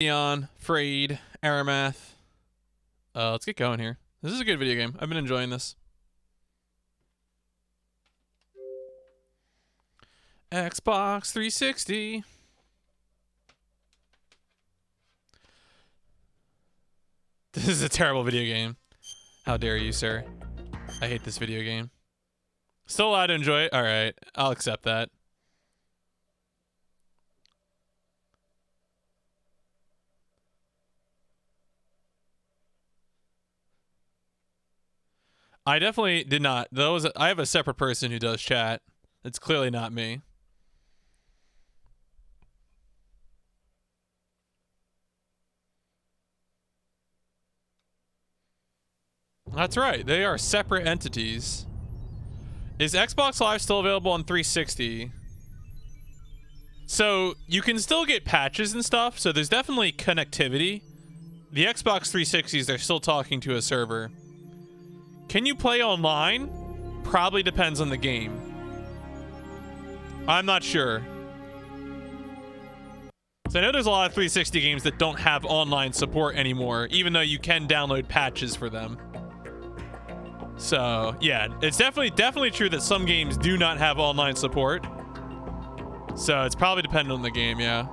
Neon, Frayed, Aramath. Let's get going here. This is a good video game. I've been enjoying this. Xbox 360. This is a terrible video game. How dare you, sir? I hate this video game. Still allowed to enjoy it? Alright, I'll accept that. I definitely did not. I have a separate person who does chat. It's clearly not me. That's right. They are separate entities. Is Xbox Live still available on 360? So you can still get patches and stuff. So there's definitely connectivity. The Xbox 360s, they're still talking to a server. Can you play online? Probably depends on the game. I'm not sure. So I know there's a lot of 360 games that don't have online support anymore, even though you can download patches for them. So yeah, it's definitely true that some games do not have online support. So it's probably dependent on the game, yeah.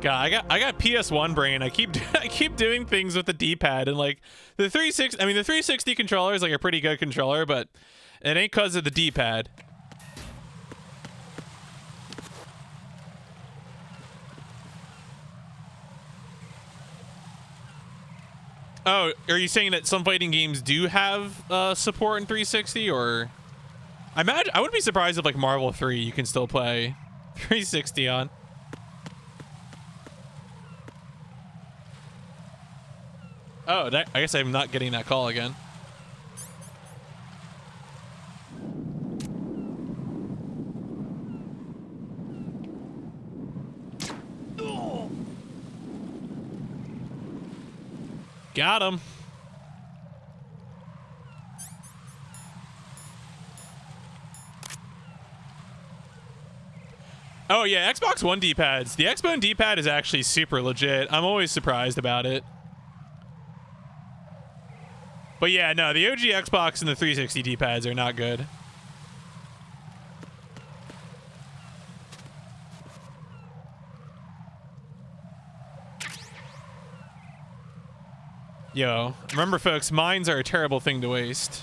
God, I got PS1 brain. I keep doing things with the D-pad, and like the 360. I mean, the 360 controller is like a pretty good controller, but it ain't because of the D-pad. Oh, are you saying that some fighting games do have support in 360, or I wouldn't be surprised if like Marvel 3 you can still play 360 on. Oh, I guess I'm not getting that call again. Got him. Oh yeah, Xbox One D-pads. The Xbox D-pad is actually super legit. I'm always surprised about it. But yeah, no, the OG Xbox and the 360 D-pads are not good. Yo, remember folks, mines are a terrible thing to waste.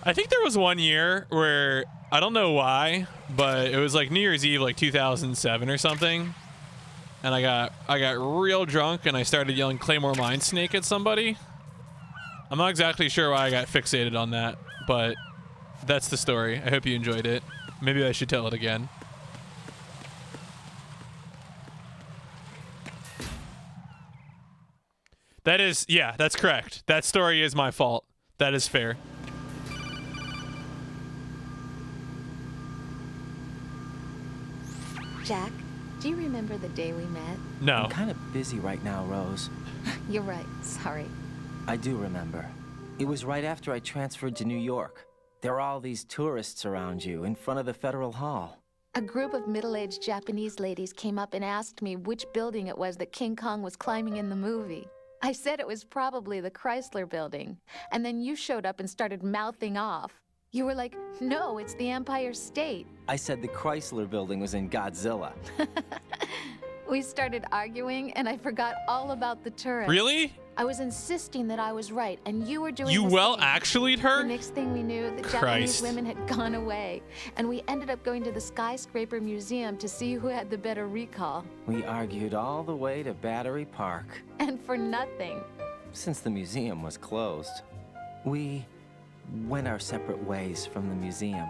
I think there was one year where, I don't know why, but it was like New Year's Eve, like 2007 or something. And I got real drunk and I started yelling Claymore Mine Snake at somebody. I'm not exactly sure why I got fixated on that, but that's the story. I hope you enjoyed it. Maybe I should tell it again. That is, yeah, that's correct. That story is my fault. That is fair. Jack, do you remember the day we met? No. I'm kind of busy right now, Rose. You're right. Sorry. I do remember. It was right after I transferred to New York. There are all these tourists around you in front of the Federal Hall. A group of middle-aged Japanese ladies came up and asked me which building it was that King Kong was climbing in the movie. I said it was probably the Chrysler Building. And then you showed up and started mouthing off. You were like, no, it's the Empire State. I said the Chrysler Building was in Godzilla. We started arguing, and I forgot all about the tourists. Really? I was insisting that I was right, and you were doing You the well same. actually'd her? The next thing we knew, the Japanese women had gone away, and we ended up going to the Skyscraper Museum to see who had the better recall. We argued all the way to Battery Park. And for nothing. Since the museum was closed, we went our separate ways from the museum.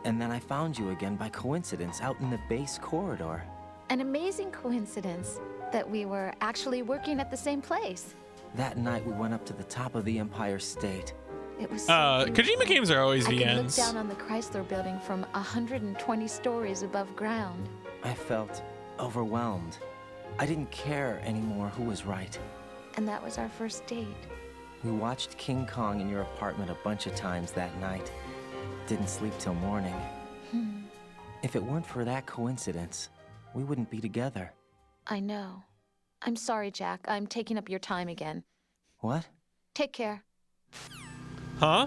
And then I found you again by coincidence out in the base corridor. An amazing coincidence that we were actually working at the same place. That night we went up to the top of the Empire State. It was so Kojima games are always I the could ends. look down on the Chrysler Building from 120 stories above ground. I felt overwhelmed. I didn't care anymore who was right. And that was our first date. We watched King Kong in your apartment a bunch of times that night. Didn't sleep till morning. If it weren't for that coincidence, we wouldn't be together. I know. I'm sorry, Jack. I'm taking up your time again. What? Take care. Huh?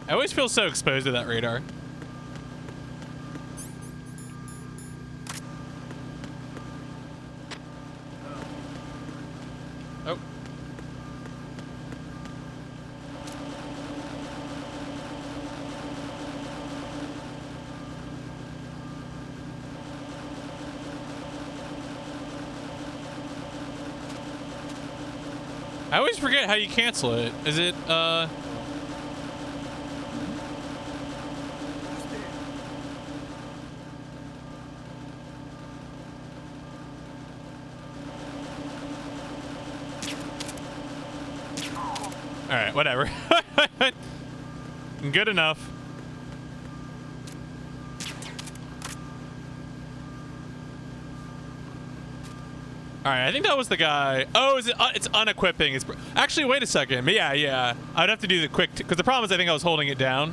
I always feel so exposed to that radar. Oh. I always forget how you cancel it. Is it, Alright, whatever. Good enough. Alright, I think that was the guy. Oh, is it? It's unequipping. It's actually, wait a second. Yeah. I'd have to do the quick, because the problem is I think I was holding it down.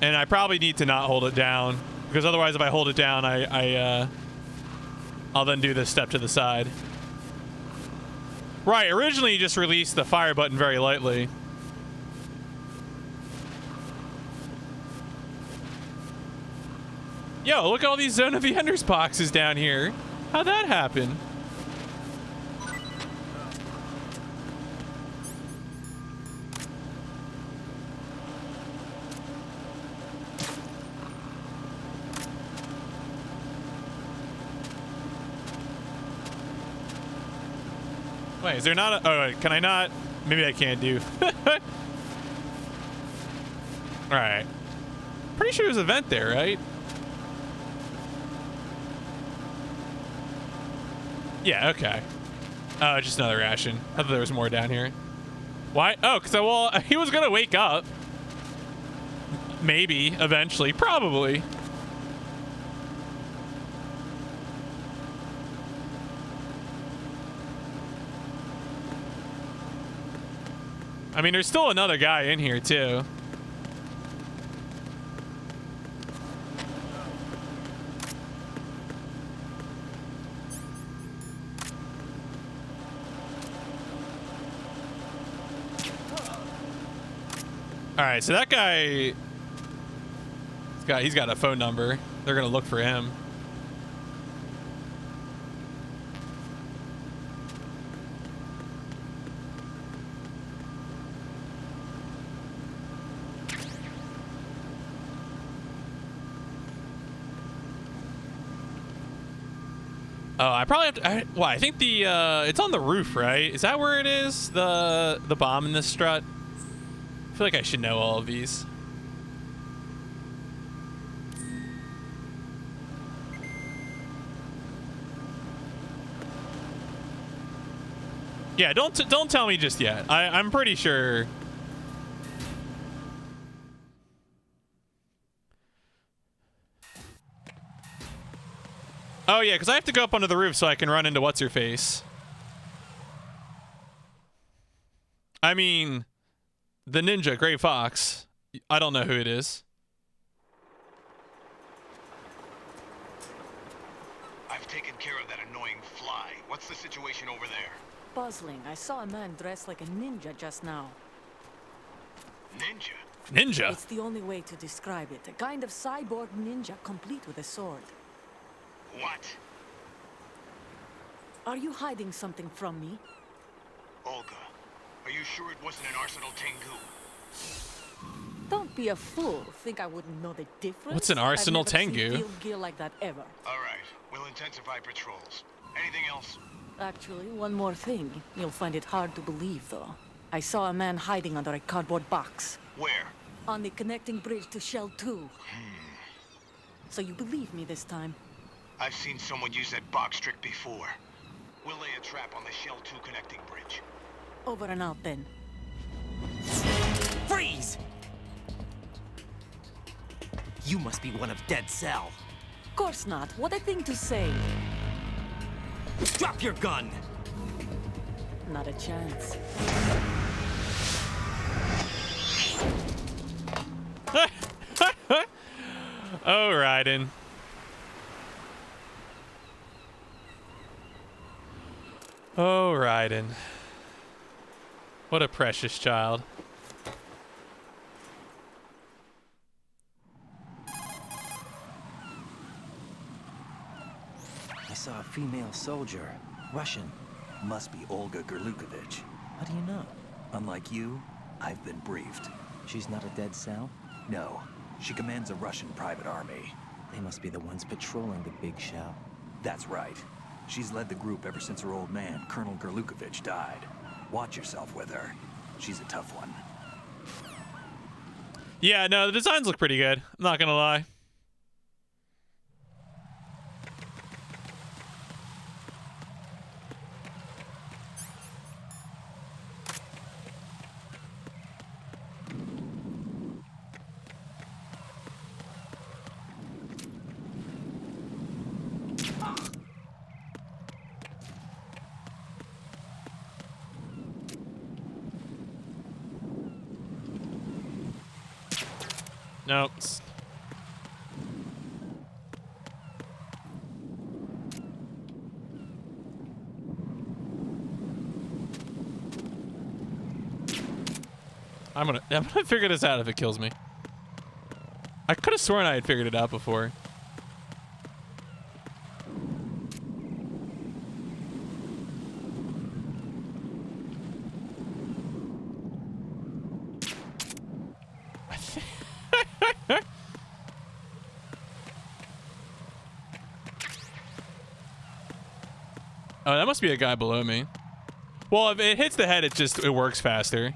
And I probably need to not hold it down, because otherwise if I hold it down, I'll then do this step to the side. Right, originally you just released the fire button very lightly. Yo, look at all these Zone of the Enders boxes down here. How'd that happen? Wait, is there not a... Oh, wait, can I not? Maybe I can't do. Alright. Pretty sure there's a vent there, right? Yeah, okay. Oh, just another ration. I thought there was more down here. Why? Oh, because, well, he was going to wake up. Maybe, eventually. Probably. I mean, there's still another guy in here, too. All right, so that guy, he's got a phone number. They're gonna look for him. Oh, I probably have to. Well, I think the it's on the roof, right? Is that where it is? The bomb in this strut. I feel like I should know all of these. Yeah, don't tell me just yet. I'm pretty sure. Oh yeah, because I have to go up onto the roof so I can run into what's her face. I mean, the ninja, Gray Fox. I don't know who it is. I've taken care of that annoying fly. What's the situation over there? Puzzling. I saw a man dressed like a ninja just now. Ninja? Ninja? It's the only way to describe it. A kind of cyborg ninja complete with a sword. What? Are you hiding something from me? Olga, are you sure it wasn't an Arsenal Tengu? Don't be a fool. Think I wouldn't know the difference? What's an Arsenal I've never Tengu? seen field gear like that ever. All right, we'll intensify patrols. Anything else? Actually, one more thing. You'll find it hard to believe, though. I saw a man hiding under a cardboard box. Where? On the connecting bridge to Shell 2. So you believe me this time? I've seen someone use that box trick before. We'll lay a trap on the Shell 2 connecting bridge. Over and out then. Freeze! You must be one of Dead Cell. Course not. What a thing to say. Drop your gun! Not a chance. Oh, Raiden. Oh, Raiden. What a precious child. I saw a female soldier. Russian. Must be Olga Gerlukovich. How do you know? Unlike you, I've been briefed. She's not a Dead Cell? No, she commands a Russian private army. They must be the ones patrolling the big shell. That's right. She's led the group ever since her old man, Colonel Gerlukovich, died. Watch yourself with her. She's a tough one. Yeah, no, the designs look pretty good. I'm not gonna lie. Nope. I'm gonna figure this out if it kills me. I could have sworn I had figured it out before. Oh, that must be a guy below me. Well, if it hits the head, it works faster.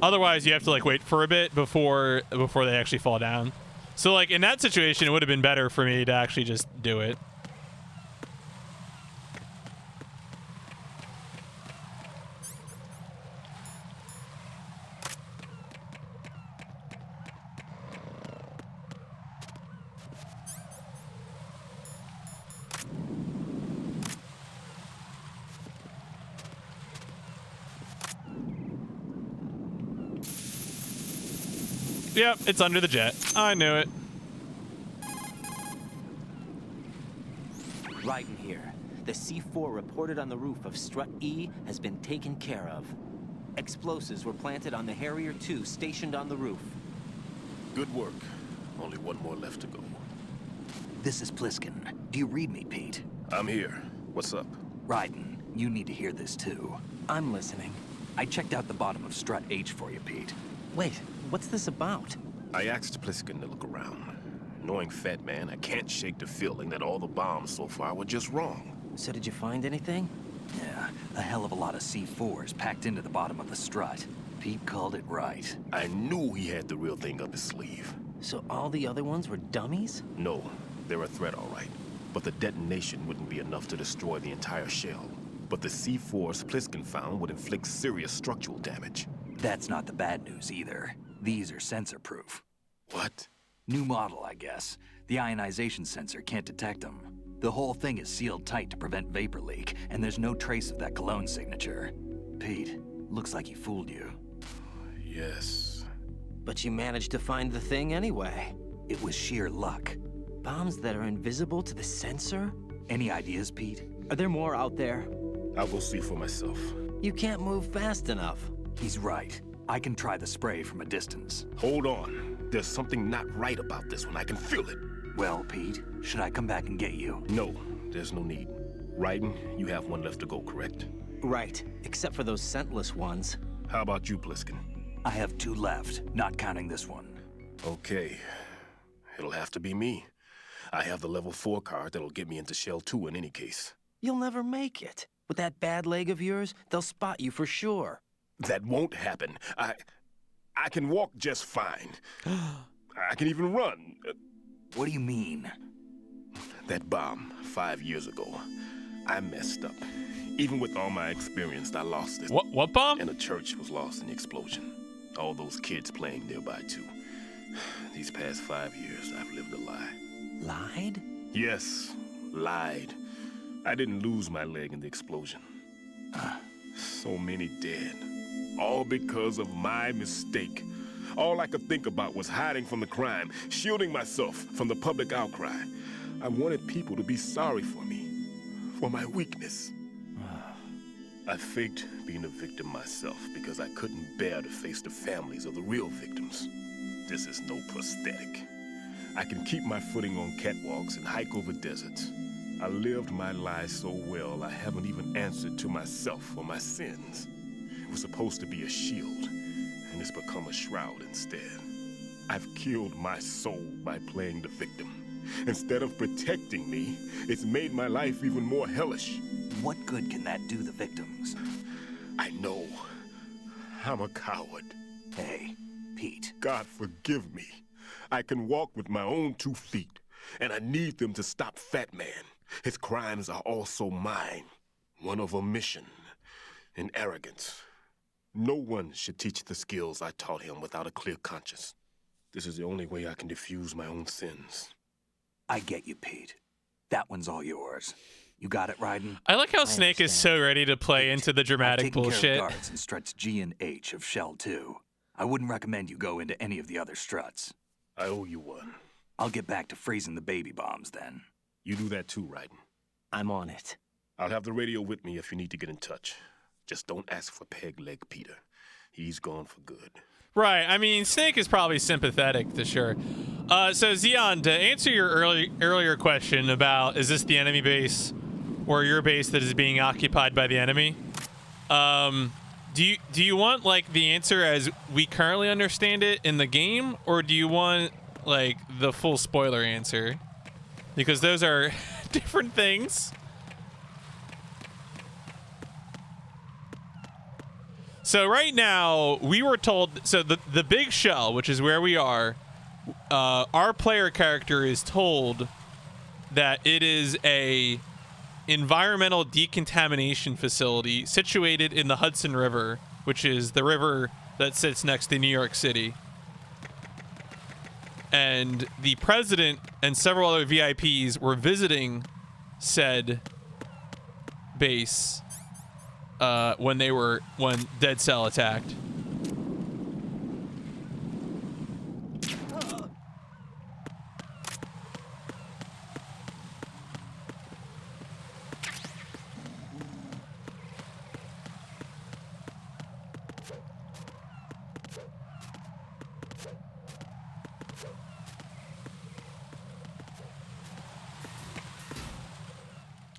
Otherwise, you have to like wait for a bit before they actually fall down. So like in that situation, it would have been better for me to actually just do it. Yep, it's under the jet. I knew it. Raiden here. The C4 reported on the roof of Strut E has been taken care of. Explosives were planted on the Harrier 2 stationed on the roof. Good work. Only one more left to go. This is Pliskin. Do you read me, Pete? I'm here. What's up? Raiden, you need to hear this too. I'm listening. I checked out the bottom of Strut H for you, Pete. Wait, what's this about? I asked Pliskin to look around. Knowing Fat Man, I can't shake the feeling that all the bombs so far were just wrong. So did you find anything? Yeah, a hell of a lot of C4s packed into the bottom of the strut. Pete called it right. I knew he had the real thing up his sleeve. So all the other ones were dummies? No, they're a threat, all right. But the detonation wouldn't be enough to destroy the entire shell. But the C4s Pliskin found would inflict serious structural damage. That's not the bad news either. These are sensor-proof. What? New model, I guess. The ionization sensor can't detect them. The whole thing is sealed tight to prevent vapor leak, and there's no trace of that cologne signature. Pete, looks like he fooled you. Yes. But you managed to find the thing anyway. It was sheer luck. Bombs that are invisible to the sensor? Any ideas, Pete? Are there more out there? I'll go see for myself. You can't move fast enough. He's right. I can try the spray from a distance. Hold on. There's something not right about this one. I can feel it. Well, Pete, should I come back and get you? No, there's no need. Raiden, you have one left to go, correct? Right, except for those scentless ones. How about you, Pliskin? I have 2 left, not counting this one. Okay. It'll have to be me. I have the level 4 card that'll get me into Shell 2 in any case. You'll never make it. With that bad leg of yours, they'll spot you for sure. That won't happen. I can walk just fine. I can even run. What do you mean? That bomb 5 years ago. I messed up. Even with all my experience, I lost it. What bomb? And a church was lost in the explosion. All those kids playing nearby, too. These past 5 years, I've lived a lie. Lied? Yes, lied. I didn't lose my leg in the explosion. So many dead. All because of my mistake. All I could think about was hiding from the crime, shielding myself from the public outcry. I wanted people to be sorry for me, for my weakness. I faked being a victim myself because I couldn't bear to face the families of the real victims. This is no prosthetic. I can keep my footing on catwalks and hike over deserts. I lived my lie so well, I haven't even answered to myself for my sins. It was supposed to be a shield, and it's become a shroud instead. I've killed my soul by playing the victim. Instead of protecting me, it's made my life even more hellish. What good can that do the victims? I know. I'm a coward. Hey, Pete. God forgive me. I can walk with my own 2 feet, and I need them to stop Fat Man. His crimes are also mine. One of omission and arrogance. No one should teach the skills I taught him without a clear conscience. This is the only way I can diffuse my own sins. I get you, Pete. That one's all yours. You got it, Raiden? I like how Snake is so ready to play into the dramatic I've taken bullshit. care of guards in struts G and H of Shell 2. I wouldn't recommend you go into any of the other struts. I owe you one. I'll get back to freezing the baby bombs then. You do that too, Raiden. I'm on it. I'll have the radio with me if you need to get in touch. Just don't ask for Peg Leg Peter. He's gone for good. Right. I mean, Snake is probably sympathetic to sure. So Xeon, to answer your earlier question about is this the enemy base or your base that is being occupied by the enemy? Do you want like the answer as we currently understand it in the game, or do you want like the full spoiler answer? Because those are different things. So right now, we were told, so the big shell, which is where we are, our player character is told that it is a environmental decontamination facility situated in the Hudson River, which is the river that sits next to New York City. And the president and several other VIPs were visiting said base when Dead Cell attacked.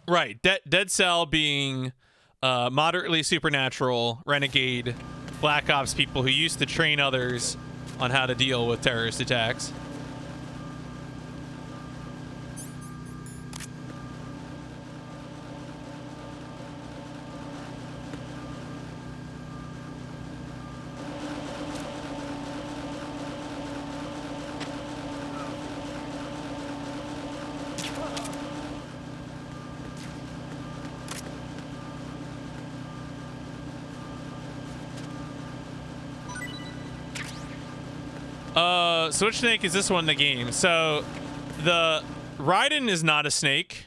Right, Dead Cell being moderately supernatural, renegade, Black Ops people who used to train others on how to deal with terrorist attacks. So which snake is this one in the game? So the Raiden is not a snake.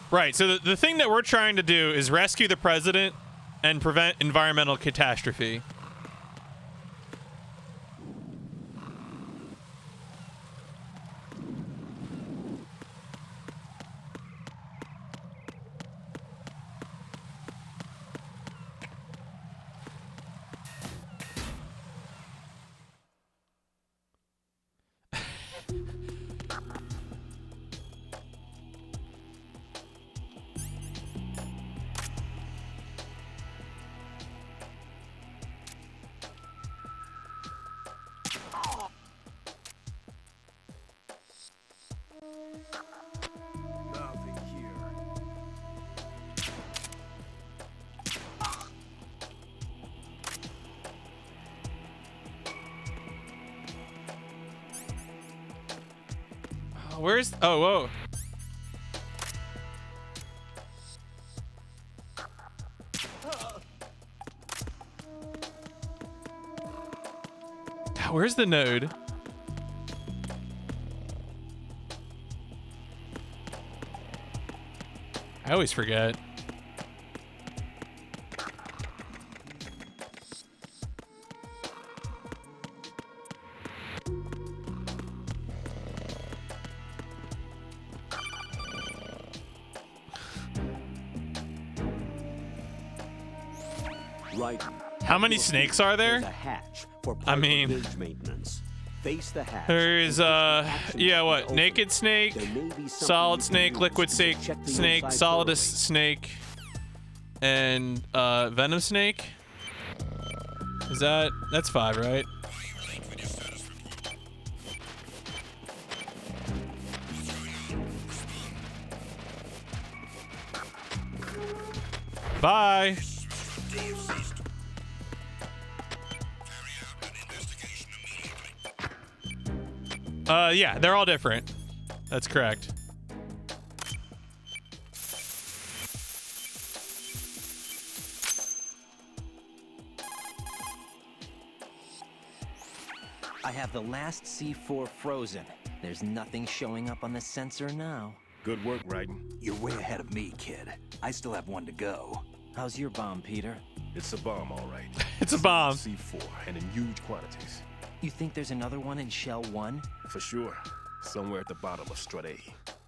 Right, so the thing that we're trying to do is rescue the president and prevent environmental catastrophe. Where's... Oh, whoa. Where's the node? I always forget. Right. How many snakes are There's there? a hatch for I mean- bridge maintenance. Face the hatch. There's yeah, what? Open. Naked snake, There may be something solid you snake, can liquid use. snake, Check the snake, inside solidus thoroughly. snake, and venom snake. Is that's 5, right? Bye. Yeah, they're all different. That's correct. I have the last C4 frozen. There's nothing showing up on the sensor now. Good work, Raiden. You're way ahead of me, kid. I still have one to go. How's your bomb, Peter? It's a bomb, all right. It's a bomb. C4, and in huge quantities. You think there's another one in Shell 1? For sure. Somewhere at the bottom of Strut A.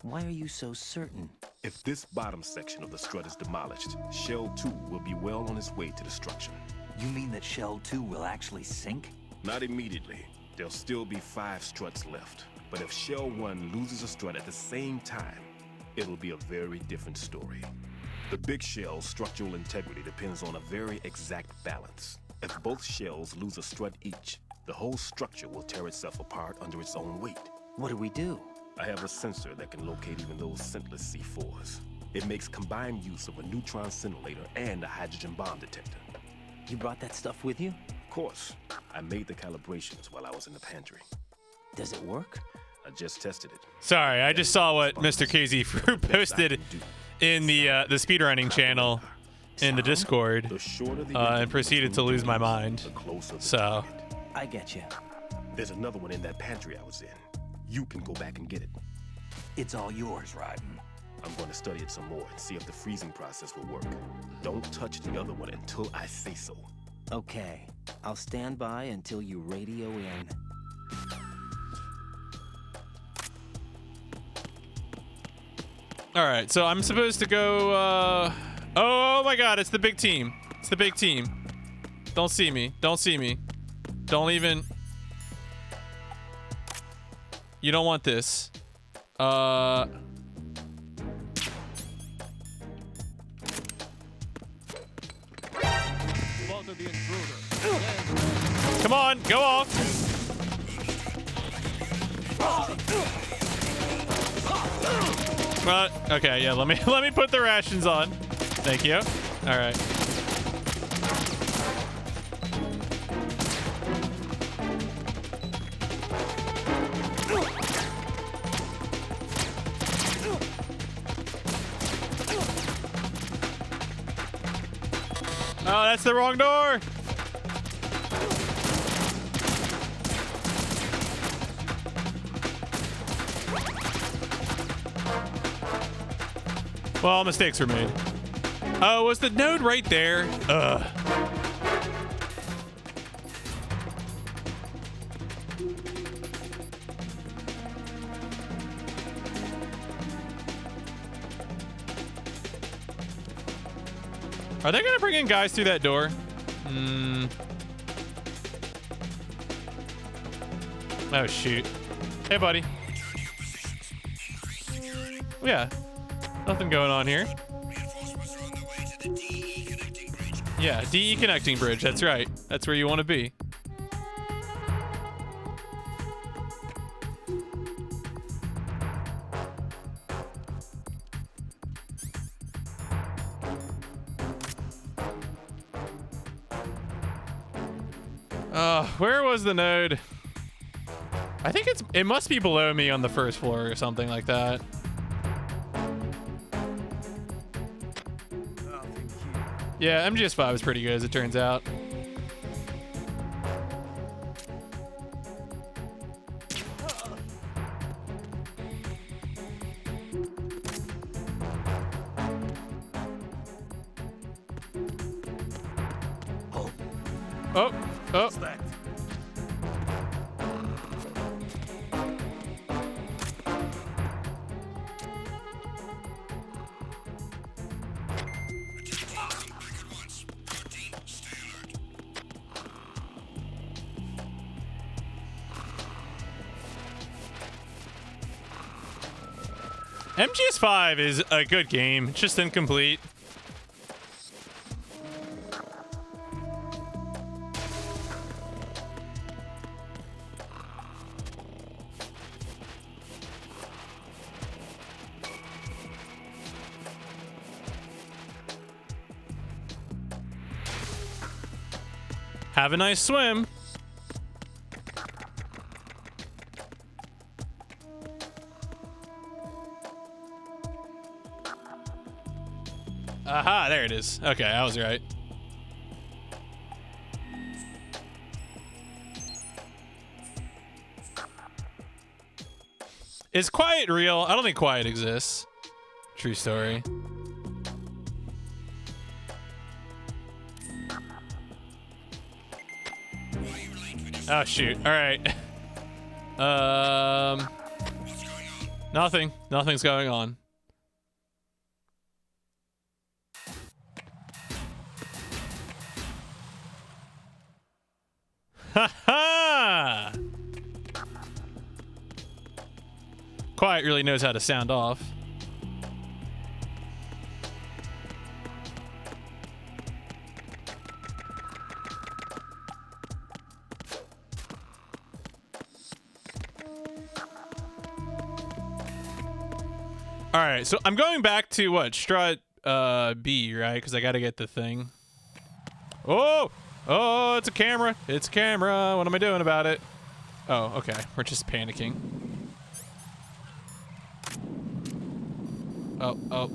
Why are you so certain? If this bottom section of the strut is demolished, Shell 2 will be well on its way to destruction. You mean that Shell 2 will actually sink? Not immediately. There'll still be 5 struts left. But if Shell 1 loses a strut at the same time, it'll be a very different story. The big shell's structural integrity depends on a very exact balance. If both shells lose a strut each, the whole structure will tear itself apart under its own weight. What do we do? I have a sensor that can locate even those scentless C4s. It makes combined use of a neutron scintillator and a hydrogen bomb detector. You brought that stuff with you? Of course, I made the calibrations while I was in the pantry. Does it work? I just tested it. Sorry, I just saw what Mr. KZ Fruit posted in the speedrunning channel in the Discord, The shorter the and proceeded to lose my mind. the closer the So, target. I get you. There's another one in that pantry I was in. You can go back and get it. It's all yours, Raiden. I'm going to study it some more and see if the freezing process will work. Don't touch the other one until I say so. Okay. I'll stand by until you radio in. all right. So I'm supposed to go. Oh my God! It's the big team. It's the big team. Don't see me. Don't see me. Don't even. You don't want this. Come on, go off. Okay, yeah, let me put the rations on. Thank you. All right. Oh, that's the wrong door. Well, mistakes were made. Oh, was the node right there? Ugh. Are they gonna bring in guys through that door? Oh shoot. Hey buddy. Yeah. Nothing going on here. Yeah, DE connecting bridge. That's right. That's where you want to be. Where was the node? I think it must be below me on the first floor or something like that. Yeah, MGS5 is pretty good as it turns out. Oh, oh. MGS5 is a good game, it's just incomplete. Have a nice swim. Aha, there it is. Okay, I was right. Is Quiet real? I don't think Quiet exists. True story. Oh shoot. All right. Nothing. Nothing's going on. Ha ha! Quiet really knows how to sound off. All right, so I'm going back to what? Strut B, right? Because I got to get the thing. Oh! Oh, it's a camera. It's a camera. What am I doing about it? Oh, okay. We're just panicking. Oh, oh.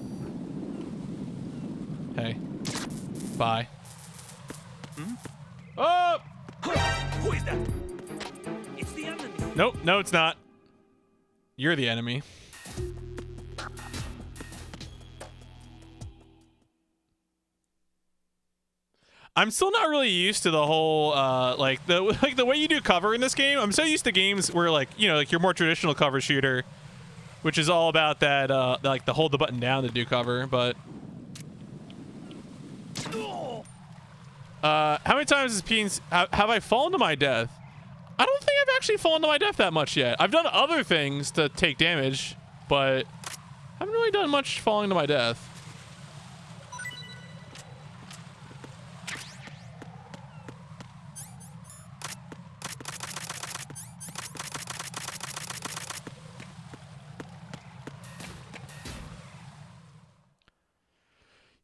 Hey. Bye. Hmm? Oh! Who is that? It's the enemy. Nope, no, it's not. You're the enemy. I'm still not really used to the whole like the way you do cover in this game. I'm so used to games where like like your more traditional cover shooter, which is all about that like the hold the button down to do cover. But how many times have I fallen to my death? I don't think I've actually fallen to my death that much yet. I've done other things to take damage, but haven't really done much falling to my death.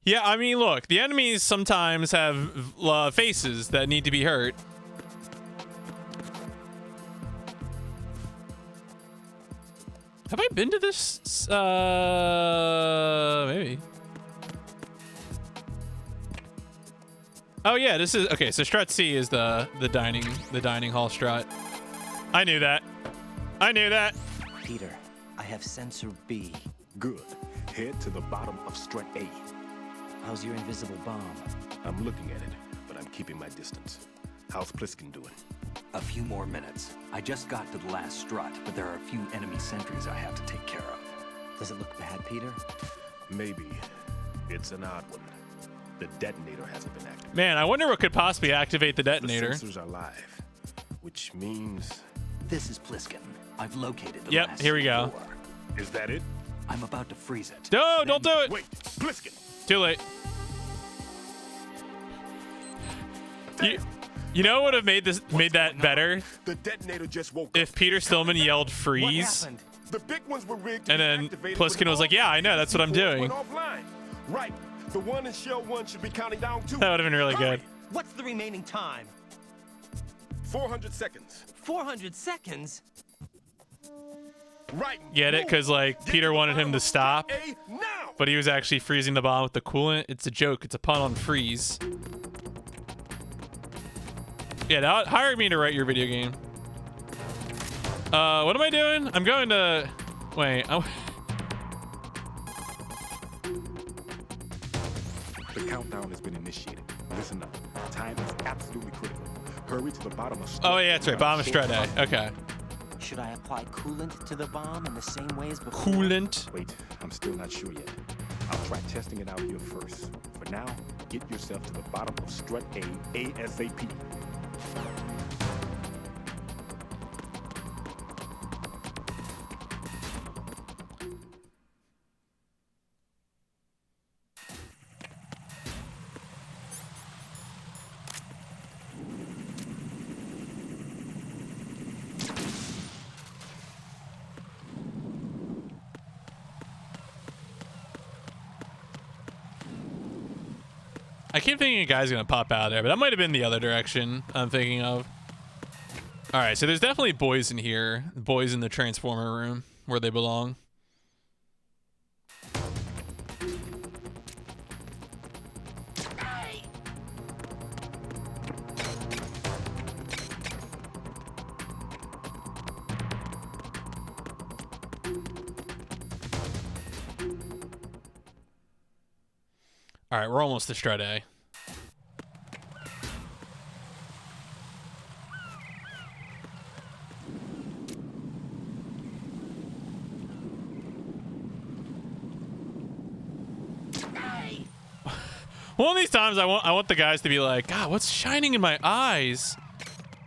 Yeah, I mean, look, the enemies sometimes have faces that need to be hurt. Have I been to this? Maybe. Oh yeah, this is okay. So Strut C is the dining hall strut. I knew that. I knew that. Peter, I have sensor B. Good. Head to the bottom of strut A. How's your invisible bomb? I'm looking at it, but I'm keeping my distance. How's Pliskin doing? A few more minutes. I just got to the last strut, but there are a few enemy sentries I have to take care of. Does it look bad, Peter? Maybe. It's an odd one. The detonator hasn't been activated. Man, I wonder what could possibly activate the detonator. The sensors are live, which means... This is Pliskin. I've located the Yep, last here we go. floor. Is that it? I'm about to freeze it. No, don't do it. Wait, Pliskin! Too late. You know what would have made that better? The detonator just woke up. If Peter Stillman yelled freeze. What happened? The big ones were rigged And then Pliskin was like, yeah, I know, that's what I'm doing. Right. The one in shell 1 should be counting down too. That would have been really good. What's the remaining time? 400 seconds. 400 seconds? Right. Get it? Because like Peter wanted him to stop, A now. but he was actually freezing the bomb with the coolant. It's a joke. It's a pun on freeze. Yeah, now hire me to write your video game. What am I doing? I'm going to... Wait. The countdown has been initiated. Listen up. Time is absolutely critical. Hurry to the bottom of... Oh, yeah, that's right. Bomb of Strut A. Okay. Should I apply coolant to the bomb in the same way as before? Coolant. Wait, I'm still not sure yet. I'll try testing it out here first. For now, get yourself to the bottom of Strut A ASAP. I keep thinking a guy's gonna pop out there, but that might have been the other direction I'm thinking of. All right, so there's definitely boys in here. Boys in the Transformer room where they belong. All right, we're almost to Strut A. One of these times, I want the guys to be like, God, what's shining in my eyes?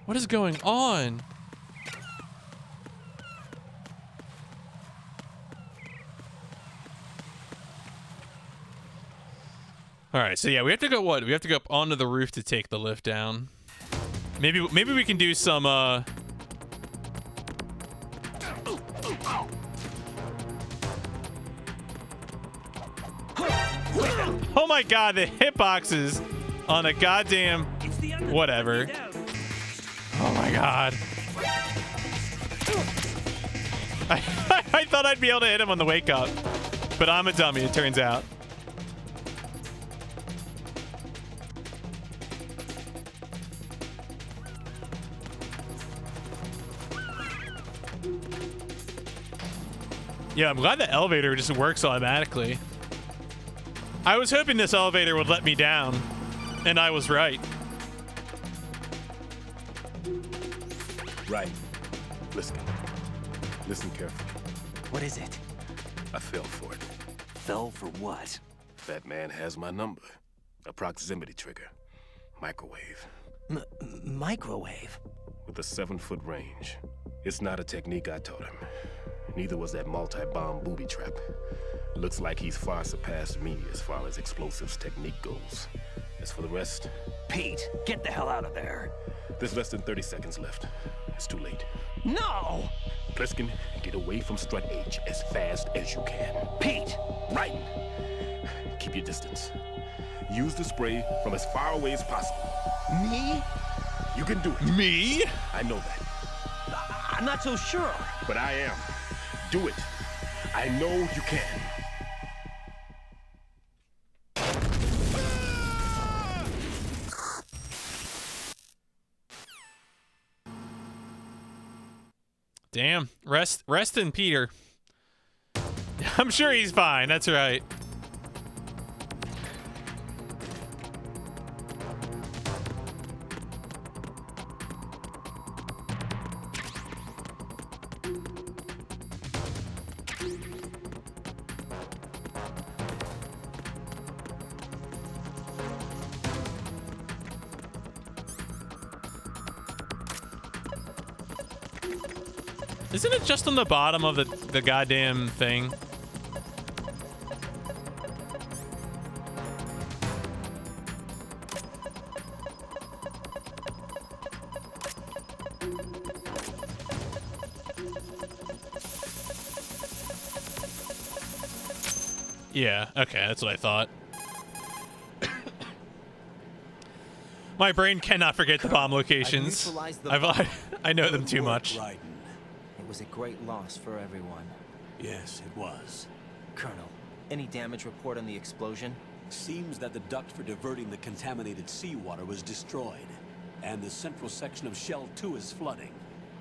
What is going on? All right, so yeah, we have to go what? We have to go up onto the roof to take the lift down. Maybe we can do some oh my god, the hitboxes on a goddamn whatever. Oh my god. I thought I'd be able to hit him on the wake up, but I'm a dummy, it turns out. Yeah, I'm glad the elevator just works automatically. I was hoping this elevator would let me down, and I was right. Right. Listen carefully. What is it? I fell for it. Fell for what? That man has my number. A proximity trigger. Microwave. Microwave? With a 7-foot range. It's not a technique I taught him. Neither was that multi-bomb booby trap. Looks like he's far surpassed me as far as explosives technique goes. As for the rest... Pete, get the hell out of there. There's less than 30 seconds left. It's too late. No! Pliskin, get away from Strut H as fast as you can. Pete! Raiden, keep your distance. Use the spray from as far away as possible. Me? You can do it. Me? I know that. I'm not so sure. But I am. Do it. I know you can. Damn. Rest in Peter. I'm sure he's fine. That's right. Isn't it just on the bottom of the goddamn thing? Yeah, okay, that's what I thought. My brain cannot forget the bomb locations. I know them too much. Raiden. was a great loss for everyone. Yes, it was. Colonel, any damage report on the explosion? Seems that the duct for diverting the contaminated seawater was destroyed, and the central section of Shell 2 is flooding.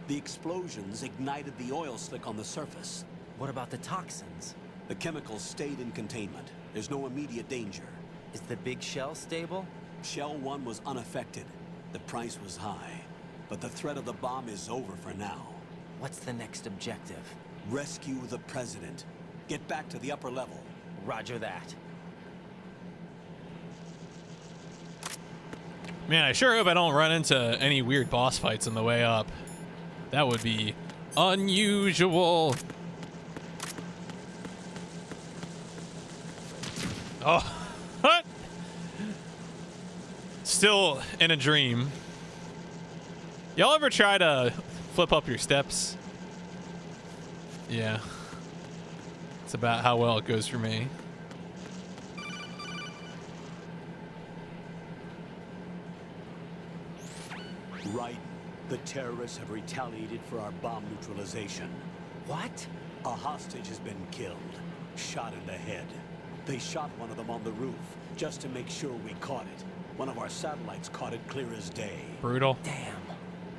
The explosions ignited the oil slick on the surface. What about the toxins? The chemicals stayed in containment. There's no immediate danger. Is the big shell stable? Shell 1 was unaffected. The price was high, but the threat of the bomb is over for now. What's the next objective? Rescue the President. Get back to the upper level. Roger that. Man, I sure hope I don't run into any weird boss fights on the way up. That would be unusual. Oh, what? Still in a dream. Y'all ever try to flip up your steps? Yeah. It's about how well it goes for me. Right. The terrorists have retaliated for our bomb neutralization. What? A hostage has been killed. Shot in the head. They shot one of them on the roof, just to make sure we caught it. One of our satellites caught it clear as day. Brutal. Damn.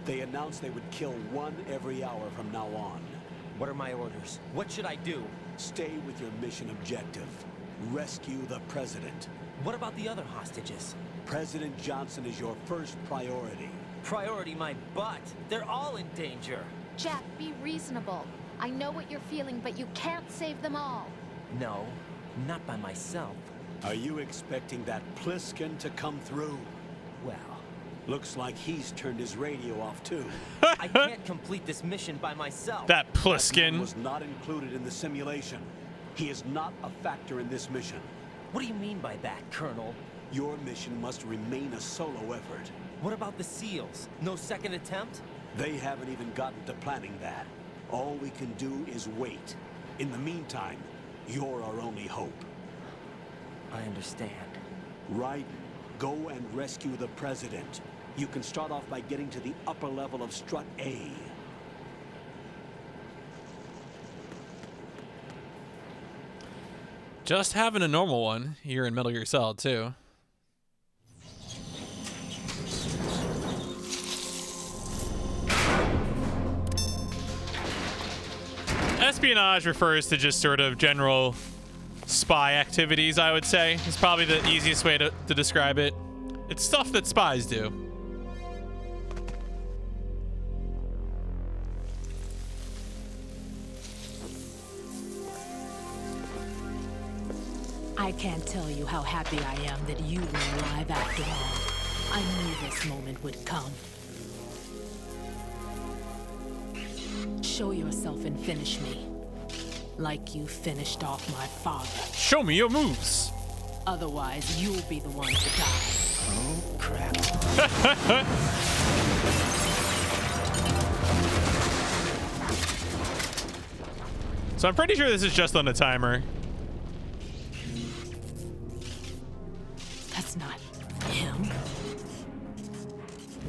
They announced they would kill one every hour from now on. What are my orders? What should I do? Stay with your mission objective. Rescue the President. What about the other hostages? President Johnson is your first priority. Priority my butt. They're all in danger. Jack, be reasonable. I know what you're feeling, but you can't save them all. No, not by myself. Are you expecting that Pliskin to come through? Well, Looks like he's turned his radio off too. I can't complete this mission by myself. That That man Pliskin. was not included in the simulation. He is not a factor in this mission. What do you mean by that, Colonel? Your mission must remain a solo effort. What about the SEALs? No second attempt? They haven't even gotten to planning that. All we can do is wait. In the meantime, you're our only hope. I understand. Raiden, go and rescue the President. You can start off by getting to the upper level of Strut A. Just having a normal one here in Metal Gear Solid 2. Espionage refers to just sort of general spy activities, I would say. It's probably the easiest way to describe it. It's stuff that spies do. I can't tell you how happy I am that you were alive after all. I knew this moment would come. Show yourself and finish me. Like you finished off my father. Show me your moves. Otherwise, you'll be the one to die. Oh, crap. So I'm pretty sure this is just on a timer. That's not him.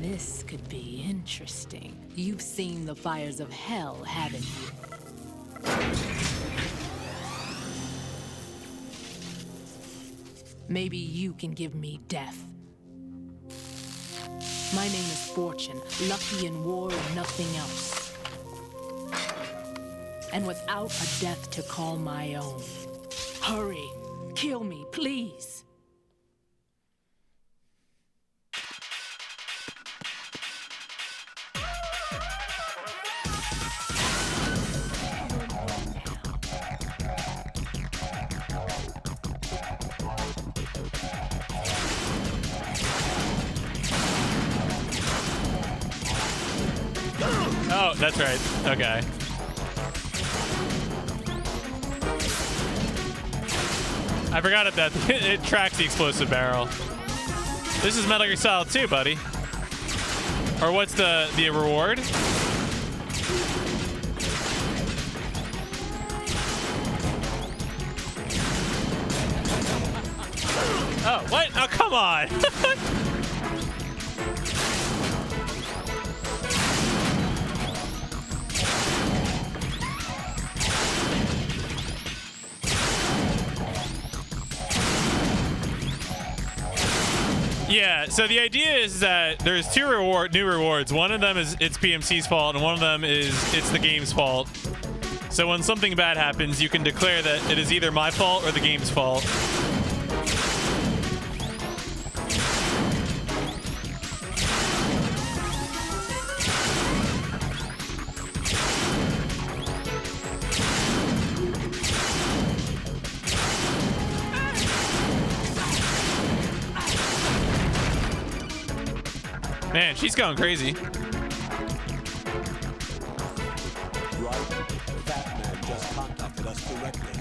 This could be interesting. You've seen the fires of hell, haven't you? Maybe you can give me death. My name is Fortune, lucky in war and nothing else. And without a death to call my own. Hurry, kill me, please. Oh, that's right. Okay. I forgot that it tracks the explosive barrel. This is Metal Gear Solid 2, buddy. Or what's the reward? Oh, what? Oh, come on. Yeah, so the idea is that there's two new rewards. One of them is it's PMC's fault, and one of them is it's the game's fault. So when something bad happens, you can declare that it is either my fault or the game's fault. Man, she's going crazy. Right? Fat Man just contacted us directly.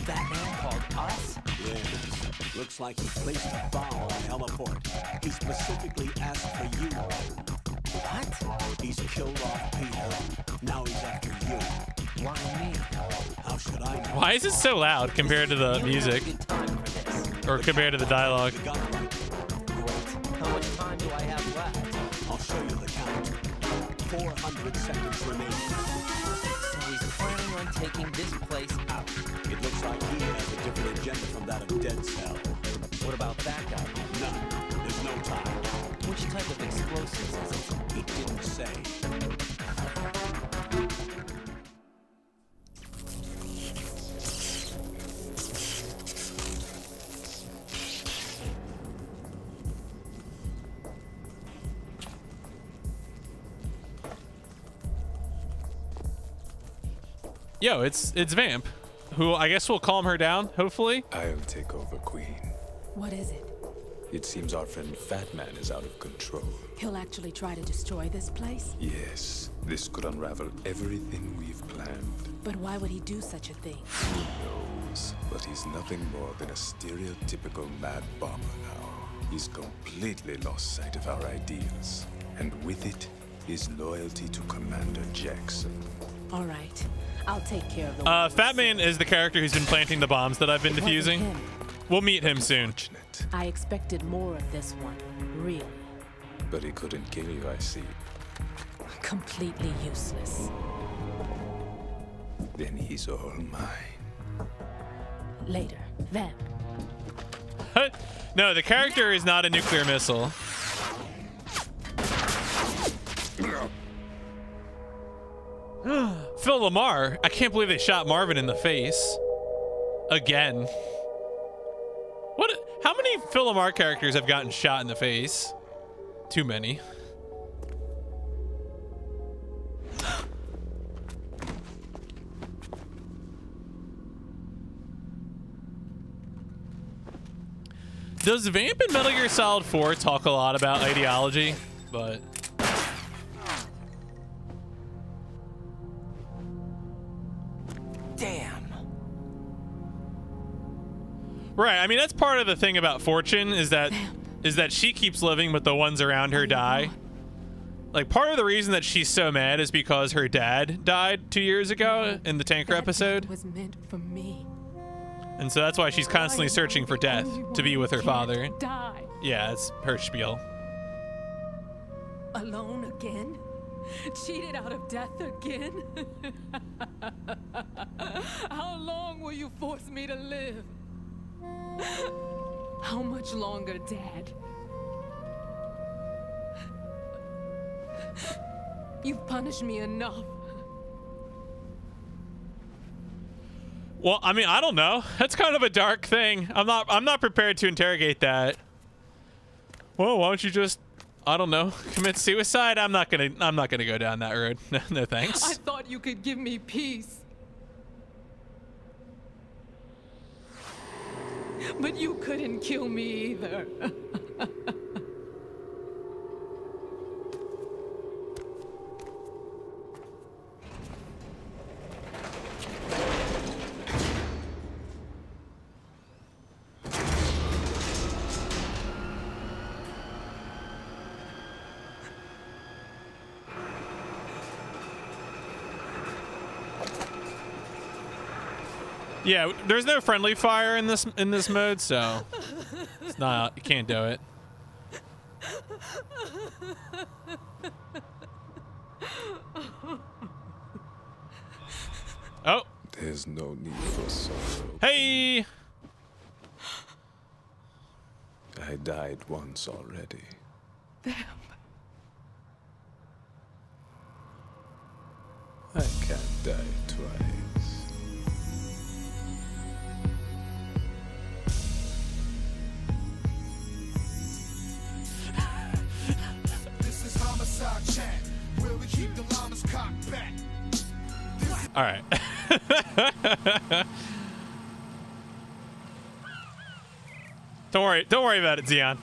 That man called us? Yes. Looks like he placed a bomb on Heliport. He specifically asked for you. What? He's killed off Peter. Now he's after you. Why me? How should I know? Why is it so loud compared to the music? Good time for this. Or compared to the dialogue? The gunfight. Great. How much time do I have left? I'll show you the count. 400 seconds remaining. So he's planning on taking this place out. It looks like he has a different agenda from that of Dead Cell. What about that guy? None. There's no time. Which type of explosives is it? He didn't say. Yo, it's Vamp, who I guess will calm her down, hopefully. I'll take over, Queen. What is it? It seems our friend Fat Man is out of control. He'll actually try to destroy this place? Yes, this could unravel everything we've planned. But why would he do such a thing? Who knows? But he's nothing more than a stereotypical mad bomber now. He's completely lost sight of our ideals. And with it, his loyalty to Commander Jackson. All right. I'll take care of the Fat Man is the character who's been planting the bombs that I've been defusing. Him. We'll meet him soon. I expected more of this one, really. But he couldn't kill you, I see. Completely useless. Then he's all mine. Later, Vamp. No, the character is not a nuclear missile. Phil Lamar. I can't believe they shot Marvin in the face. Again. What? How many Phil Lamar characters have gotten shot in the face? Too many. Does Vamp in Metal Gear Solid 4 talk a lot about ideology? But Damn. right, I mean that's part of the thing about Fortune is that she keeps living but the ones around her die. Like part of the reason that she's so mad is because her dad died 2 years ago in the tanker episode. Was meant for me. And so that's why she's constantly searching for death to be with her father. Die. Yeah, it's her spiel. Alone again? Cheated out of death again? How long will you force me to live? How much longer, Dad? You've punished me enough. Well, I mean, I don't know. That's kind of a dark thing. I'm not prepared to interrogate that. Well, why don't you just, I don't know, commit suicide? I'm not gonna go down that road. No thanks. I thought you could give me peace. But you couldn't kill me either. Yeah, there's no friendly fire in this mode, so it's not, you can't do it. Oh. There's no need for sorrow. Hey. I died once already. Them. I can't die twice. This is homicide chat. Where we keep the llamas cocked back. All right. Don't worry about it, Xeon.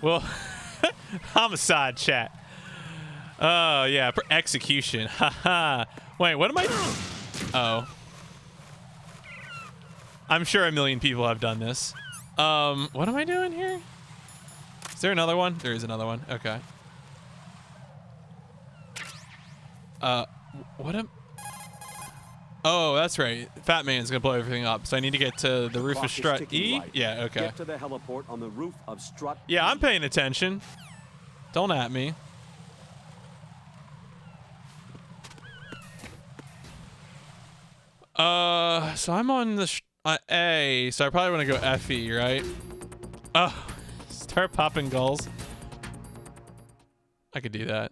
Well, homicide chat. Oh yeah, for execution. Haha. Wait, what am I? Oh. I'm sure a million people have done this. What am I doing here? Is there another one? There is another one. Okay. What am? Oh, that's right. Fat Man's gonna blow everything up, so I need to get to the roof of Strut E. Right. Yeah. Okay. Get to the heliport on the roof of Strut. Yeah, I'm paying attention. Don't at me. So I'm on the A, so I probably want to go FE, right? Oh, start popping gulls. I could do that.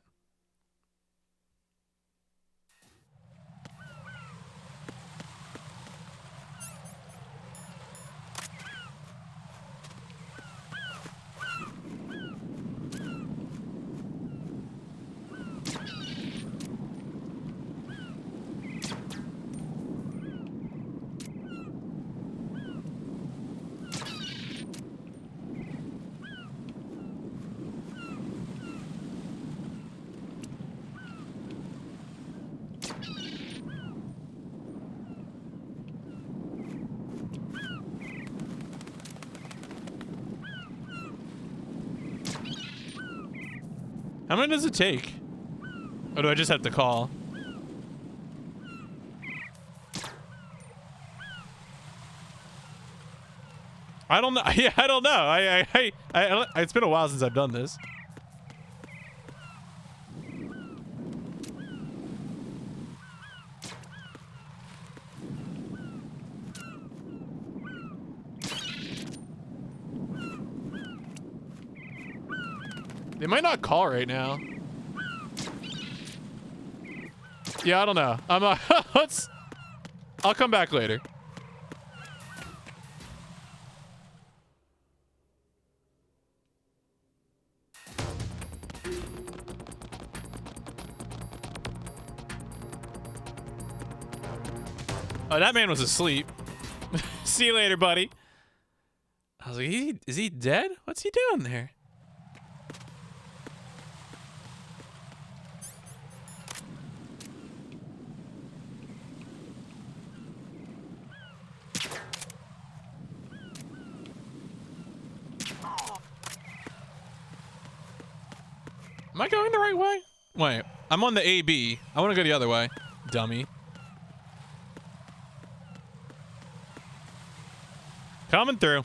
How many does it take? Or do I just have to call? I don't know. Yeah, I don't know. I it's been a while since I've done this. They might not call right now. Yeah, I don't know. I'm I'll come back later. Oh, that man was asleep. See you later, buddy. I was like, is he dead? What's he doing there? Am I going the right way? Wait, I'm on the AB. I want to go the other way, dummy. Coming through.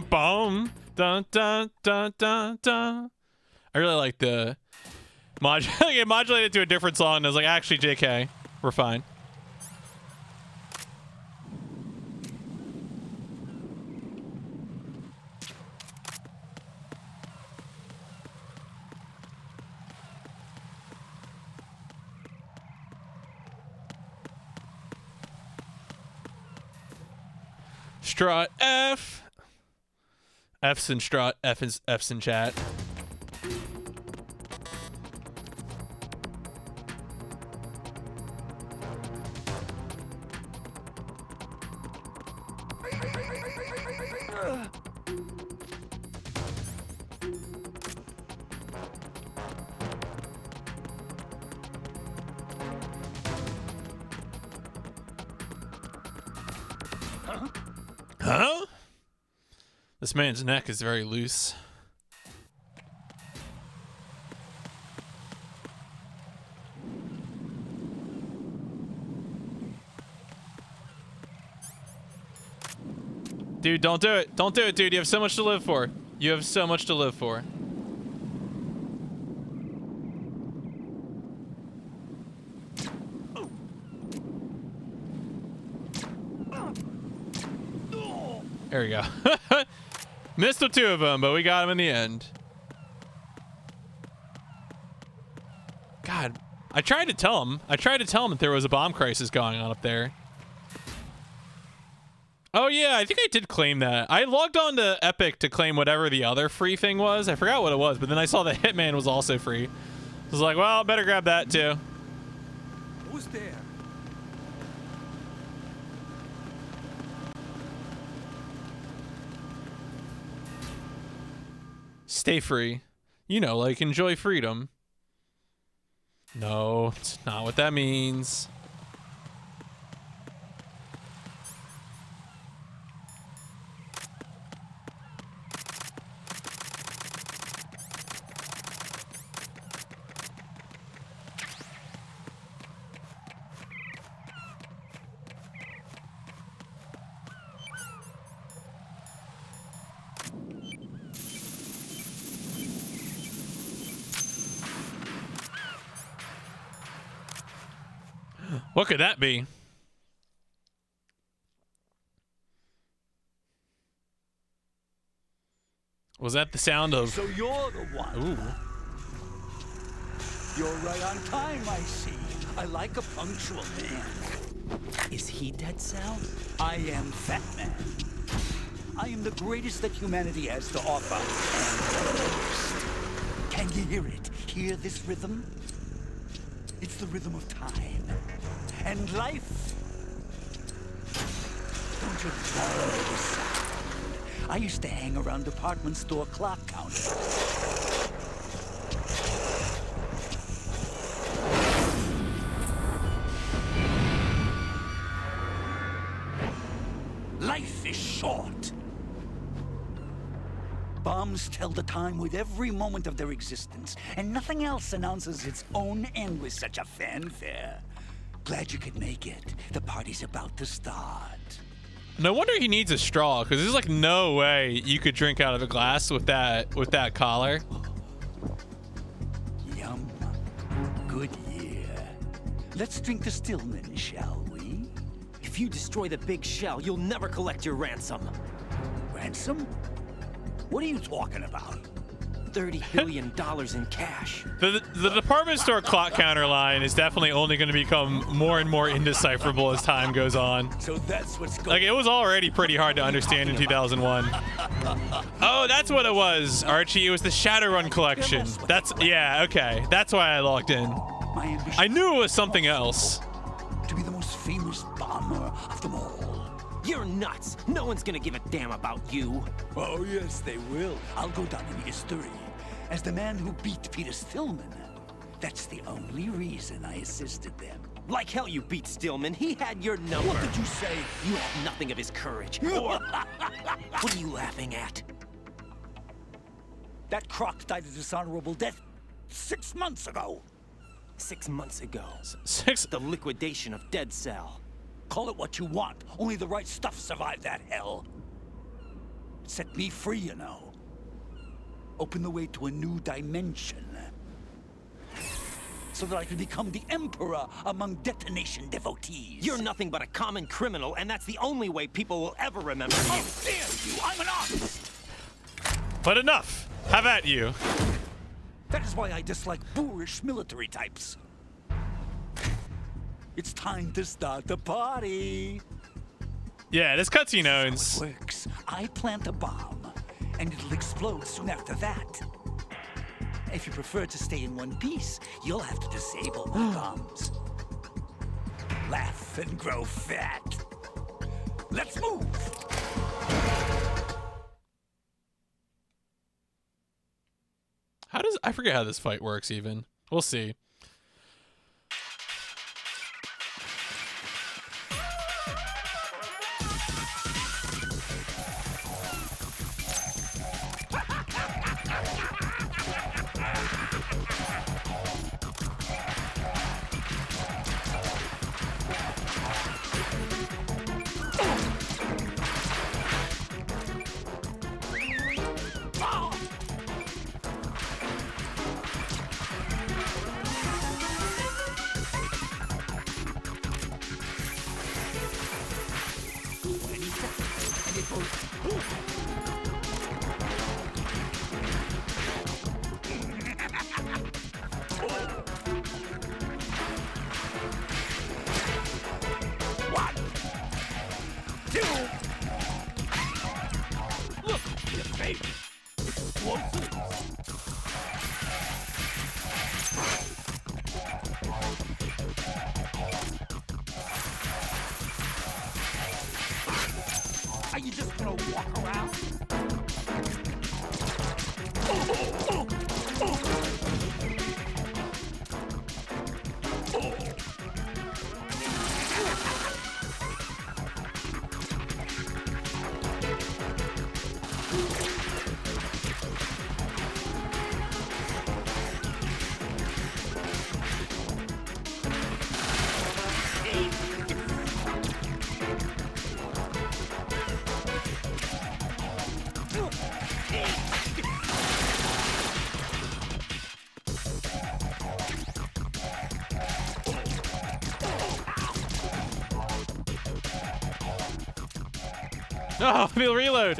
Boom. Dun, dun, dun, dun, dun. I really like the it modulated to a different song. And I was like, actually, JK, we're fine. Strut F. F's in strut. F's in chat. Huh? This man's neck is very loose. Dude, don't do it. Don't do it, dude. You have so much to live for. You have so much to live for. There we go. Missed the two of them, but we got him in the end. God, I tried to tell him. That there was a bomb crisis going on up there. Oh yeah, I think I did claim that. I logged on to Epic to claim whatever the other free thing was. I forgot what it was, but then I saw that Hitman was also free. I was like, well, better grab that too. Who's there? Stay free. You know, like enjoy freedom. No, it's not what that means. What could that be? Was that the sound of... So you're the one. Ooh. You're right on time, I see. I like a punctual man. Is he Dead Cell? I am Fat Man. I am the greatest that humanity has to offer, and the worst. Can you hear it? Hear this rhythm? It's the rhythm of time. And life. Don't you love this sound? I used to hang around department store clock counters. Life is short. Bombs tell the time with every moment of their existence, and nothing else announces its own end with such a fanfare. Glad you could make it. The party's about to start. No wonder he needs a straw, because there's like no way you could drink out of a glass with that collar. Yum. Good year. Let's drink the Stillman, shall we? If you destroy the big shell, you'll never collect your ransom. Ransom? What are you talking about? $30 billion in cash. The department store clock counter line is definitely only going to become more and more indecipherable as time goes on. So that's what's going on. Like, it was already pretty hard to understand in 2001. Oh, that's what it was, Archie. It was the Shadowrun collection. Yeah, okay. That's why I logged in. I knew it was something else. To be the most famous bomber of them all. You're nuts. No one's gonna give a damn about you. Oh, yes, they will. I'll go down in history as the man who beat Peter Stillman. That's the only reason I assisted them. Like hell you beat Stillman. He had your number. What did you say? You have nothing of his courage. Or... What are you laughing at? That croc died a dishonorable death 6 months ago. 6 months ago. The liquidation of Dead Cell. Call it what you want. Only the right stuff survived that hell. Set me free, you know. Open the way to a new dimension. So that I can become the emperor among detonation devotees. You're nothing but a common criminal, and that's the only way people will ever remember you. How dare you! I'm an artist! But enough! Have at you. That is why I dislike boorish military types. It's time to start the party. Yeah, this cutscene owns. It works. I plant a bomb, and it'll explode soon after that. If you prefer to stay in one piece, you'll have to disable my bombs. Laugh and grow fat. Let's move. I forget how this fight works even. We'll see. Are you just gonna walk around? Oh, we'll reload.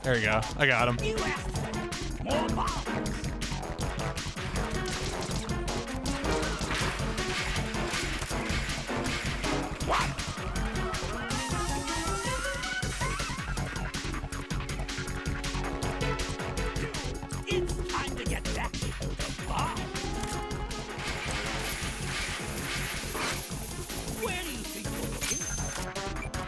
There we go. I got him. More bombs. It's time to get back to the bomb. Where do you think you're looking?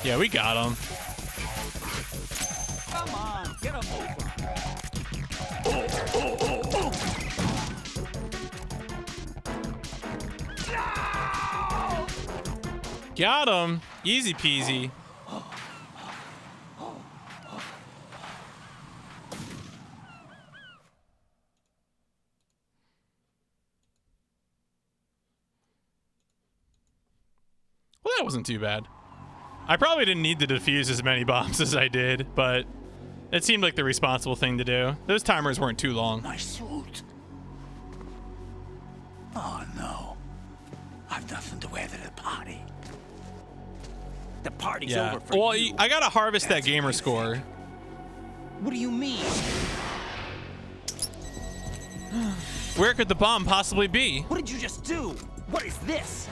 Yeah, we got him. Come on, get him over. Got him. Easy peasy. Well, that wasn't too bad. I probably didn't need to defuse as many bombs as I did, but it seemed like the responsible thing to do. Those timers weren't too long. My suit. Oh no. I've nothing to wear to the party. The party's Yeah. over for Well, you. I gotta harvest that gamer score. What do you mean? Where could the bomb possibly be? What did you just do? What is this?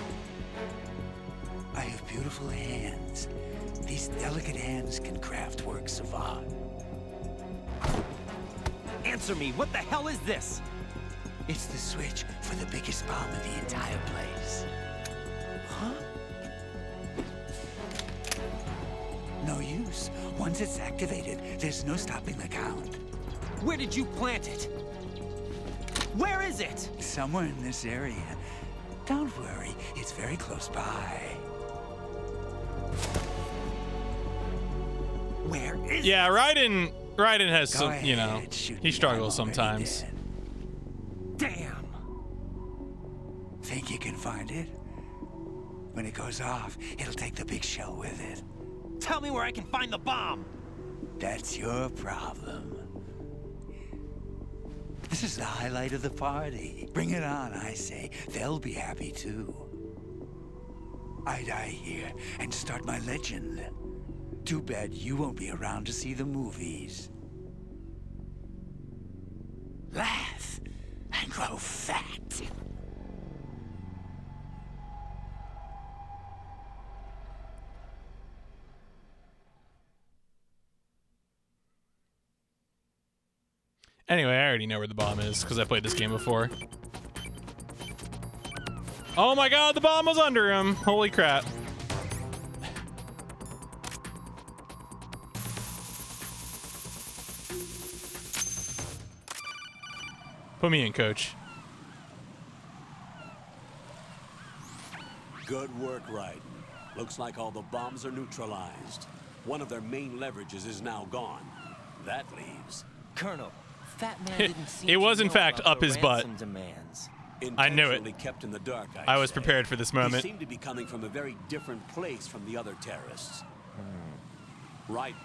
I have beautiful hands. These delicate hands can craft works of art. Answer me. What the hell is this? It's the switch for the biggest bomb in the entire place. Huh? No use. Once it's activated, there's no stopping the count. Where did you plant it? Where is it? Somewhere in this area. Don't worry, it's very close by. Where is Yeah, Raiden has Go some, ahead, you know, shoot he me, struggles I'm already sometimes. dead. Damn. Think you can find it? When it goes off, it'll take the big shell with it. Tell me where I can find the bomb. That's your problem. This is the highlight of the party. Bring it on, I say. They'll be happy too. I die here and start my legend. Too bad you won't be around to see the movies. Laugh and grow fat. Anyway, I already know where the bomb is because I played this game before. Oh my god, the bomb was under him. Holy crap. Put me in, coach. Good work, Raiden. Looks like all the bombs are neutralized. One of their main leverages is now gone. That leaves... Colonel, Fat Man didn't seem It was to in know fact about up the his butt. ransom demands. I knew it. Intentionally kept in the dark, I was say. prepared for this moment. He seemed to be coming from a very different place from the other terrorists. Right.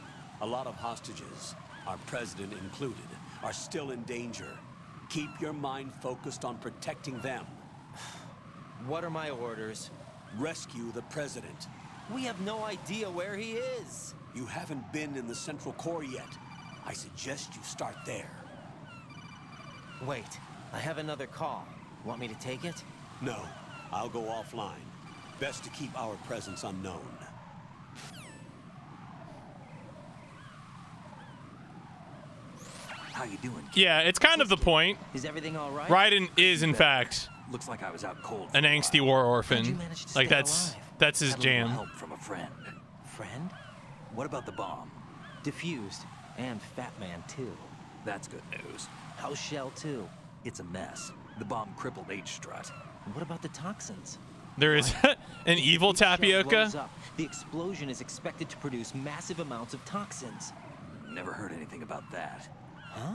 A lot of hostages, our president included, are still in danger. Keep your mind focused on protecting them. What are my orders? Rescue the president. We have no idea where he is. You haven't been in the Central Core yet. I suggest you start there. Wait, I have another call. Want me to take it? No, I'll go offline. Best to keep our presence unknown. How you doing? Yeah, it's kind of the point. Is everything all right? Raiden is, in fact, Looks like I was out cold. an angsty war orphan. manage to Like stay that's alive? his Had a little jam. help from a friend. Friend? What about the bomb? Diffused. And Fat Man, too. That's good news. How's Shell, too? It's a mess. The bomb crippled H-Strut. What about the toxins? There is an evil If Shell blows tapioca. up, the explosion is expected to produce massive amounts of toxins. Never heard anything about that. Huh?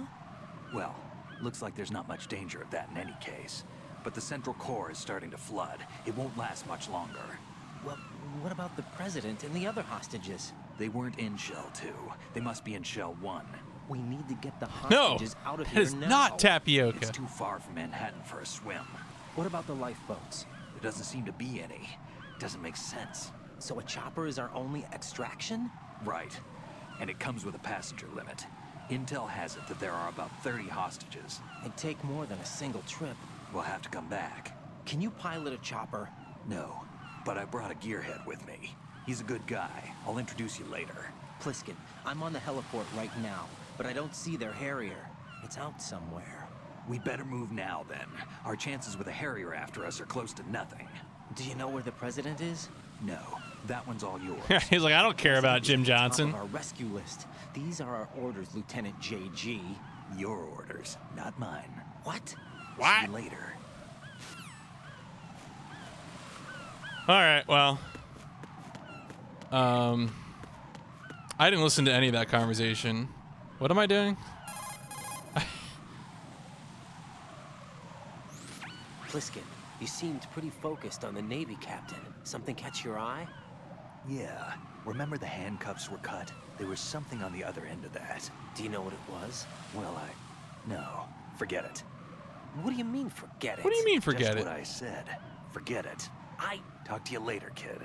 Well, looks like there's not much danger of that in any case. But the central core is starting to flood. It won't last much longer. Well, what about the president and the other hostages? They weren't in Shell 2. They must be in Shell 1. We need to get the No, hostages out of that here is now. not tapioca. It's too far from Manhattan for a swim. What about the lifeboats? There doesn't seem to be any. Doesn't make sense. So a chopper is our only extraction? Right. And it comes with a passenger limit. Intel has it that there are about 30 hostages. It'd take more than a single trip. We'll have to come back. Can you pilot a chopper? No, but I brought a gearhead with me. He's a good guy. I'll introduce you later. Pliskin, I'm on the heliport right now, but I don't see their Harrier. It's out somewhere. We better move now, then. Our chances with a Harrier after us are close to nothing. Do you know where the president is? No, that one's all yours. He's like, I don't care about Jim Johnson. Top of our rescue list. These are our orders, Lieutenant JG. Your orders, not mine. What? See you later. All right, well, I didn't listen to any of that conversation. What am I doing? Pliskin, you seemed pretty focused on the Navy captain. Something catch your eye? Yeah. Remember the handcuffs were cut? There was something on the other end of that. Do you know what it was? Well, no. Forget it. What do you mean, forget it? What do you mean, forget Just it? what I said. Forget it. Talk to you later, kid.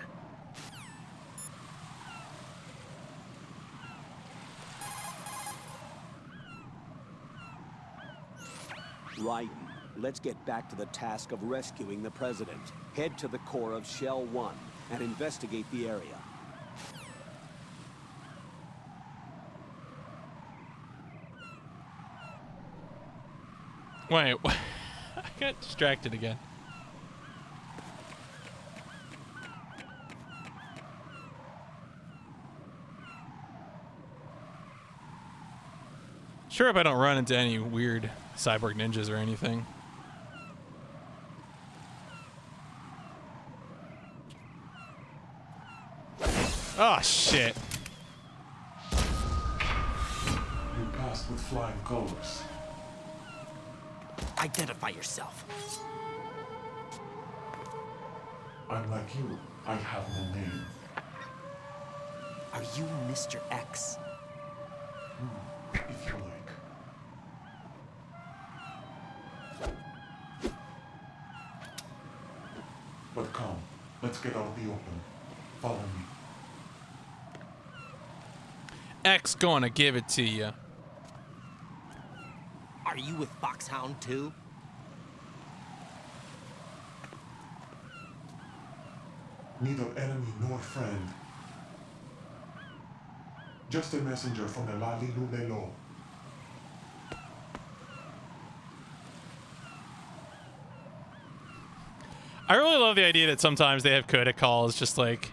Raiden, let's get back to the task of rescuing the president. Head to the core of Shell 1 and investigate the area. Wait, I got distracted again. Sure, if I don't run into any weird cyborg ninjas or anything. Oh, shit. You passed with flying colors. Identify yourself. I'm like you. I have no name. Are you Mr. X? If you like. But come, let's get out the open. Follow me. X gonna give it to you. Are you with Foxhound too? Neither enemy nor friend. Just a messenger from the Lali Lulelo. I really love the idea that sometimes they have coda calls just like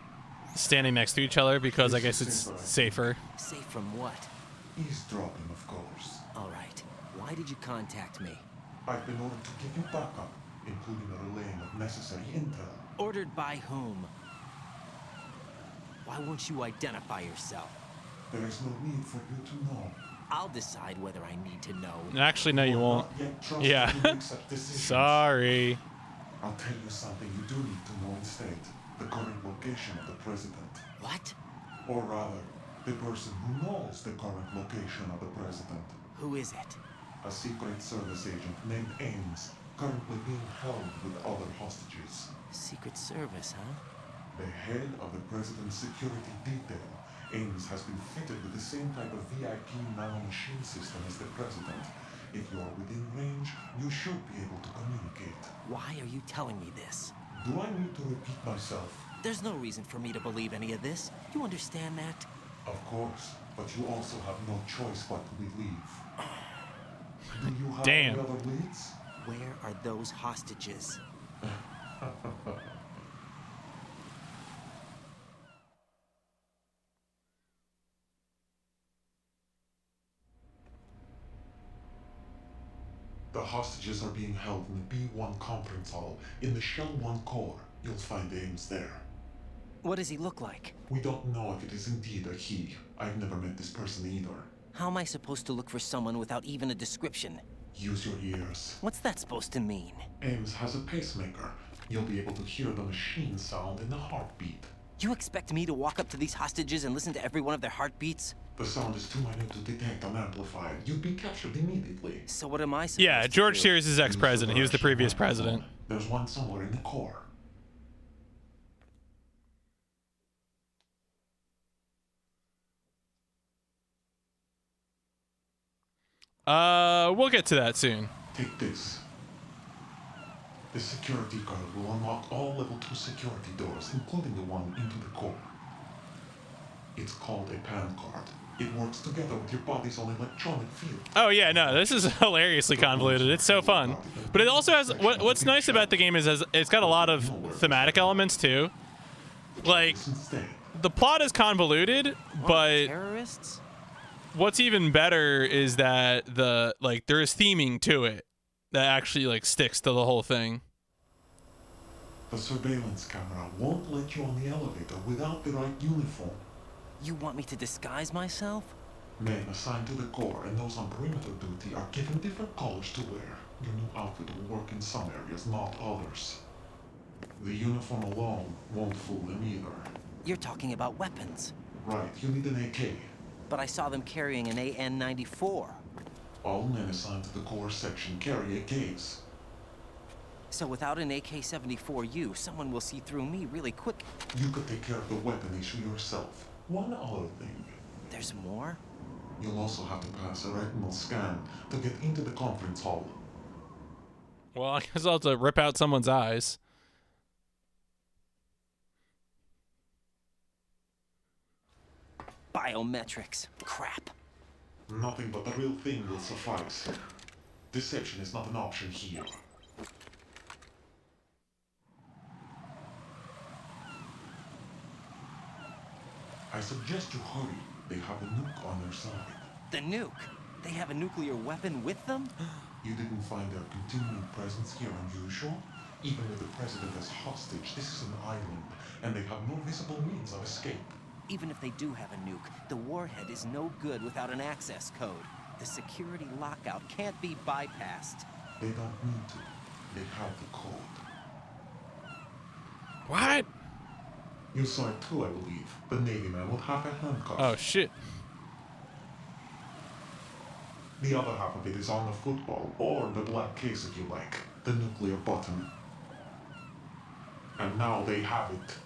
standing next to each other because I guess it's safer. Safe from what? Eavesdropping, of course. All right. Why did you contact me? I've been ordered to give you backup, including a relaying of necessary intel. Ordered by whom? Why won't you identify yourself? There is no need for you to know. I'll decide whether I need to know. Actually, no, you won't. Yeah. Sorry. I'll tell you something you do need to know instead. The current location of the president. What? Or rather, the person who knows the current location of the president. Who is it? A Secret Service agent named Ames, currently being held with other hostages. Secret Service, huh? The head of the president's security detail, Ames has been fitted with the same type of VIP nanomachine system as the president, If you are within range, you should be able to communicate. Why are you telling me this? Do I need to repeat myself? There's no reason for me to believe any of this. You understand that? Of course, but you also have no choice but to believe. Do you have Damn. any other leads? Where are those hostages? The hostages are being held in the B1 conference hall in the Shell 1 core. You'll find Ames there. What does he look like? We don't know if it is indeed a he. I've never met this person either. How am I supposed to look for someone without even a description? Use your ears. What's that supposed to mean? Ames has a pacemaker. You'll be able to hear the machine sound in the heartbeat. You expect me to walk up to these hostages and listen to every one of their heartbeats? The sound is too minute to detect unamplified. You'd be captured immediately. So what am I supposed Yeah, George to do? Sears is ex-president. He was the previous president. There's one somewhere in the core. We'll get to that soon. Take this. The security card will unlock all level 2 security doors, including the one into the core. It's called a PAN card. It works together with your body's own electronic field. Oh yeah, no, this is hilariously convoluted. It's so fun, but it also has what's nice about the game is it's got a lot of thematic elements too. Like the plot is convoluted, but terrorists? What's even better is that there is theming to it that actually like sticks to the whole thing. The surveillance camera won't let you on the elevator without the right uniform. You want me to disguise myself? Men assigned to the core and those on perimeter duty are given different colors to wear. Your new outfit will work in some areas, not others. The uniform alone won't fool them either. You're talking about weapons. Right, you need an AK. But I saw them carrying an AN-94. All men assigned to the core section carry AKs. So without an AK-74U, someone will see through me really quick. You could take care of the weapon issue yourself. One other thing. There's more? You'll also have to pass a retinal scan to get into the conference hall. Well, I guess I'll have to rip out someone's eyes. Biometrics. Crap. Nothing but the real thing will suffice. Deception is not an option here. I suggest you hurry. They have a nuke on their side. The nuke? They have a nuclear weapon with them? You didn't find their continuing presence here unusual? Even with the president as hostage, this is an island, and they have no visible means of escape. Even if they do have a nuke, the warhead is no good without an access code. The security lockout can't be bypassed. They don't need to. They have the code. What? You saw it too, I believe. The Navy man with half a handcuff. Oh shit. The other half of it is on the football, or the black case if you like. The nuclear button. And now they have it.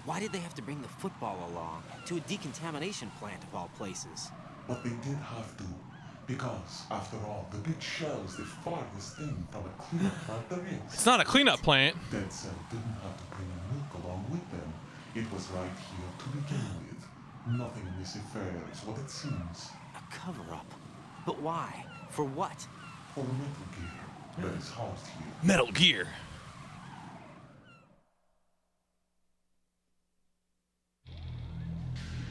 Why did they have to bring the football along? To a decontamination plant of all places. But they did have to. Because, after all, the big shell is the farthest thing from a cleanup plant there is. It's not a cleanup plant. Dead Cell didn't have to bring a nuke along with them. It was right here to begin with. Nothing in this affair is what it seems. A cover-up? But why? For what? For Metal Gear that is housed here. Metal Gear.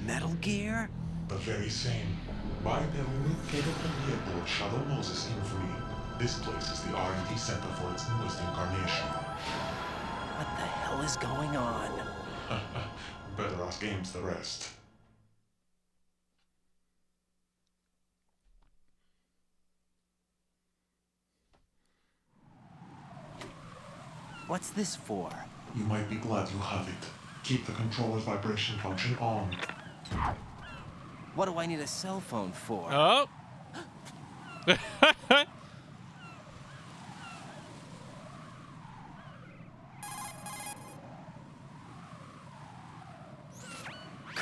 Metal Gear? The very same. Bipedal nuke came from the airport Shadow Moses infamy. This place is the R&D center for its newest incarnation. What the hell is going on? Better ask Ames the rest. What's this for? You might be glad you have it. Keep the controller's vibration function on. What do I need a cell phone for? Oh.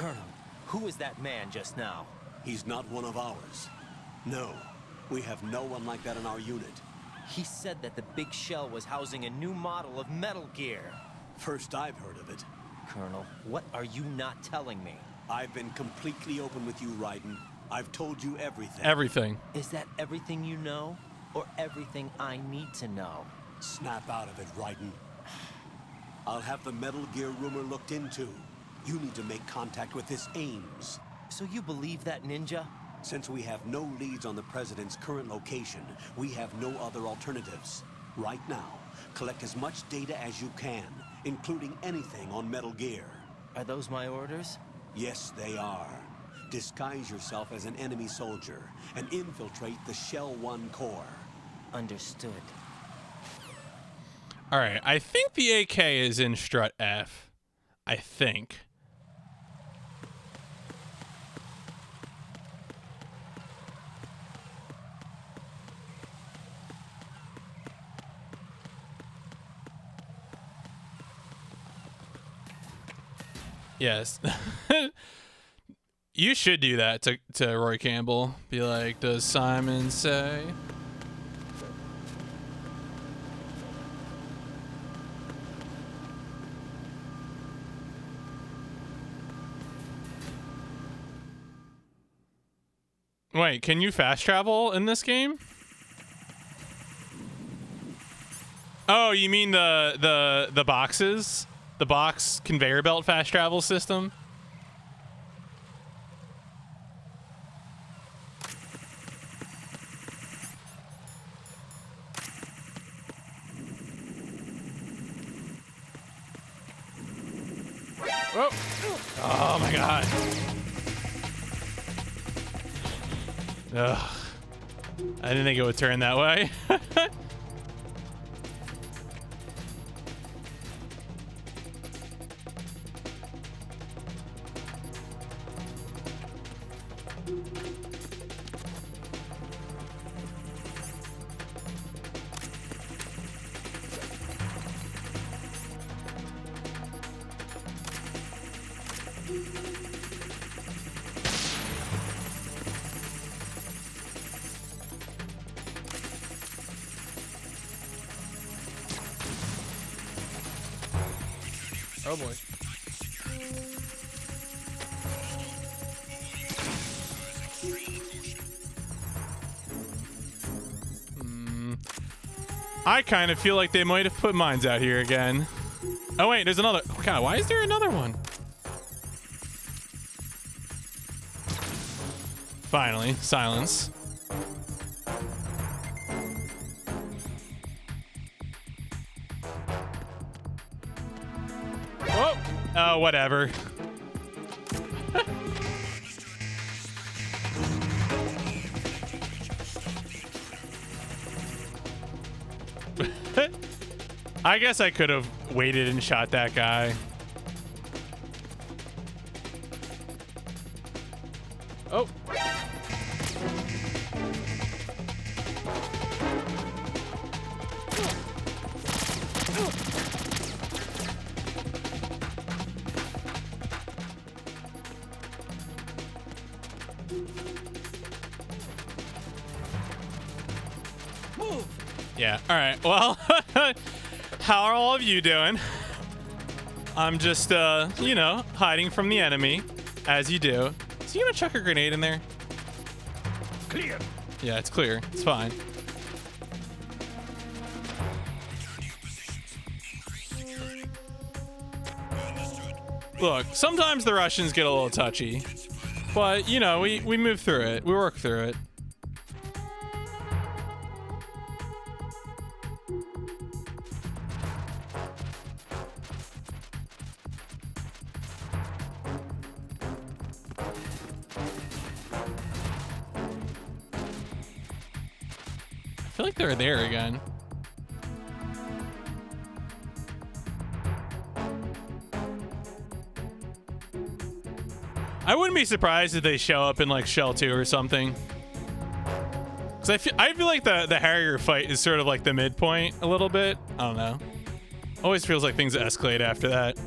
Colonel, who was that man just now? He's not one of ours. No, we have no one like that in our unit. He said that the big shell was housing a new model of Metal Gear. First I've heard of it. Colonel, what are you not telling me? I've been completely open with you, Raiden. I've told you everything. Everything. Is that everything you know? Or everything I need to know? Snap out of it, Raiden. I'll have the Metal Gear rumor looked into. You need to make contact with this Ames. So you believe that, Ninja? Since we have no leads on the President's current location, we have no other alternatives. Right now, collect as much data as you can, including anything on Metal Gear. Are those my orders? Yes, they are. Disguise yourself as an enemy soldier and infiltrate the Shell 1 core. Understood. All right, I think the AK is in strut F. I think. Yes. You should do that to Roy Campbell. Be like, does Simon say? Wait, can you fast travel in this game? Oh, you mean the boxes? The box conveyor belt fast travel system? Whoa. Oh my god. Ugh. I didn't think it would turn that way. Oh boy. I kind of feel like they might have put mines out here again. Oh wait, there's another. Oh god, why is there another one? Finally, silence. Oh, oh, whatever. I guess I could have waited and shot that guy. Oh. Yeah, all right. Well, how are all of you doing? I'm just, you know, hiding from the enemy, as you do. Is he gonna chuck a grenade in there? Clear. Yeah, it's clear. It's fine. Look, sometimes the Russians get a little touchy, but, you know, we move through it. We work through it. I feel like they're there again. I wouldn't be surprised if they show up in like Shell 2 or something. Because I feel like the Harrier fight is sort of like the midpoint a little bit. I don't know. Always feels like things escalate after that.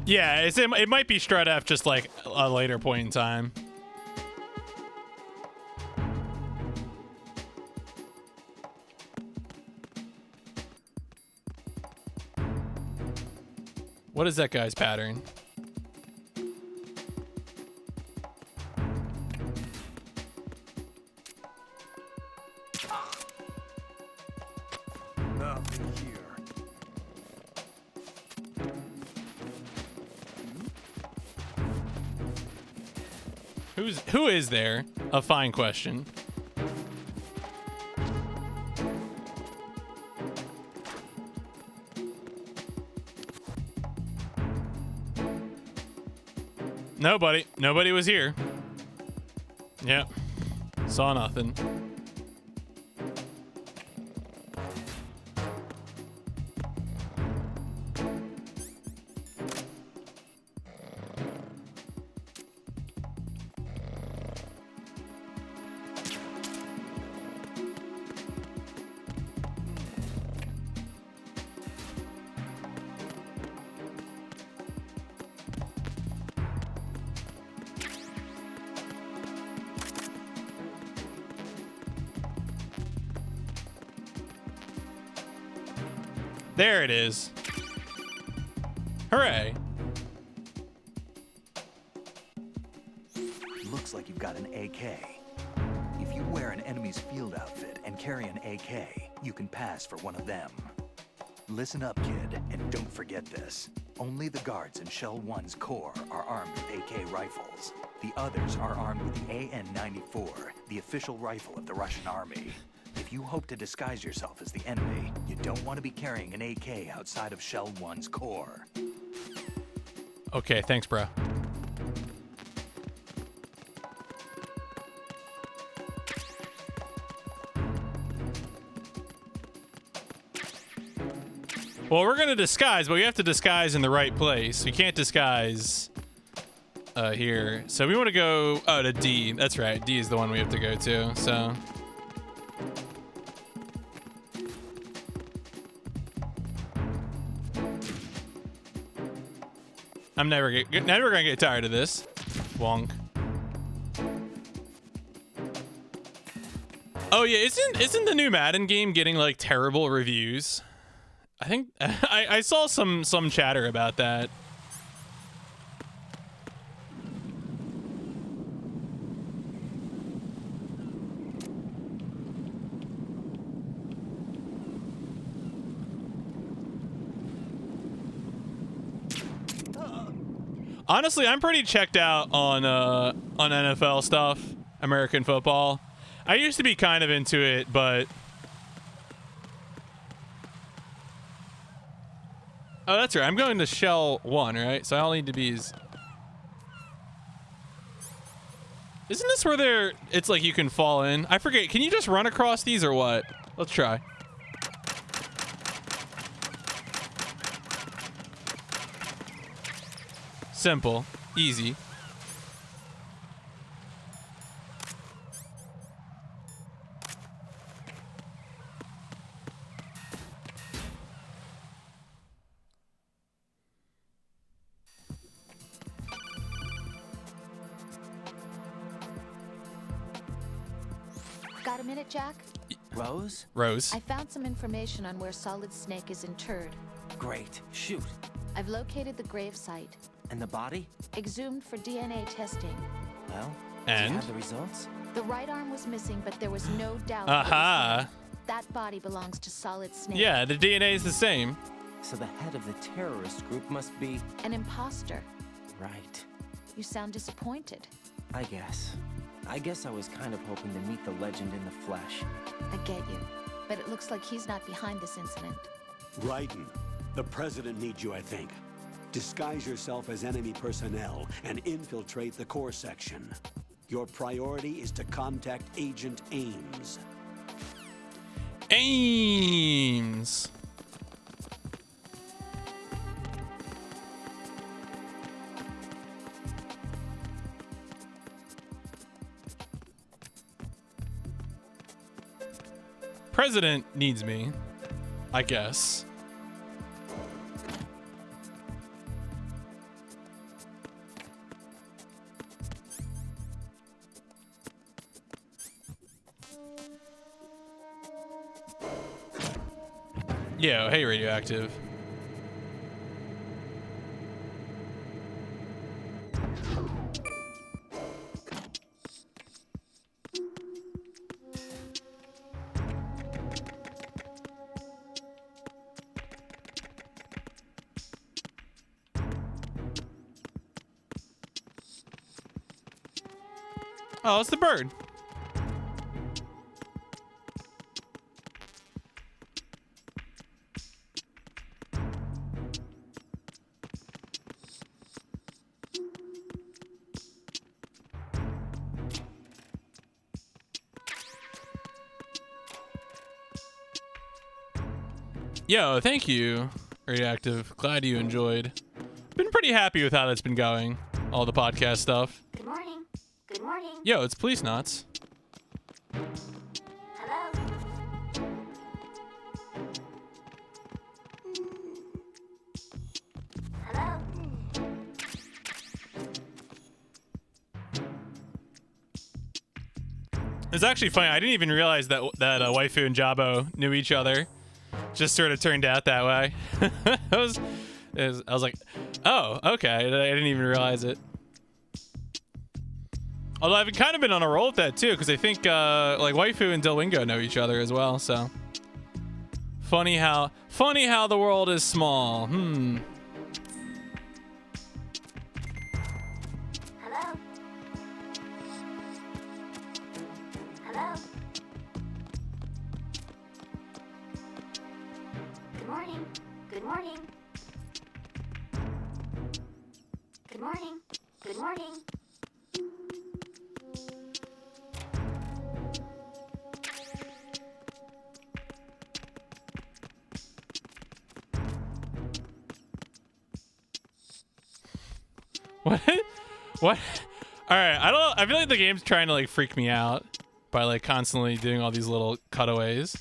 Yeah, it might be Strut F, just like a later point in time. What is that guy's pattern? Nothing here. Who is there? A fine question. Nobody was here. Yep. Saw nothing. There it is. Hooray. Looks like you've got an AK. If you wear an enemy's field outfit and carry an AK, you can pass for one of them. Listen up, kid, and don't forget this. Only the guards in Shell 1's core are armed with AK rifles. The others are armed with the AN-94, the official rifle of the Russian army. If you hope to disguise yourself as the enemy, you don't want to be carrying an AK outside of Shell 1's core. Okay, thanks, bro. Well, we're gonna disguise, but we have to disguise in the right place. We can't disguise here. So we want to go to D. That's right. D is the one we have to go to. So. I'm never gonna get tired of this. Wonk. Oh yeah, isn't the new Madden game getting like terrible reviews? I think I saw some chatter about that. Honestly, I'm pretty checked out on NFL stuff, American football. I used to be kind of into it, but oh, that's right. I'm going to Shell 1, right? So all I need to be is. Isn't this where it's like you can fall in? I forget. Can you just run across these or what? Let's try. Simple, easy. Got a minute, Jack? Rose? Rose. I found some information on where Solid Snake is interred. Great. Shoot. I've located the grave site. And the body? Exhumed for DNA testing. Well, and? Do you have the results? The right arm was missing, but there was no doubt. Aha. That body belongs to Solid Snake. Yeah, the DNA is the same. So the head of the terrorist group must be an imposter. Right. You sound disappointed. I guess I was kind of hoping to meet the legend in the flesh. I get you. But it looks like he's not behind this incident. Raiden, the president needs you, I think. Disguise yourself as enemy personnel and infiltrate the core section. Your priority is to contact Agent Ames. Ames! President needs me, I guess. Yo, hey, Radioactive. Oh, it's the bird. Yo, thank you, Radioactive. Glad you enjoyed. Been pretty happy with how that's been going. All the podcast stuff. Good morning. Good morning. Yo, it's Police Knots. Hello. Hello. It's actually funny. I didn't even realize that Waifu and Jabo knew each other. Just sort of turned out that way. I was like, oh, okay. I didn't even realize it. Although I've kind of been on a roll with that too, because I think like Waifu and Delwingo know each other as well. So funny how the world is small. Hello. Hello. Good morning. Good morning. Good morning. Good morning. What? What? All right. I feel like the game's trying to like freak me out by like constantly doing all these little cutaways.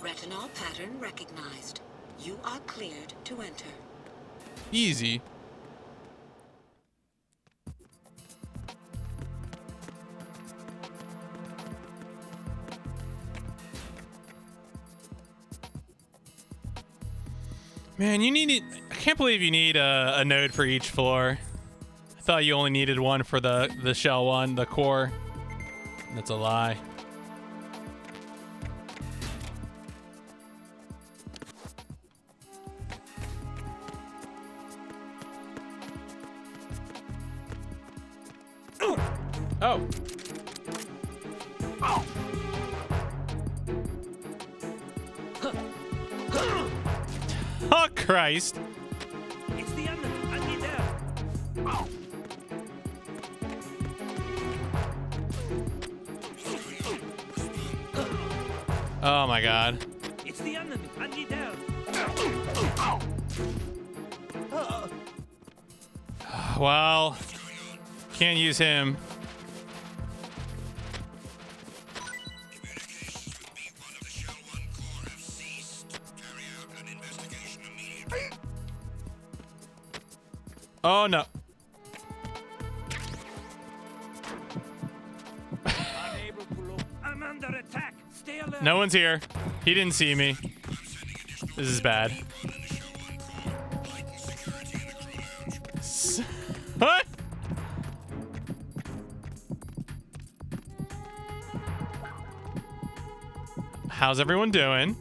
Retinol pattern recognized. You are cleared to enter. Easy. Man, you need. I can't believe you need a node for each floor. I thought you only needed one for the shell one, the core. That's a lie. Oh. Oh, Christ. It's the enemy. I need help. Oh, my God. It's the enemy. I need help. Well, can't use him. Oh, no. I'm under attack. Stay alert. No one's here. He didn't see me. This is bad. What? How's everyone doing?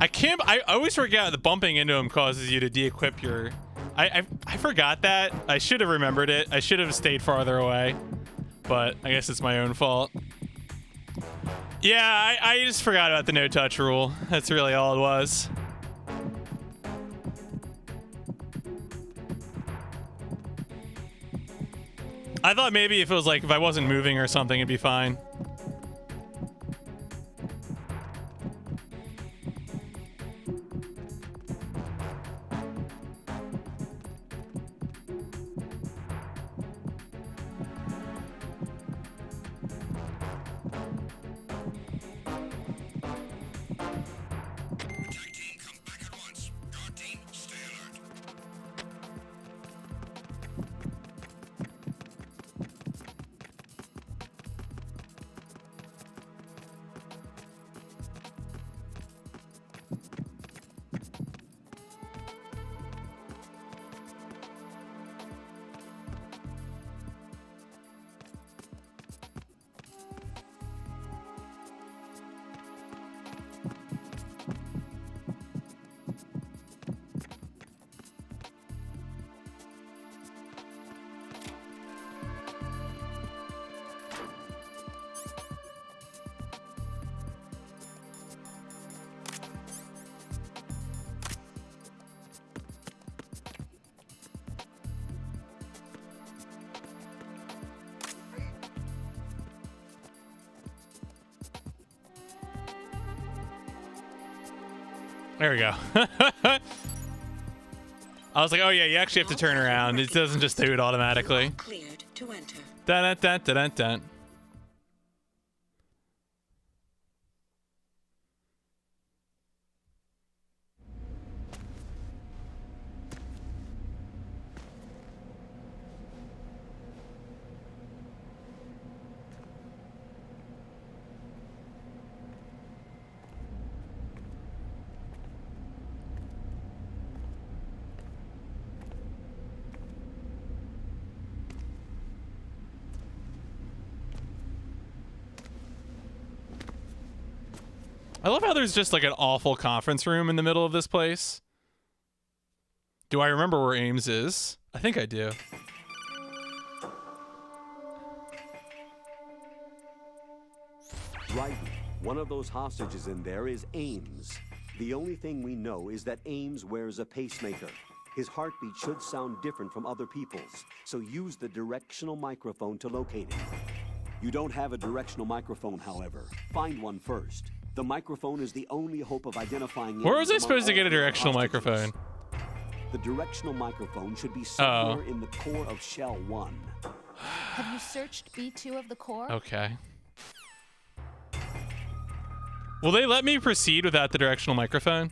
I always forget that bumping into him causes you to de-equip your... I forgot that. I should have remembered it. I should have stayed farther away. But I guess it's my own fault. Yeah, I just forgot about the no-touch rule. That's really all it was. I thought maybe if it was like, if I wasn't moving or something, it'd be fine. There we go. I was like, oh yeah, you actually have to turn around. It doesn't just do it automatically. Cleared to enter. Dun dun dun dun dun. I love how there's just like an awful conference room in the middle of this place. Do I remember where Ames is? I think I do. Right. One of those hostages in there is Ames. The only thing we know is that Ames wears a pacemaker. His heartbeat should sound different from other people's, so use the directional microphone to locate him. You don't have a directional microphone, however. Find one first. The microphone is the only hope of identifying. Where was I supposed to get a directional microphone? The directional microphone should be somewhere in the core of Shell 1. Have you searched B2 of the core? Okay. Will they let me proceed without the directional microphone?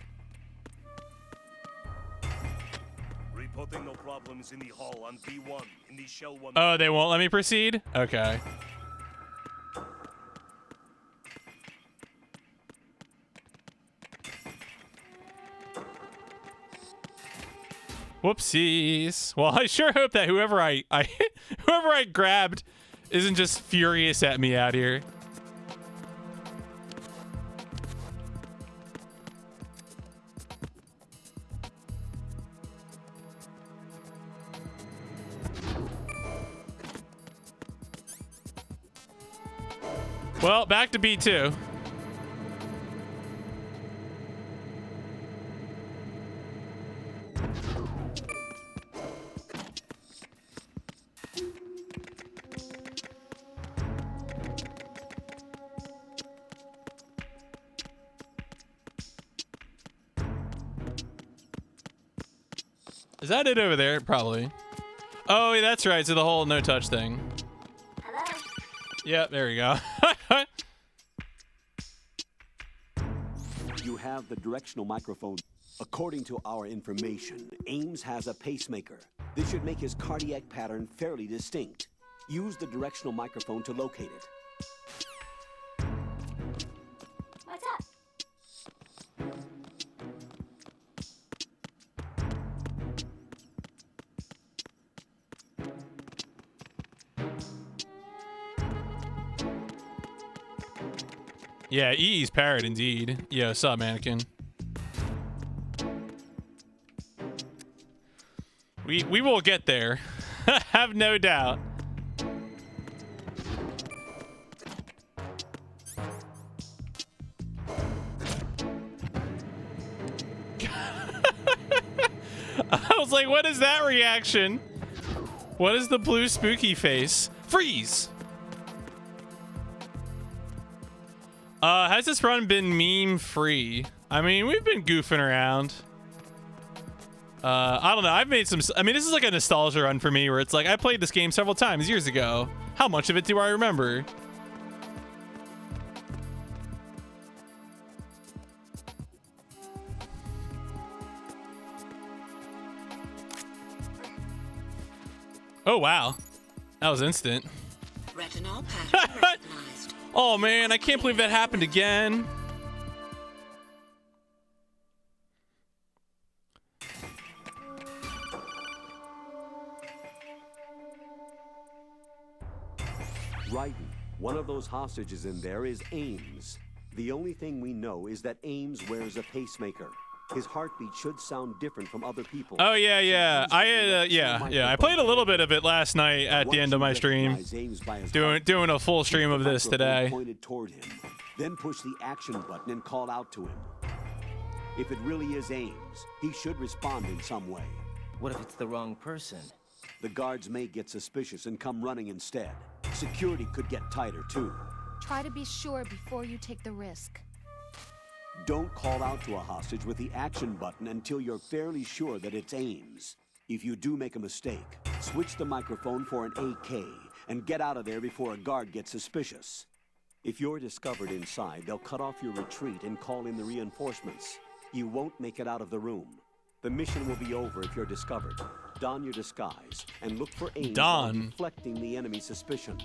Reporting no problems in the hall on B1 in the Shell 1. Oh, they won't let me proceed? Okay. Whoopsies. Well, I sure hope that whoever I whoever I grabbed isn't just furious at me out here. Well, back to B2. Is that it over there? Probably. Oh, yeah, that's right. So the whole no-touch thing. Hello? Yep, there we go. You have the directional microphone. According to our information, Ames has a pacemaker. This should make his cardiac pattern fairly distinct. Use the directional microphone to locate it. What's up? Yeah, EE's parrot indeed. Yeah, what's up, mannequin? We will get there. Have no doubt. what is that reaction? What is the blue spooky face? Freeze! Has this run been meme free? I mean, we've been goofing around. I don't know. I've made some. I mean, this is like a nostalgia run for me where it's like I played this game several times years ago. How much of it do I remember? Oh, wow. That was instant. Retinol pattern recognized. Oh, man. I can't believe that happened again. Raiden, one of those hostages in there is Ames. The only thing we know is that Ames wears a pacemaker. His heartbeat should sound different from other people. Oh, yeah. I had, I played a little bit of it last night at the end of my stream. Doing a full stream of this today. Pointed toward him, then push the action button and call out to him. If it really is Ames, he should respond in some way. What if it's the wrong person? The guards may get suspicious and come running instead. Security could get tighter, too. Try to be sure before you take the risk. Don't call out to a hostage with the action button until you're fairly sure that it's Ames. If you do make a mistake, switch the microphone for an AK and get out of there before a guard gets suspicious. If you're discovered inside, they'll cut off your retreat and call in the reinforcements. You won't make it out of the room. The mission will be over if you're discovered. Don your disguise and look for Ames while deflecting the enemy's suspicion.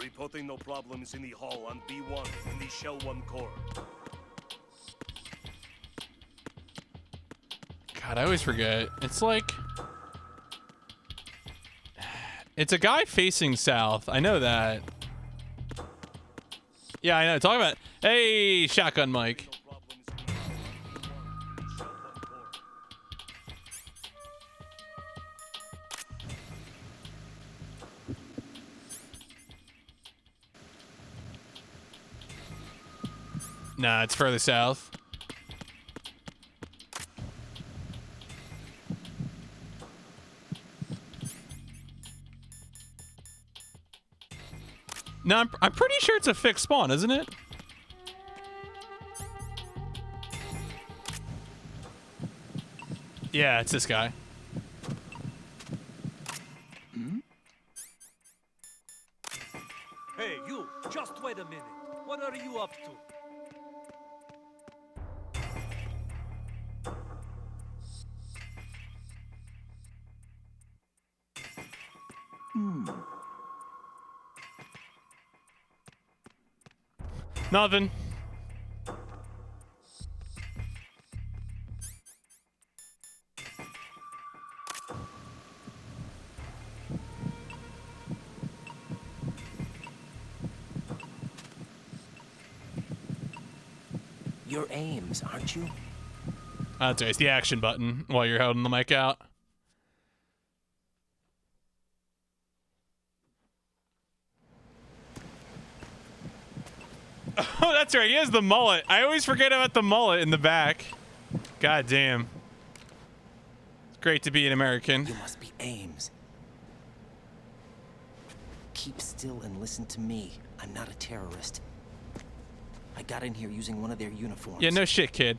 Reporting no problems in the hall on B1 in the Shell 1 core. God, I always forget. It's like... It's a guy facing south. I know that. Yeah, I know. Talk about... Hey, Shotgun Mike. Nah, it's further south. No, I'm pretty sure it's a fixed spawn, isn't it? Yeah, it's this guy. Hey, you! Just wait a minute. What are you up to? Nothing. You're Ames, aren't you? That's right. It's the action button while you're holding the mic out. Oh, that's right. He has the mullet. I always forget about the mullet in the back. God damn. It's great to be an American. You must be Ames. Keep still and listen to me. I'm not a terrorist. I got in here using one of their uniforms. Yeah, no shit, kid.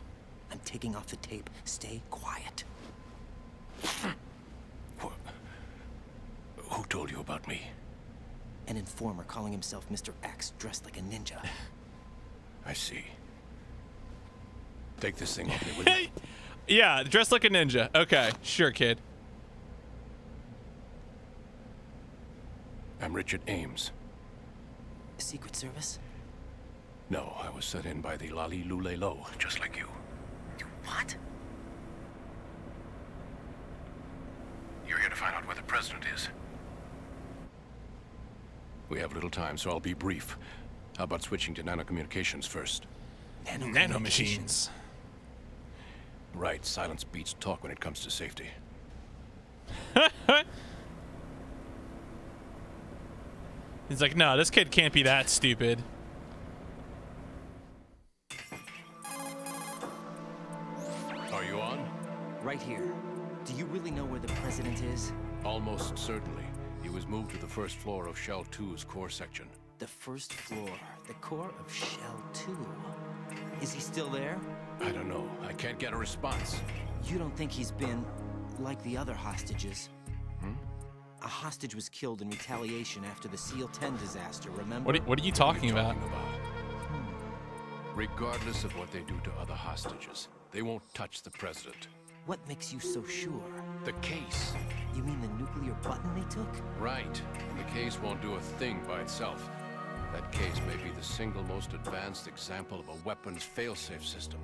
I'm taking off the tape. Stay quiet. Who told you about me? An informer calling himself Mr. X, dressed like a ninja. I see. Take this thing off me, will you? Yeah, dressed like a ninja. Okay, sure, kid. I'm Richard Ames. Secret Service? No, I was sent in by the Lali Lule Lo, just like you. What? You're here to find out where the president is. We have little time, so I'll be brief. How about switching to nanocommunications first? Nanomachines. Right, silence beats talk when it comes to safety. He's like, no, this kid can't be that stupid. Are you on? Right here. Do you really know where the president is? Almost certainly. He was moved to the first floor of Shell 2's core section. The first floor, the core of Shell 2. Is he still there? I don't know. I can't get a response. You don't think he's been like the other hostages? A hostage was killed in retaliation after the SEAL 10 disaster, remember? What are you talking about? Regardless of what they do to other hostages, they won't touch the president. What makes you so sure? The case. You mean the nuclear button they took? Right. The case won't do a thing by itself. That case may be the single most advanced example of a weapons failsafe system.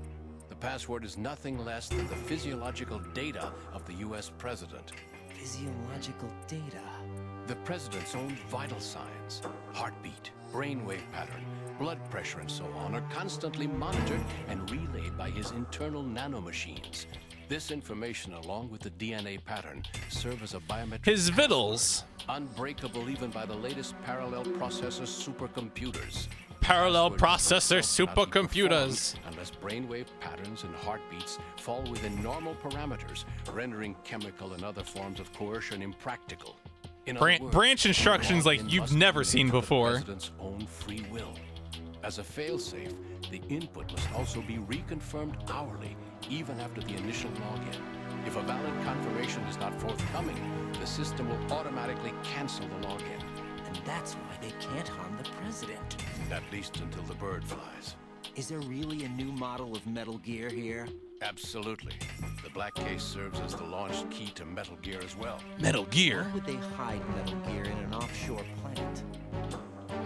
The password is nothing less than the physiological data of the US president. Physiological data? The president's own vital signs, heartbeat, brainwave pattern, blood pressure and so on are constantly monitored and relayed by his internal nanomachines. This information, along with the DNA pattern, serve as a biometric His vittles. Unbreakable even by the latest parallel processor supercomputers. Parallel processor supercomputers. Unless brainwave patterns and heartbeats fall within normal parameters, rendering chemical and other forms of coercion impractical. In other words, Branch instructions like you've never seen before. The president's own free will. As a failsafe, the input must also be reconfirmed hourly, even after the initial login. If a valid confirmation is not forthcoming, the system will automatically cancel the login. And that's why they can't harm the president. At least until the bird flies. Is there really a new model of Metal Gear here? Absolutely. The black case serves as the launch key to Metal Gear as well. Metal Gear? Why would they hide Metal Gear in an offshore plant?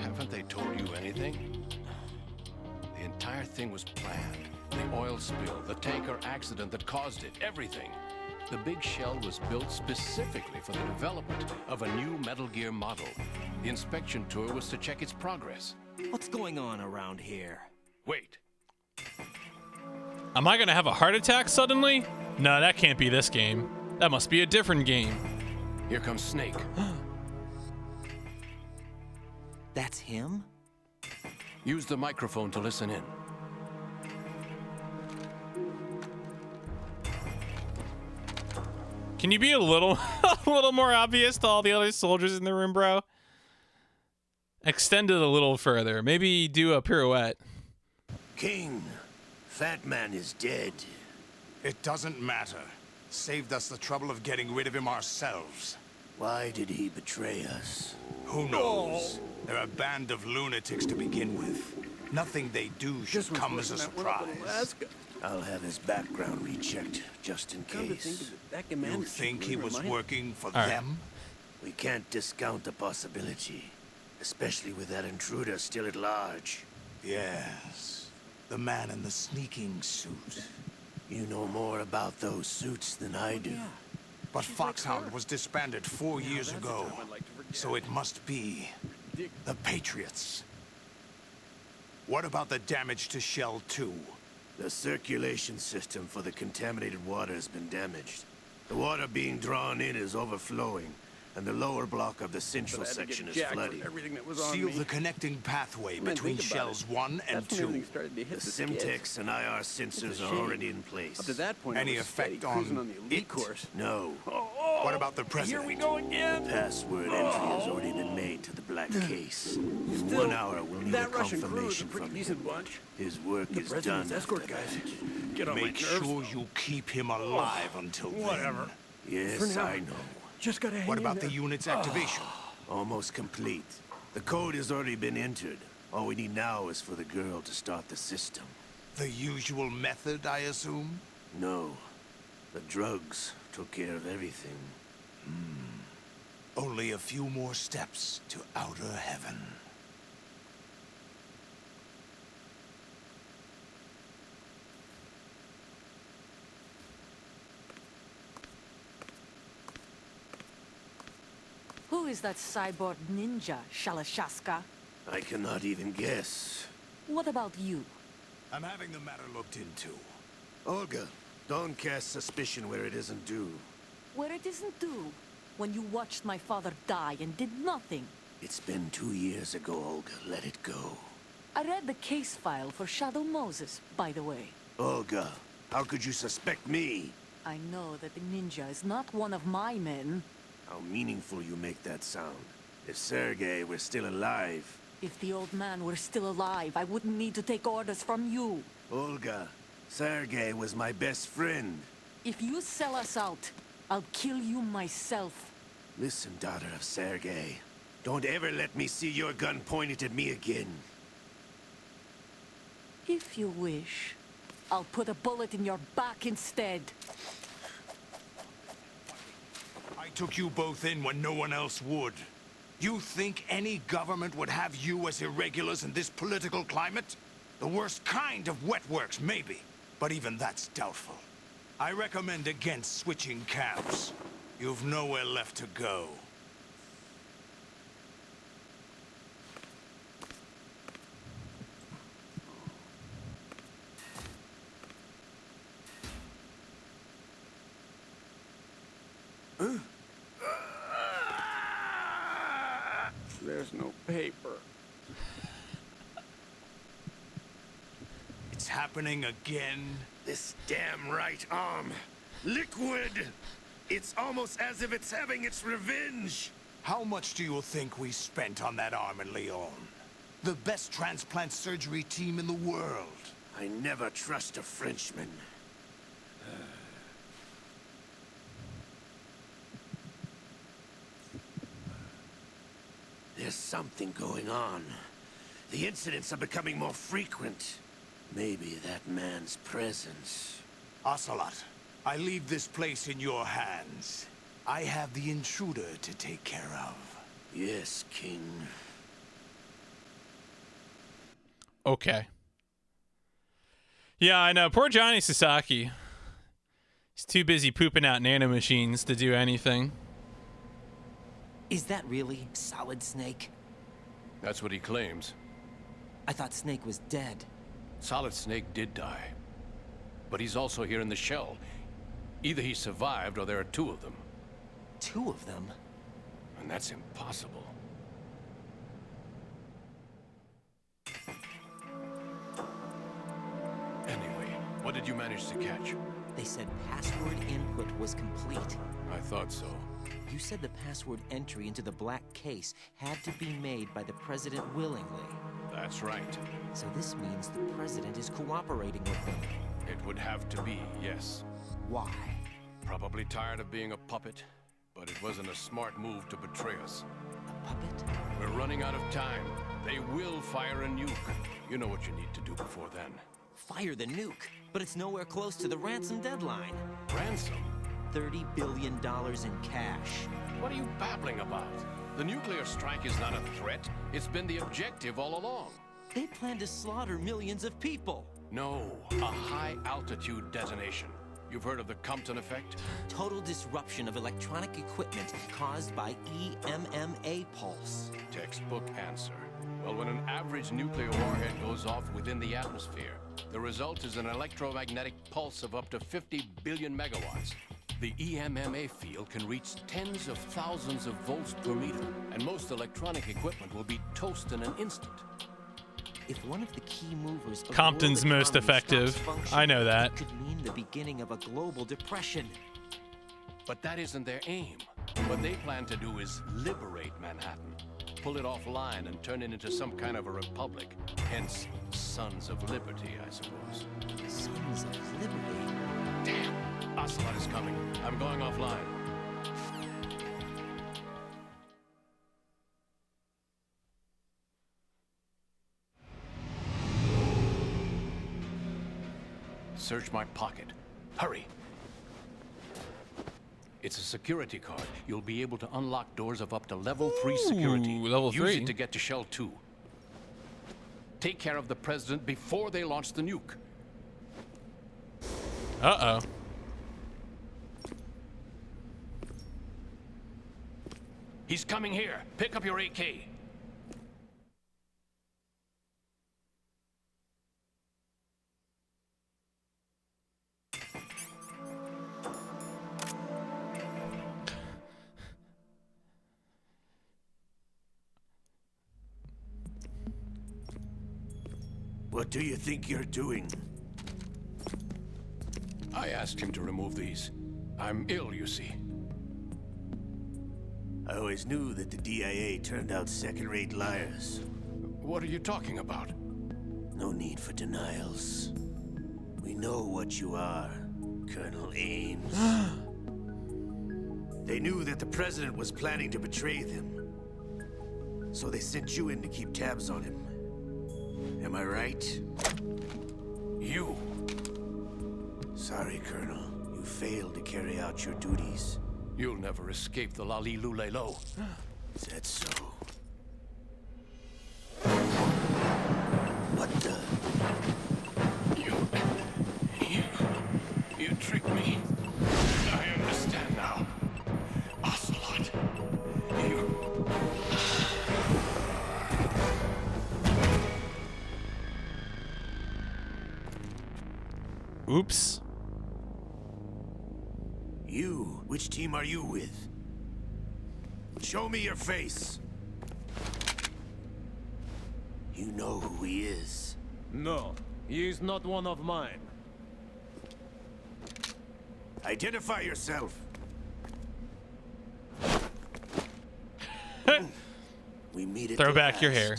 Haven't they told you anything? The entire thing was planned. The oil spill, the tanker accident that caused it, everything. The big shell was built specifically for the development of a new Metal Gear model. The inspection tour was to check its progress. What's going on around here? Wait. Am I gonna have a heart attack suddenly? No, that can't be this game. That must be a different game. Here comes Snake. That's him? Use the microphone to listen in. Can you be a little more obvious to all the other soldiers in the room, bro? Extend it a little further. Maybe do a pirouette. King, Fat Man is dead. It doesn't matter. Saved us the trouble of getting rid of him ourselves. Why did he betray us? Who knows? They're a band of lunatics to begin with. Nothing they do should come as a surprise. I'll have his background rechecked, just in case. You think he was working for right. them? We can't discount the possibility, especially with that intruder still at large. Yes, the man in the sneaking suit. You know more about those suits than I do. But Foxhound was disbanded 4 years ago, so it must be the Patriots. What about the damage to Shell 2? The circulation system for the contaminated water has been damaged. The water being drawn in is overflowing, and the lower block of the central section is flooding. Seal the connecting pathway between Shells 1 and 2. The Simtex and IR sensors are already in place. Up to that point, Any effect on the elite course. No. What about the president? Here we go again. Password entry has already been made to the black case. In 1 hour, we'll need a That Russian crew is a confirmation pretty from decent him. bunch. His work The is president's done. escort guys. Get on my Make nerves. sure you keep him alive until Whatever. then. Yes, For now. I know. Just gotta hang What in about there. the unit's activation? Almost complete. The code has already been entered. All we need now is for the girl to start the system. The usual method, I assume? No. The drugs took care of everything. Only a few more steps to outer heaven. Who is that cyborg ninja, Shalashaska? I cannot even guess. What about you? I'm having the matter looked into. Olga, don't cast suspicion where it isn't due. Where it isn't due. When you watched my father die and did nothing. It's been 2 years ago, Olga. Let it go. I read the case file for Shadow Moses, by the way. Olga, how could you suspect me? I know that the ninja is not one of my men. How meaningful you make that sound. If Sergei were still alive... If the old man were still alive, I wouldn't need to take orders from you. Olga, Sergei was my best friend. If you sell us out, I'll kill you myself. Listen, daughter of Sergei. Don't ever let me see your gun pointed at me again. If you wish, I'll put a bullet in your back instead. I took you both in when no one else would. You think any government would have you as irregulars in this political climate? The worst kind of wet works, maybe. But even that's doubtful. I recommend against switching camps. You've nowhere left to go. There's no paper. It's happening again. This damn right arm. Liquid! It's almost as if it's having its revenge. How much do you think we spent on that arm in Lyon? The best transplant surgery team in the world. I never trust a Frenchman. There's something going on. The incidents are becoming more frequent. Maybe that man's presence. Ocelot, I leave this place in your hands. I have the intruder to take care of. Yes, King. Okay. Yeah, I know. Poor Johnny Sasaki. He's too busy pooping out nanomachines to do anything. Is that really Solid Snake? That's what he claims. I thought Snake was dead. Solid Snake did die. But he's also here in the shell. Either he survived or there are two of them. Two of them? And that's impossible. Anyway, what did you manage to catch? They said password input was complete. I thought so. You said the password entry into the black case had to be made by the president willingly. That's right. So this means the president is cooperating with them. It would have to be, yes. Why? Probably tired of being a puppet, but it wasn't a smart move to betray us. A puppet? We're running out of time. They will fire a nuke. You know what you need to do before then. Fire the nuke, but it's nowhere close to the ransom deadline. Ransom? $30 billion in cash. What are you babbling about? The nuclear strike is not a threat. It's been the objective all along. They plan to slaughter millions of people. No, a high-altitude detonation. You've heard of the Compton effect? Total disruption of electronic equipment caused by EMMA pulse. Textbook answer. Well, when an average nuclear warhead goes off within the atmosphere, the result is an electromagnetic pulse of up to 50 billion megawatts. The EMMA field can reach tens of thousands of volts per meter, and most electronic equipment will be toast in an instant. If one of the key movers of Compton's the world most economy effective. stops functioning, I know that. it could mean the beginning of a global depression. But that isn't their aim. What they plan to do is liberate Manhattan, pull it offline and turn it into some kind of a republic. Hence, Sons of Liberty, I suppose. Sons of Liberty? Damn! Ocelot is coming. I'm going offline. Search my pocket. Hurry! It's a security card. You'll be able to unlock doors of up to level 3 security. Level 3? Use it to get to Shell 2. Take care of the president before they launch the nuke. Uh-oh. He's coming here. Pick up your AK. What do you think you're doing? I asked him to remove these. I'm ill, you see. I always knew that the DIA turned out second-rate liars. What are you talking about? No need for denials. We know what you are, Colonel Ames. They knew that the president was planning to betray them. So they sent you in to keep tabs on him. Am I right? You? Sorry, Colonel. You failed to carry out your duties. You'll never escape the Lali Lulelo. Is that so? What the? You tricked me. I understand now. Ocelot. Oops. You? Which team are you with? Show me your face. You know who he is. No, he is not one of mine. Identify yourself. We meet at Throw the back your last. hair.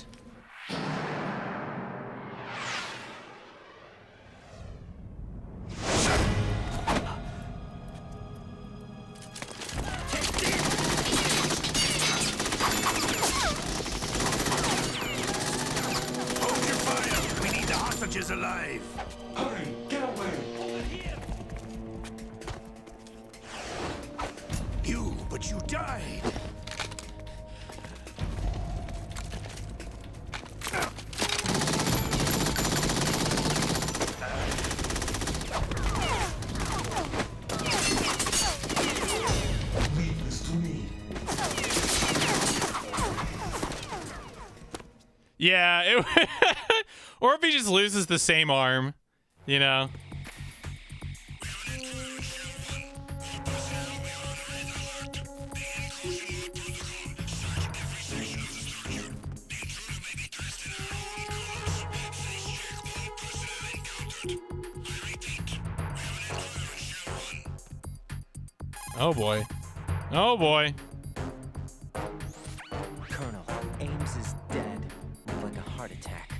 Hold your fire. We need the hostages alive. Hurry, get away. But you died. Leave this to me. Yeah, or if he just loses the same arm, you know. Oh boy. Oh boy. Colonel, Ames is dead. Like a heart attack.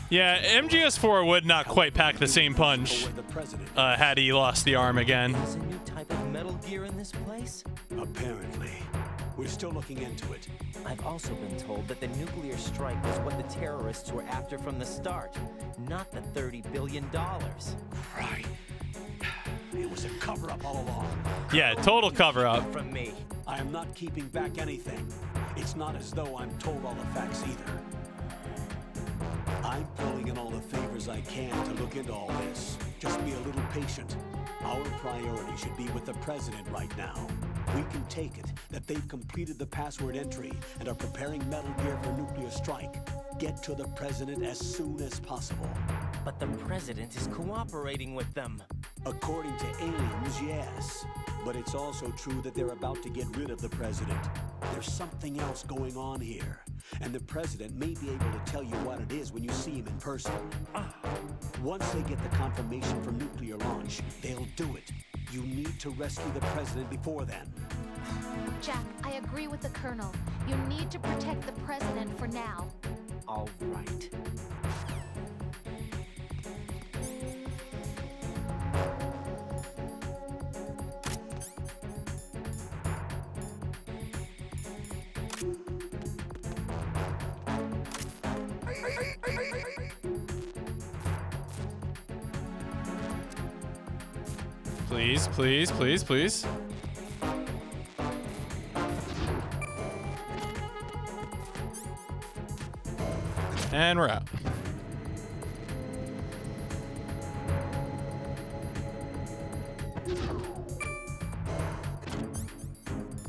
Yeah, MGS4 would not quite pack the same punch had he lost the arm again. There's a new type of Metal Gear in this place? Apparently. We're still looking into it. I've also been told that the nuclear strike was what the terrorists were after from the start, not the $30 billion. Right. It was a cover-up all along. Yeah, total cover-up. From me. I am not keeping back anything. It's not as though I'm told all the facts either. I'm pulling in all the favors I can to look into all this. Just be a little patient. Our priority should be with the president right now. We can take it that they've completed the password entry and are preparing Metal Gear for nuclear strike. Get to the president as soon as possible. But the president is cooperating with them. According to aliens, yes. But it's also true that they're about to get rid of the president. There's something else going on here. And the president may be able to tell you what it is when you see him in person. Once they get the confirmation for nuclear launch, they'll do it. You need to rescue the president before then. Jack, I agree with the Colonel. You need to protect the president for now. All right. Please, please, please, please. And we're out.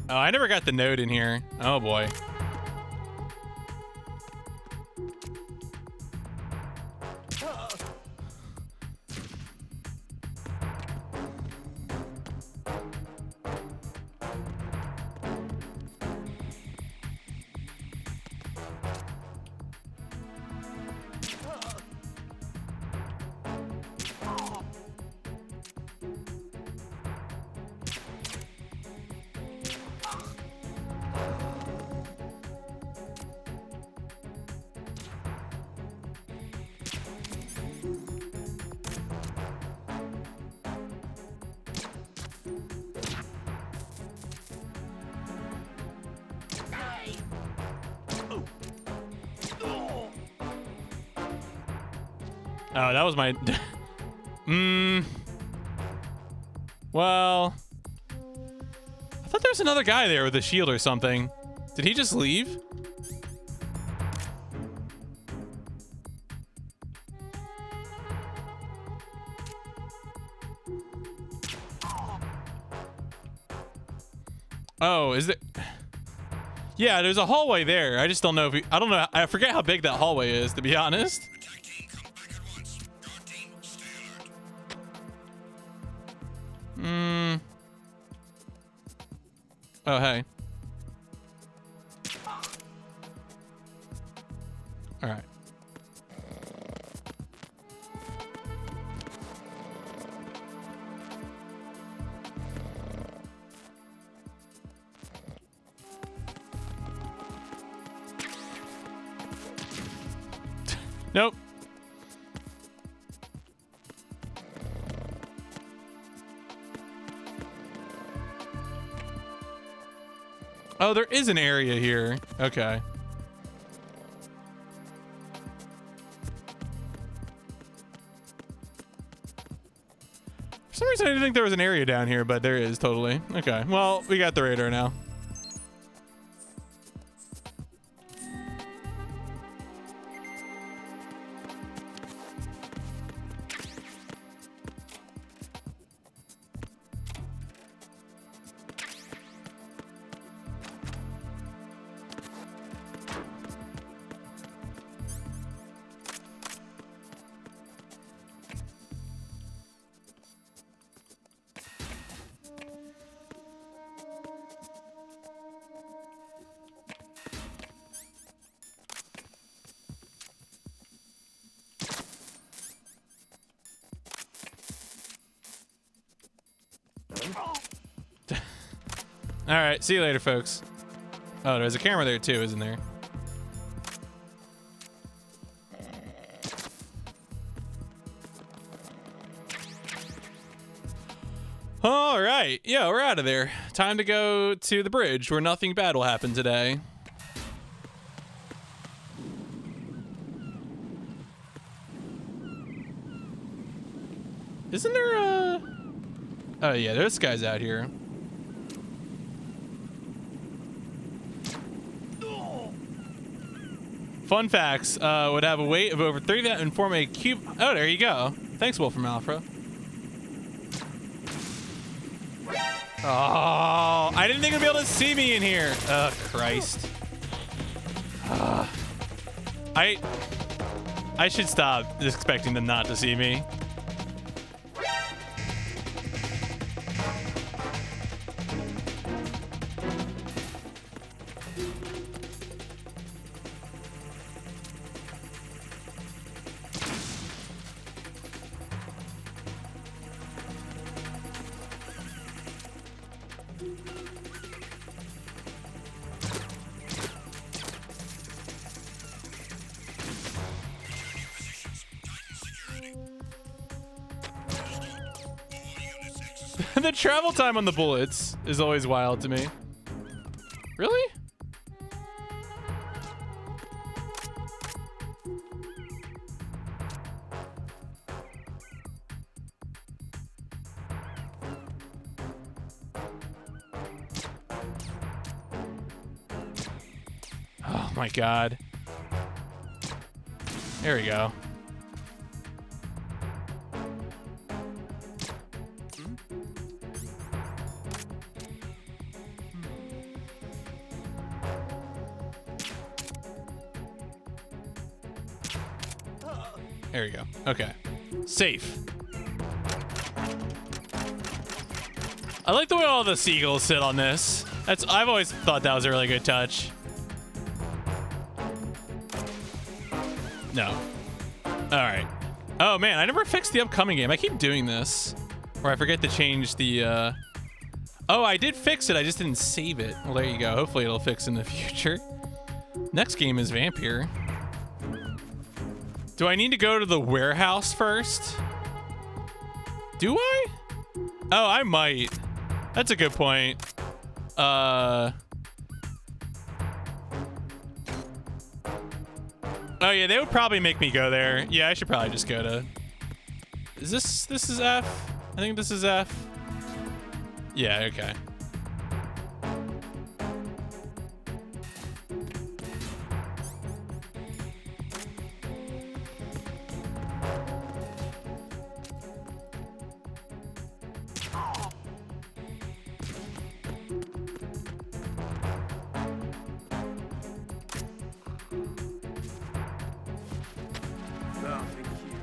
Oh, I never got the note in here. Oh boy. Oh, that was my... Well... I thought there was another guy there with a shield or something. Did he just leave? Oh, is it? Yeah, there's a hallway there. I just don't know if I don't know. I forget how big that hallway is, to be honest. Oh, hey. All right. Nope. Oh, there is an area here. Okay. For some reason, I didn't think there was an area down here, but there is totally. Okay. Well, we got the radar now. All right, see you later, folks. Oh, there's a camera there too, isn't there? All right, yeah, we're out of there. Time to go to the bridge where nothing bad will happen today. Isn't there a... Oh yeah, there's guys out here. Fun facts, would have a weight of over 30 and form a cube. Oh, there you go. Thanks, Wolfram Alpha. Oh, I didn't think it'd be able to see me in here. Oh, Christ. I should stop expecting them not to see me. The travel time on the bullets is always wild to me. Really? Oh my God. There we go. There you go. Okay. Safe. I like the way all the seagulls sit on this. I've always thought that was a really good touch. No. Alright. Oh man, I never fixed the upcoming game. I keep doing this. Or I forget to change the Oh, I did fix it. I just didn't save it. Well, there you go. Hopefully it'll fix in the future. Next game is Vampire. Do I need to go to the warehouse first? Do I? Oh, I might. That's a good point. Oh yeah, they would probably make me go there. Yeah, I should probably just go to... Is this is F? I think this is F. Yeah, okay. Nothing here.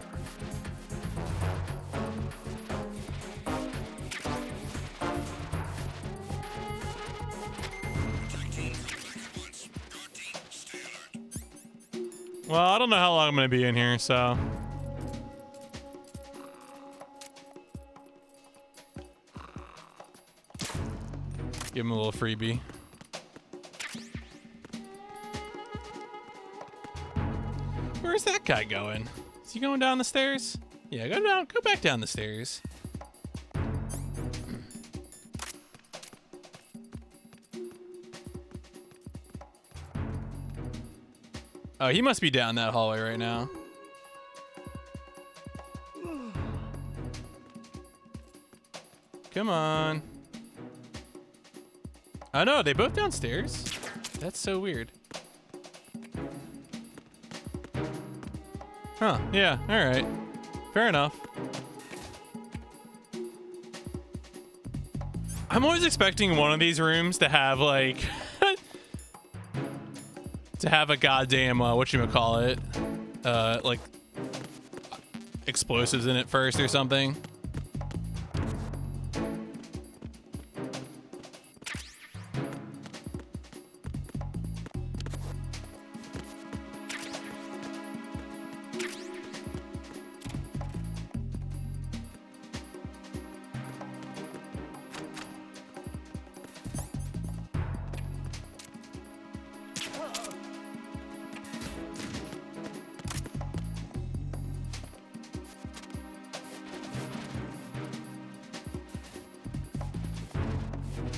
Well, I don't know how long I'm gonna be in here, so. Give him a little freebie. Where's that guy going? Is he going down the stairs? Yeah, go back down the stairs. Oh, he must be down that hallway right now. Come on. Oh no, they both downstairs? That's so weird. Huh, yeah, alright. Fair enough. I'm always expecting one of these rooms to have like to have a goddamn whatchamacallit, like explosives in it first or something.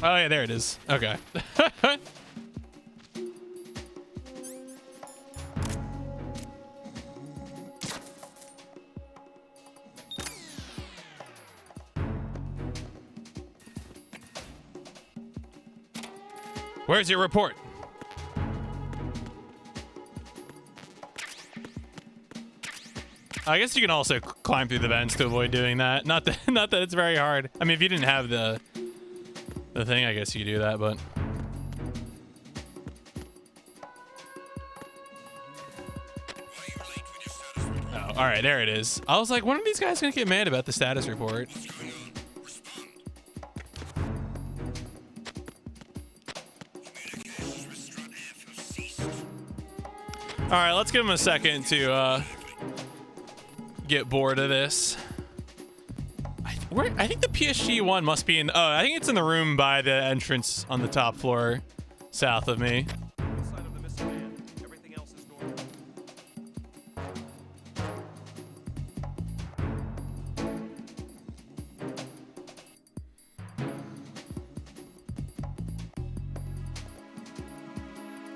Oh yeah, there it is. Okay. Where's your report? I guess you can also climb through the vents to avoid doing that. Not that it's very hard. I mean, if you didn't have the thing, I guess you could do that, but... Oh, alright, there it is. I was like, when are these guys gonna get mad about the status report? Alright, let's give him a second to get bored of this. I think the PSG one must be in... Oh, I think it's in the room by the entrance on the top floor, south of me.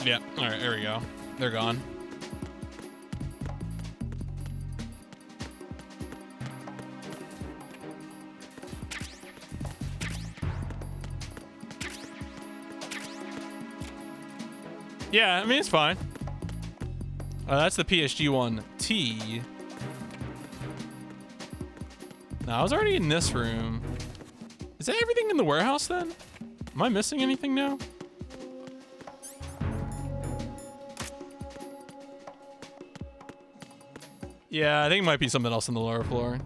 Yeah, all right, there we go. They're gone. Yeah, I mean, it's fine. Oh, that's the PSG one. T. No, I was already in this room. Is that everything in the warehouse then? Am I missing anything now? Yeah, I think it might be something else on the lower floor.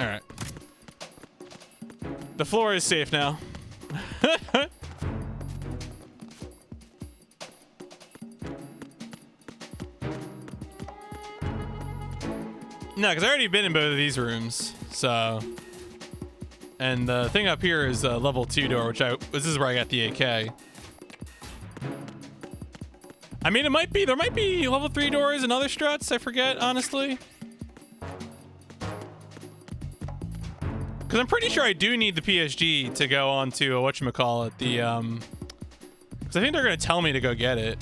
All right. The floor is safe now. No, because I already been in both of these rooms. So, and the thing up here is a level 2 door, which this is where I got the AK. I mean, there might be level 3 doors and other struts. I forget, honestly. Because I'm pretty sure I do need the PSG to go on to whatchamacallit, because I think they're going to tell me to go get it.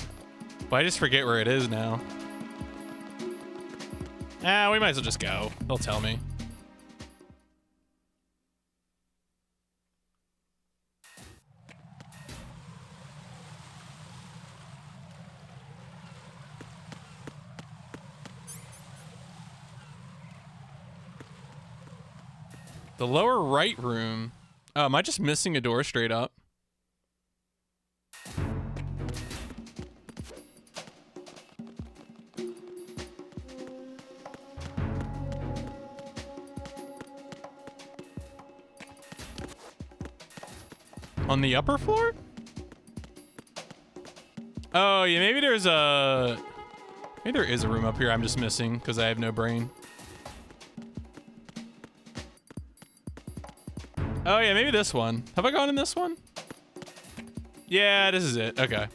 But I just forget where it is now. We might as well just go. They'll tell me. The lower right room. Oh, am I just missing a door straight up? On the upper floor? Oh, yeah, maybe there is a room up here I'm just missing because I have no brain. Oh, yeah, maybe this one. Have I gone in this one? Yeah, this is it. Okay.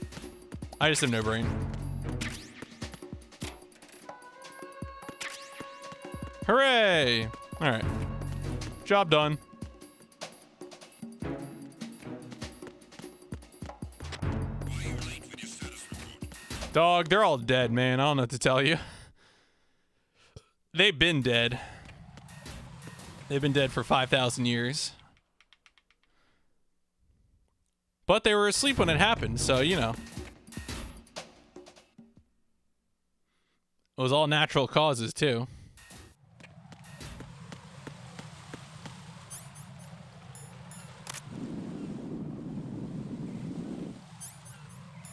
I just have no brain. Hooray! All right. Job done. Dog, they're all dead, man. I don't know what to tell you. They've been dead. They've been dead for 5,000 years. But they were asleep when it happened, so, you know. It was all natural causes, too.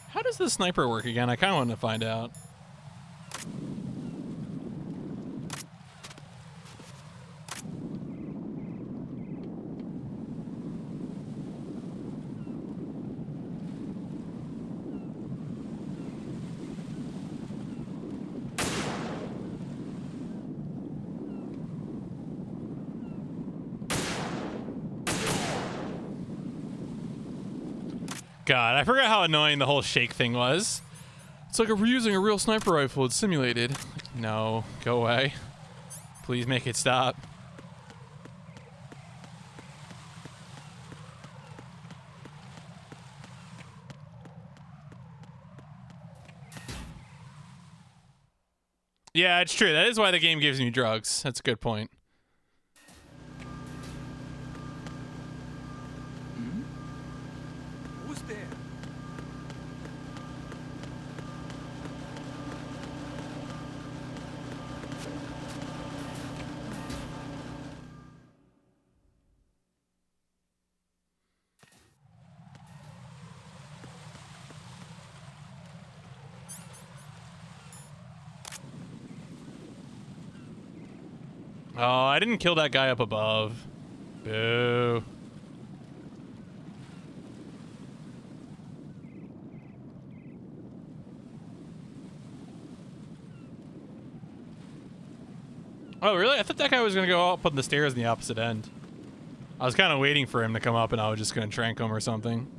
How does the sniper work again? I kind of want to find out. God, I forgot how annoying the whole shake thing was. It's like if we're using a real sniper rifle, it's simulated. No, go away. Please make it stop. Yeah, it's true. That is why the game gives me drugs. That's a good point. Oh, I didn't kill that guy up above. Boo. Oh, really? I thought that guy was going to go up on the stairs in the opposite end. I was kind of waiting for him to come up and I was just going to trank him or something.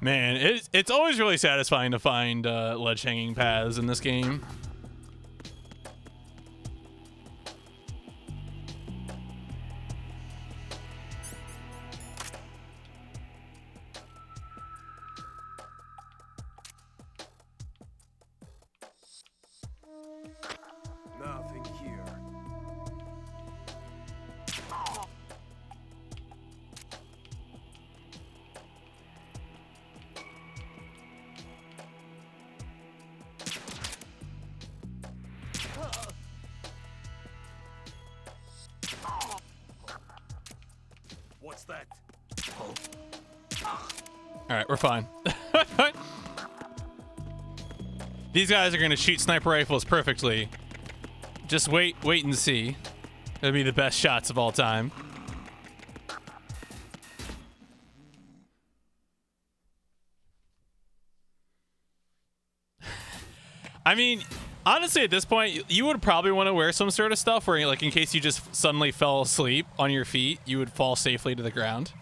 Man, it's always really satisfying to find ledge hanging paths in this game. Nothing here. What's that? All right, we're fine. These guys are gonna shoot sniper rifles perfectly. Just wait and see. It'll be the best shots of all time. I mean, honestly, at this point, you would probably want to wear some sort of stuff where, like, in case you just suddenly fell asleep on your feet, you would fall safely to the ground.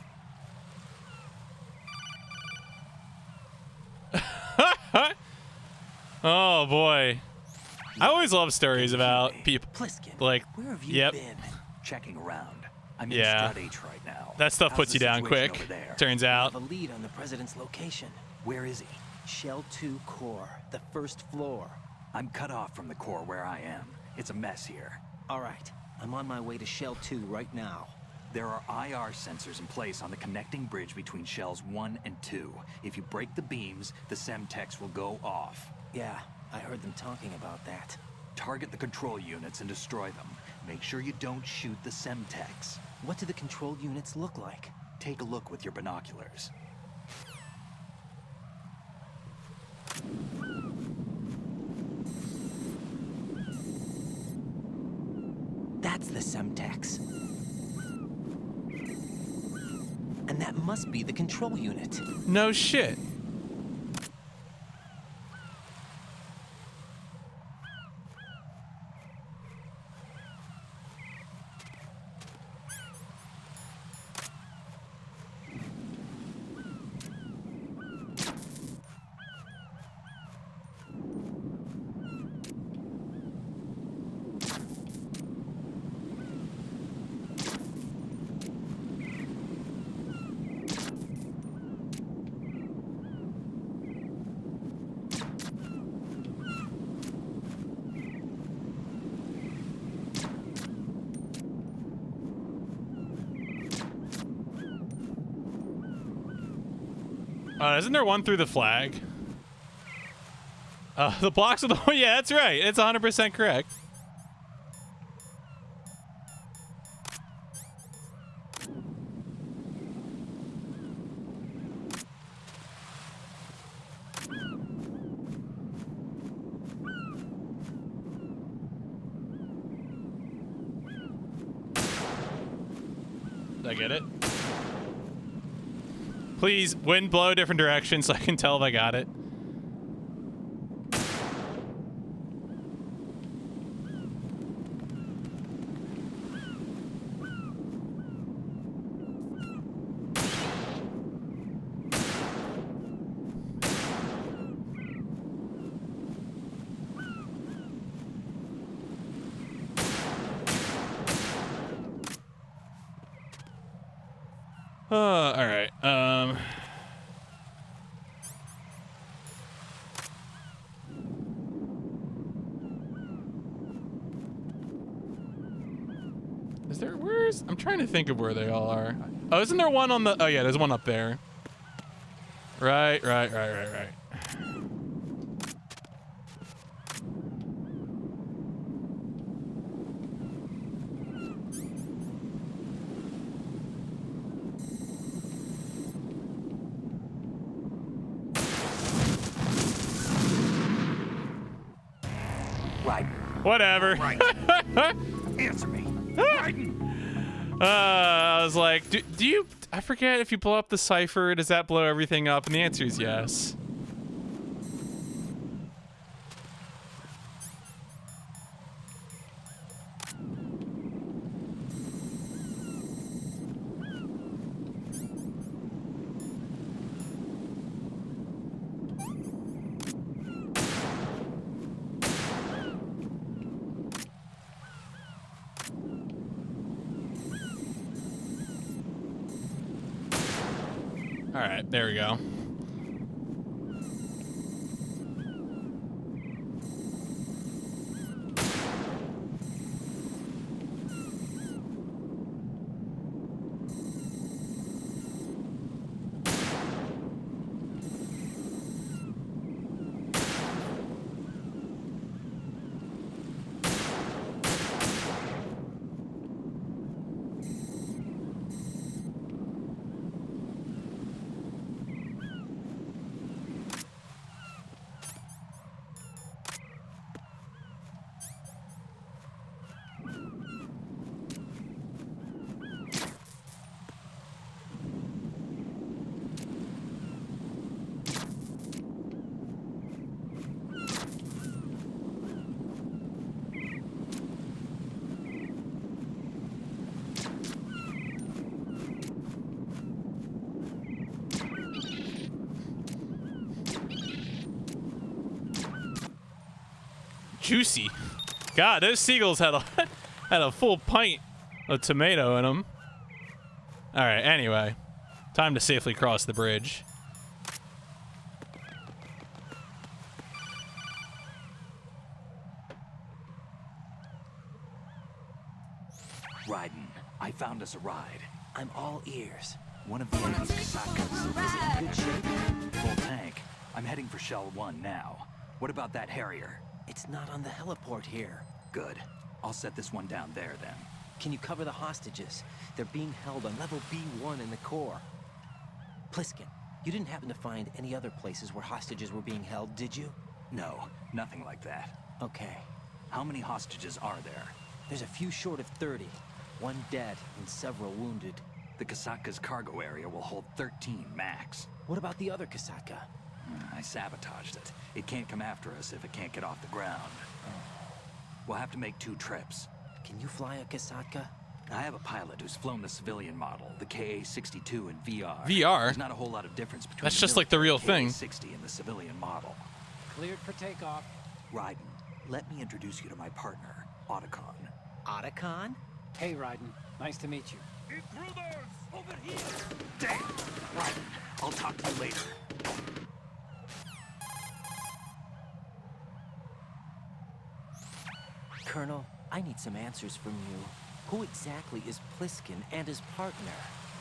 Oh boy, I always love stories about people. Pliskin, like, where have you yep, been? Checking around. I'm yeah, in Strut H right now. that stuff How's puts the you down situation quick. over there? Turns I out. have a lead on the president's location. Where is he? Shell 2 core, the first floor. I'm cut off from the core where I am. It's a mess here. All right, I'm on my way to Shell 2 right now. There are IR sensors in place on the connecting bridge between Shells 1 and 2. If you break the beams, the Semtex will go off. Yeah, I heard them talking about that. Target the control units and destroy them. Make sure you don't shoot the Semtex. What do the control units look like? Take a look with your binoculars. That's the Semtex. And that must be the control unit. No shit. Isn't there one through the flag? The blocks of the... Yeah, that's right. It's 100% correct. Did I get it? Please, wind blow a different direction so I can tell if I got it. All right. Is there, where's, I'm trying to think of where they all are. Oh, isn't there one on the, oh yeah, there's one up there. Right. Right. Whatever. Right. Answer me. I was like, do you, I forget if you blow up the cipher, does that blow everything up? And the answer is yes. All right, there we go. Juicy. God, those seagulls had a had a full pint of tomato in them. All right. Anyway, time to safely cross the bridge. Raiden, I found us a ride. I'm all ears. One of the enemy's Kasakas. Is it in good shape? Full tank. I'm heading for Shell 1 now. What about that Harrier? It's not on the heliport here. Good. I'll set this one down there then. Can you cover the hostages? They're being held on level B1 in the core. Pliskin, you didn't happen to find any other places where hostages were being held, did you? No, nothing like that. Okay. How many hostages are there? There's a few short of 30. One dead and several wounded. The Kasatka's cargo area will hold 13 max. What about the other Kasatka? I sabotaged it. It can't come after us if it can't get off the ground. We'll have to make 2 trips. Can you fly a Kasatka? I have a pilot who's flown the civilian model, the KA-62 in VR. VR? There's not a whole lot of difference between That's just like the real thing. KA-60 and the civilian model. Cleared for takeoff. Raiden, let me introduce you to my partner, Otacon. Otacon? Hey, Raiden. Nice to meet you. Intruders! Over here! Damn! Raiden, I'll talk to you later. Colonel, I need some answers from you. Who exactly is Pliskin and his partner?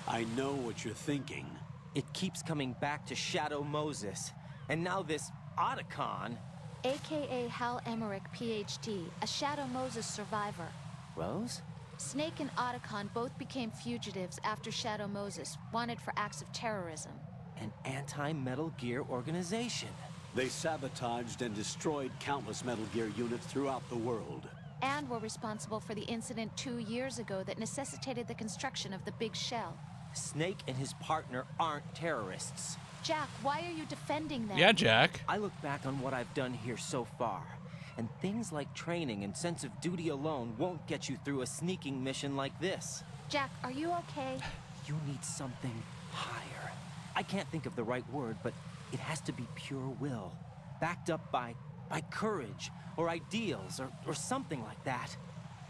I know what you're thinking. It keeps coming back to Shadow Moses. And now this Otacon. AKA Hal Emmerich, PhD, a Shadow Moses survivor. Rose? Snake and Otacon both became fugitives after Shadow Moses, wanted for acts of terrorism. An anti-Metal Gear organization. They sabotaged and destroyed countless Metal Gear units throughout the world. And were responsible for the incident 2 years ago that necessitated the construction of the Big Shell. Snake and his partner aren't terrorists. Jack, why are you defending them? Yeah, Jack. I look back on what I've done here so far, and things like training and sense of duty alone won't get you through a sneaking mission like this. Jack, are you okay? You need something higher. I can't think of the right word, but it has to be pure will, backed up by courage, or ideals, or something like that.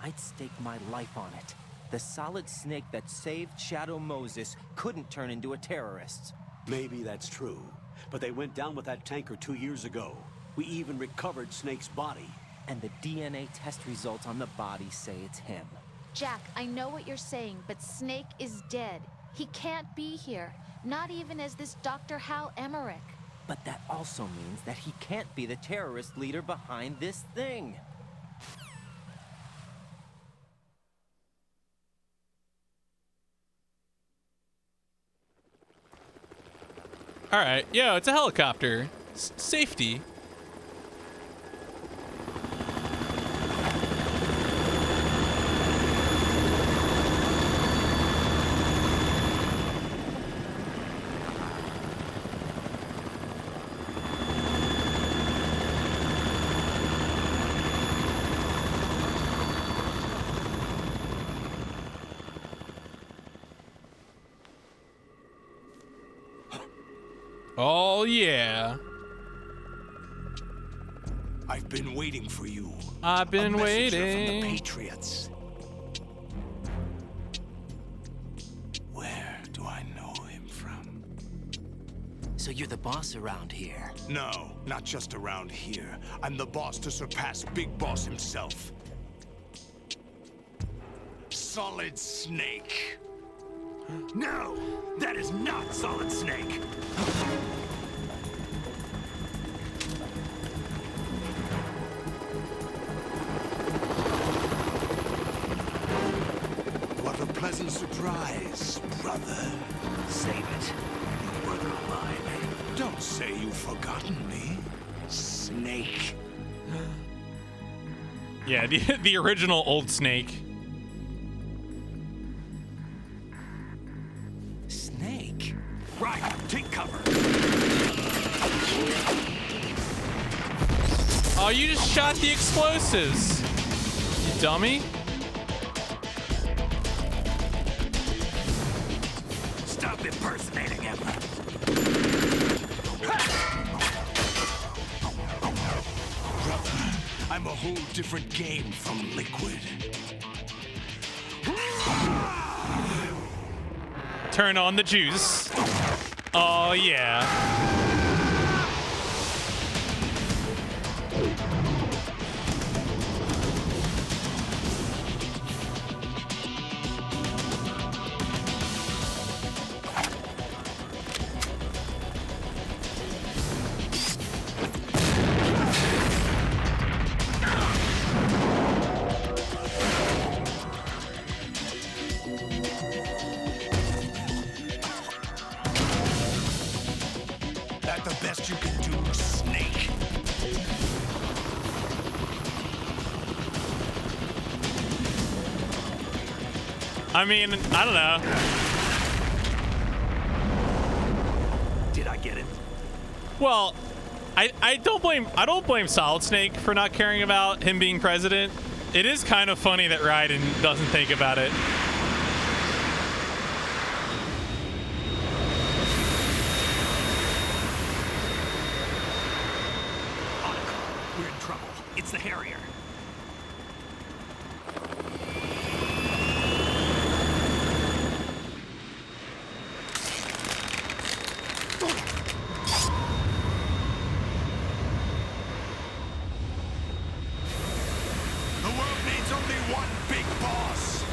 I'd stake my life on it. The solid Snake that saved Shadow Moses couldn't turn into a terrorist. Maybe that's true, but they went down with that tanker 2 years ago. We even recovered Snake's body. And the DNA test results on the body say it's him. Jack, I know what you're saying, but Snake is dead. He can't be here, not even as this Dr. Hal Emmerich. But that also means that he can't be the terrorist leader behind this thing. All right. Yeah, it's a helicopter. Safety. Oh, yeah. I've been waiting for you. I've been A messenger waiting. from the Patriots. Where do I know him from? So you're the boss around here? No, not just around here. I'm the boss to surpass Big Boss himself. Solid Snake. No, that is not Solid Snake. What a pleasant surprise, brother. Save it. You work on mine. Don't say you've forgotten me, Snake. Yeah, the original old Snake. Snake? Right, take cover. Oh, you just shot the explosives. You dummy. Stop impersonating him. Brother, I I'm a whole different game from Liquid. Turn on the juice. Oh, yeah. That the best you can do, Snake? I mean, I don't know. Did I get it? Well, I don't blame Solid Snake for not caring about him being president. It is kind of funny that Raiden doesn't think about it. We're in trouble. It's the Harrier. The world needs only one big boss.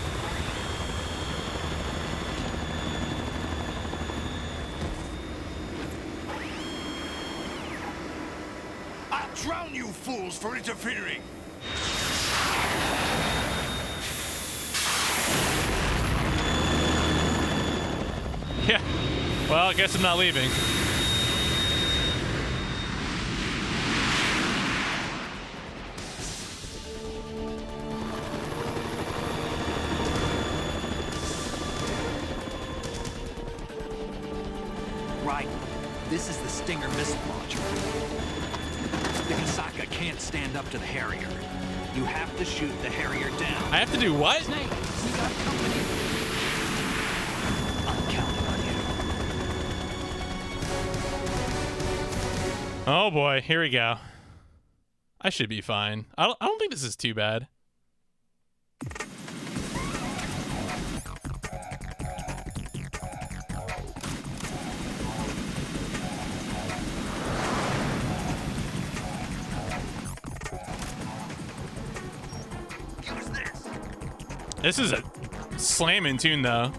I'll drown you fools for interfering. Yeah. Well, I guess I'm not leaving. Right. This is the Stinger missile launcher. The Kasaka can't stand up to the Harrier. You have to shoot the Harrier down. I have to do what? Snake, we got company. I'm counting on you. Oh boy, here we go. I should be fine. I don't think this is too bad. This is a slamming tune, though.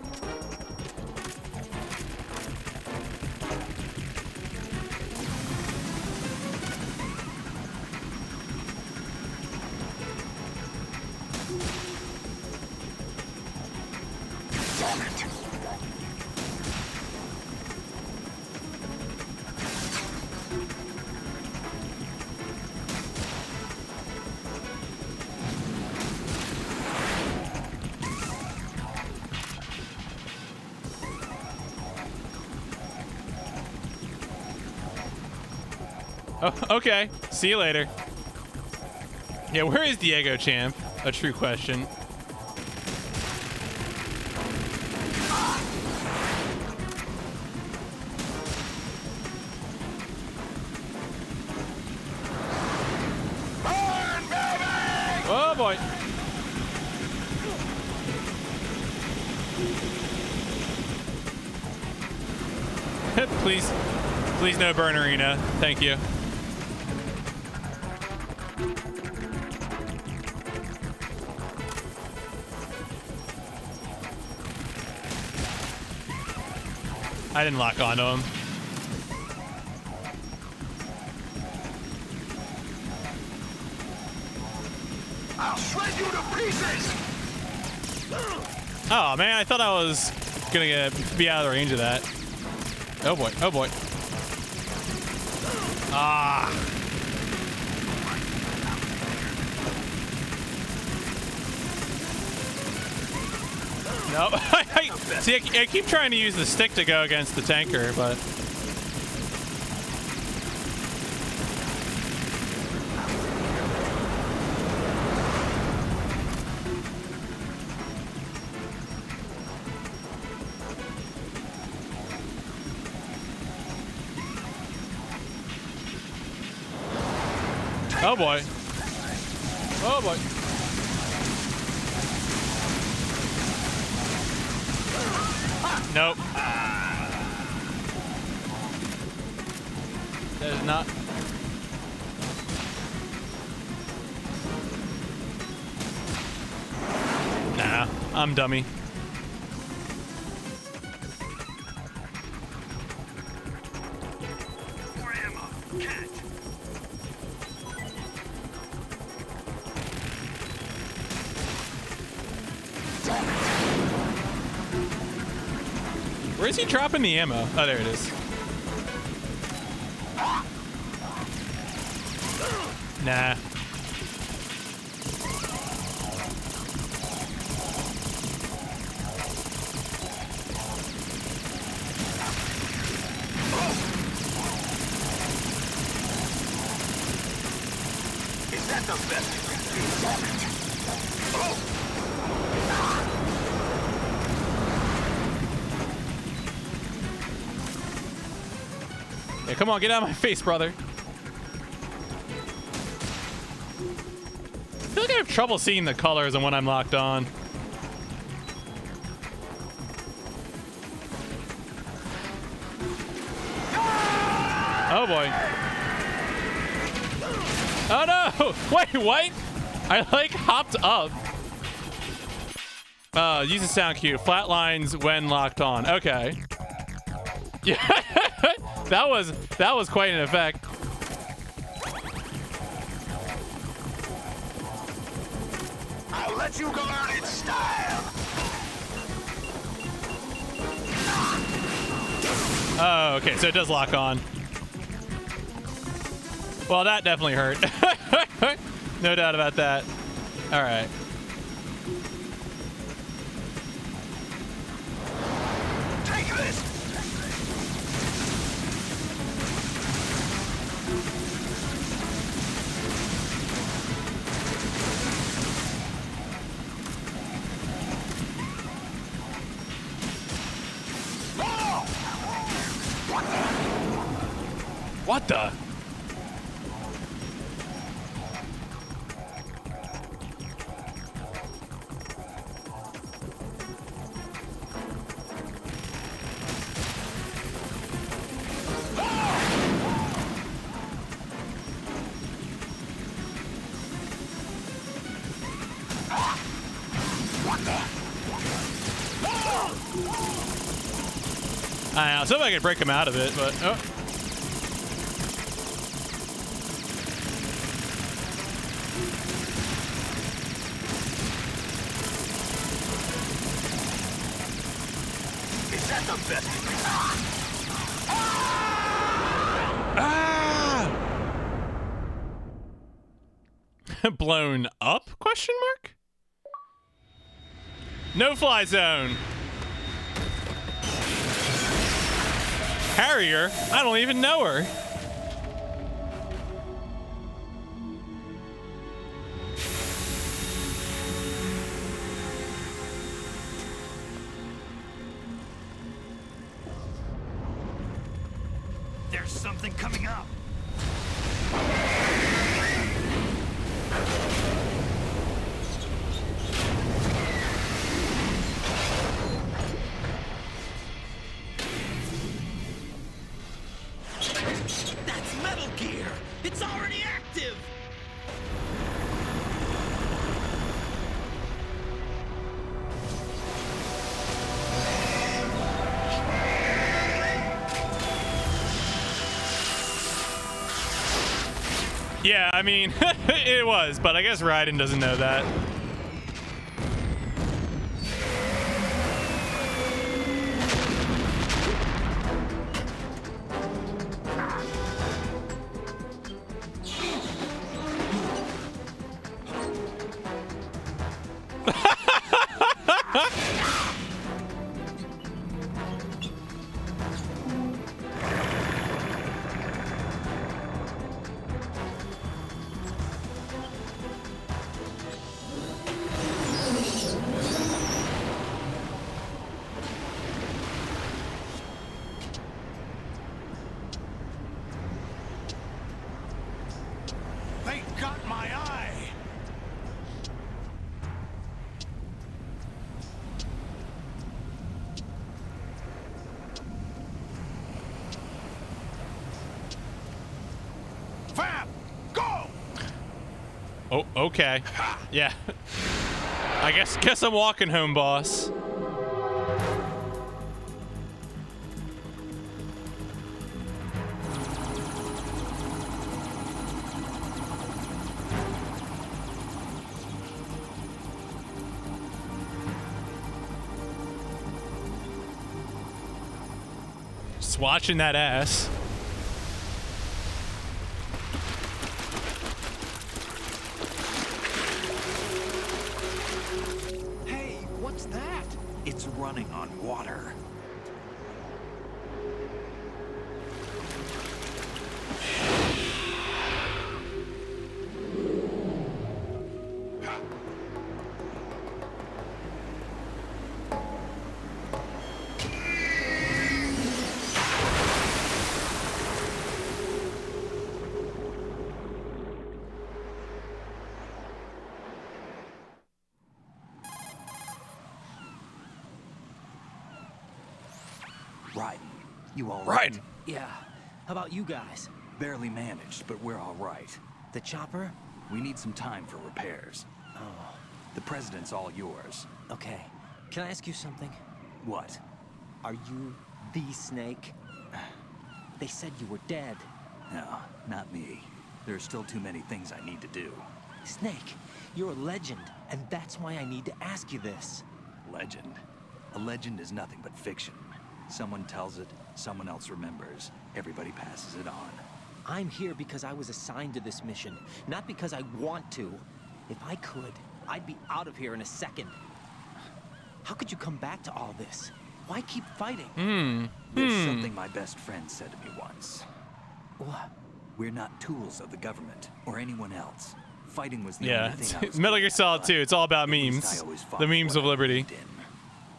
Oh, okay. See you later. Yeah, where is Diego Champ? A true question. Oh boy. Please no burn arena. Thank you. I didn't lock onto him. I'll shred you to pieces! Oh man, I thought I was gonna be out of the range of that. Oh boy, oh boy. Ah. No, see, I keep trying to use the stick to go against the tanker, but... Oh boy. Oh boy. Nope. That is not. Nah, I'm dummy. Where is he dropping the ammo? Oh, there it is. Nah. Is that the best you can do? Oh! Yeah, come on, get out of my face, brother. I feel like I have trouble seeing the colors and when I'm locked on. Oh boy. Oh no! Wait, what? I like hopped up. Use the sound cue. Flatlines when locked on. Okay. Yeah. That was quite an effect. I'll let you go out in style. Oh, okay, so it does lock on. Well, that definitely hurt. No doubt about that. All right. Take this. What the? I was hoping I could break him out of it, but oh. Is that the best? Ah! Blown up? Question mark? No fly zone. Harrier? I don't even know her. There's something coming up. That's Metal Gear! It's already active! Yeah, I mean, it was, but I guess Raiden doesn't know that. They got my eye! Oh, okay. Yeah. I guess I'm walking home, boss. Just watching that ass. Hey, what's that? It's running on water. Raiden, you all right? Raiden. Yeah. How about you guys? Barely managed, but we're all right. The chopper? We need some time for repairs. Oh. The president's all yours. Okay. Can I ask you something? What? Are you the Snake? They said you were dead. No, not me. There are still too many things I need to do. Snake, you're a legend, and that's why I need to ask you this. Legend? A legend is nothing but fiction. Someone tells it, someone else remembers. Everybody passes it on. I'm here because I was assigned to this mission, not because I want to. If I could, I'd be out of here in a second. How could you come back to all this? Why keep fighting? There's something my best friend said to me once. What? We're not tools of the government or anyone else. Fighting was the Yeah, only thing I was Metal good Gear at, Solid but 2. It's all about at least memes. I always fought The memes what of I liberty. believed in.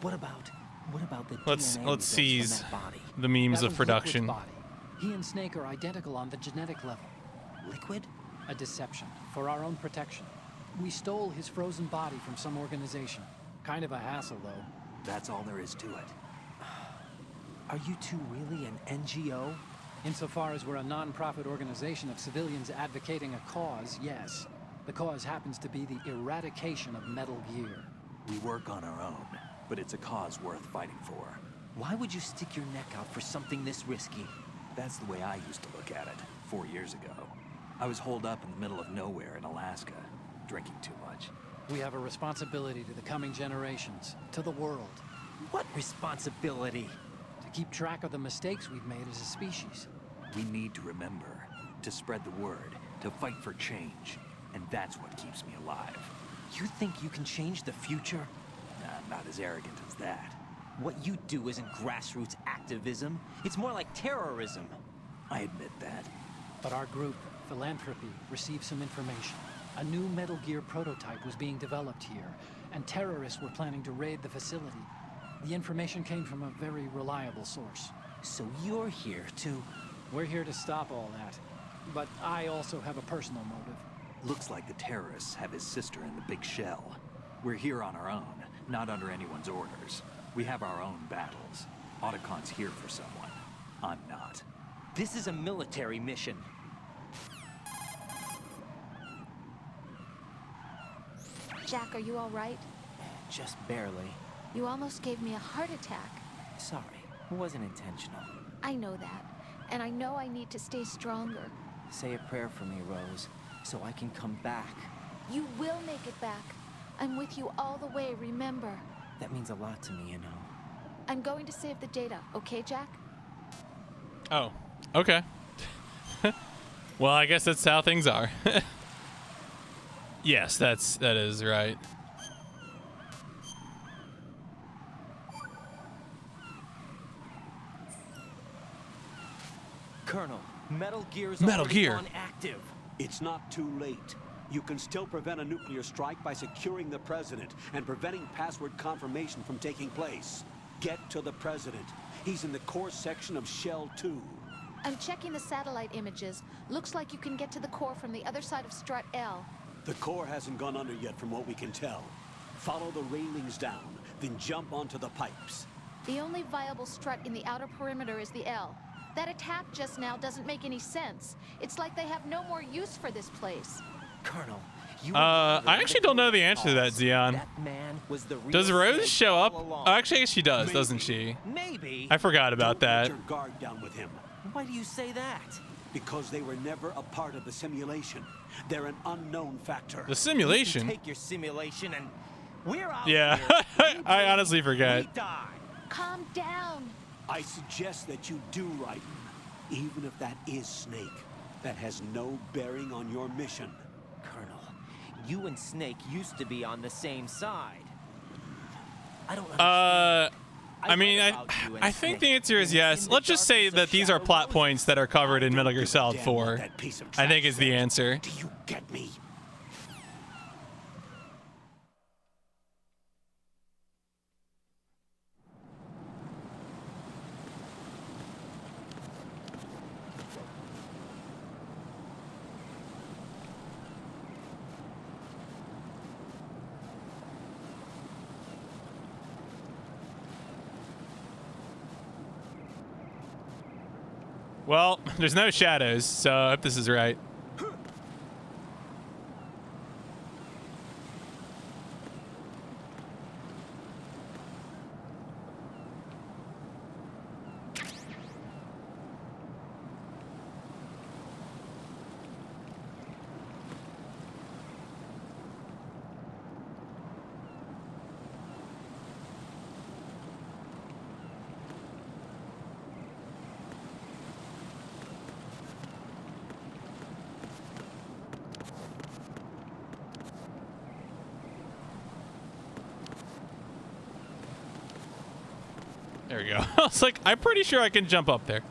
What about the Let's DNA results from seize that body? the memes That of was production. Liquid's body. He and Snake are identical on the genetic level. Liquid? A deception, for our own protection. We stole his frozen body from some organization. Kind of a hassle, though. That's all there is to it. Are you two really an NGO? Insofar as we're a non-profit organization of civilians advocating a cause, yes. The cause happens to be the eradication of Metal Gear. We work on our own, but it's a cause worth fighting for. Why would you stick your neck out for something this risky? That's the way I used to look at it 4 years ago. I was holed up in the middle of nowhere in Alaska, drinking too much. We have a responsibility to the coming generations, to the world. What responsibility? To keep track of the mistakes we've made as a species. We need to remember, to spread the word, to fight for change. And that's what keeps me alive. You think you can change the future? Nah, I'm not as arrogant as that. What you do isn't grassroots activism. It's more like terrorism. I admit that. But our group, Philanthropy, received some information. A new Metal Gear prototype was being developed here, and terrorists were planning to raid the facility. The information came from a very reliable source. So you're here to... We're here to stop all that. But I also have a personal motive. Looks like the terrorists have his sister in the big shell. We're here on our own, not under anyone's orders. We have our own battles. Otacon's here for someone. I'm not. This is a military mission. Jack, are you all right? Just barely. You almost gave me a heart attack. Sorry, it wasn't intentional. I know that. And I know I need to stay stronger. Say a prayer for me, Rose, so I can come back. You will make it back. I'm with you all the way, remember. That means a lot to me, you know. I'm going to save the data, okay, Jack? Oh, okay. Well, I guess that's how things are. Yes, that is right. Colonel, Metal Gear's Metal already Gear. gone active. It's not too late. You can still prevent a nuclear strike by securing the president and preventing password confirmation from taking place. Get to the president. He's in the core section of Shell 2. I'm checking the satellite images. Looks like you can get to the core from the other side of Strut L. The core hasn't gone under yet from what we can tell. Follow the railings down, then jump onto the pipes. The only viable strut in the outer perimeter is the L. That attack just now doesn't make any sense. It's like they have no more use for this place. Colonel, I actually don't know the answer to that, Xeon. That man was the real Does Rose Snake show up? all along. Oh, actually, I guess she does, doesn't she? Maybe. I forgot about that. Let your guard down with him. Why do you say that? Because they were never a part of the simulation. They're an unknown factor. The simulation? Take your simulation and we're out Yeah, here. I honestly forget. We die. Calm down. I suggest that you do right, even if that is Snake. That has no bearing on your mission. Colonel, you and Snake used to be on the same side. I don't I mean, I think the answer is yes. Let's just say that these are plot points that are covered in Metal Gear Solid 4. I think is the answer. Do you get me? Well, there's no shadows, so I hope this is right. There we go. I was like, I'm pretty sure I can jump up there.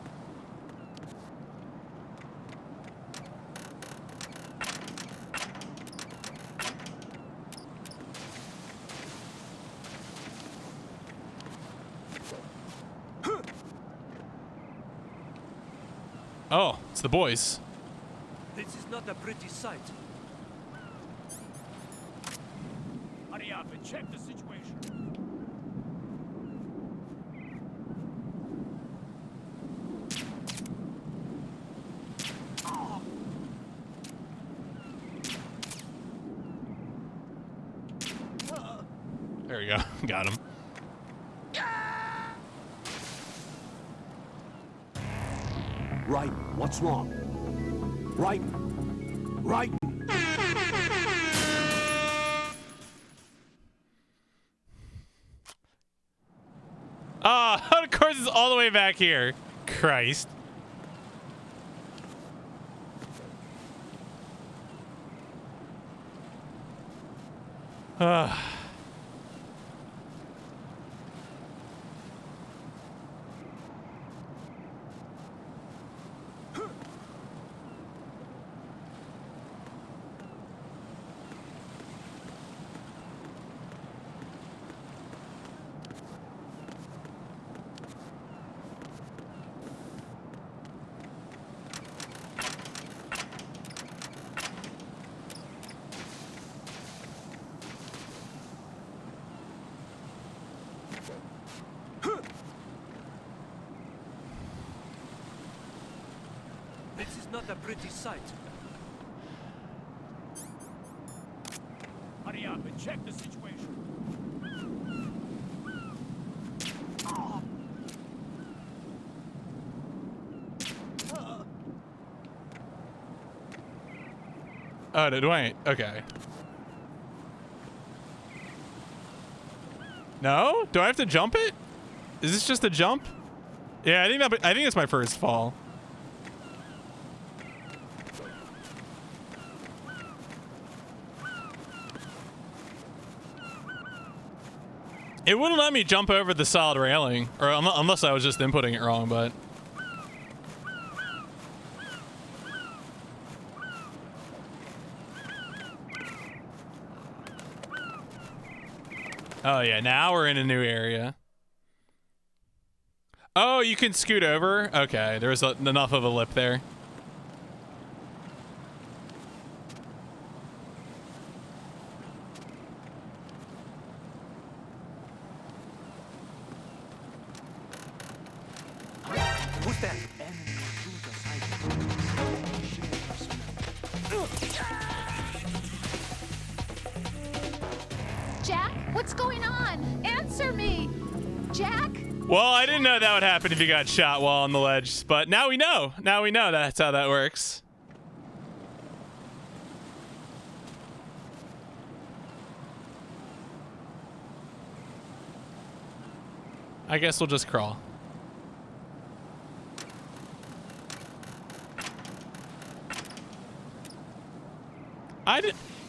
Oh, it's the boys. This is not a pretty sight. Hurry up and check the situation. There we go. Got him. Right. What's wrong? Right. Right. Ah, of course it's all the way back here. Christ. Ah. This is not a pretty sight. Hurry up and check the situation. Oh, did wait. Okay. No? Do I have to jump it? Is this just a jump? Yeah, I think it's my first fall. It wouldn't let me jump over the solid railing, or unless I was just inputting it wrong, but. Oh yeah, now we're in a new area. Oh, you can scoot over? Okay, there was enough of a lip there. Who's that? Jack, what's going on? Answer me! Jack? Well, I didn't know that would happen if you got shot while on the ledge, but now we know. Now we know that's how that works. I guess we'll just crawl.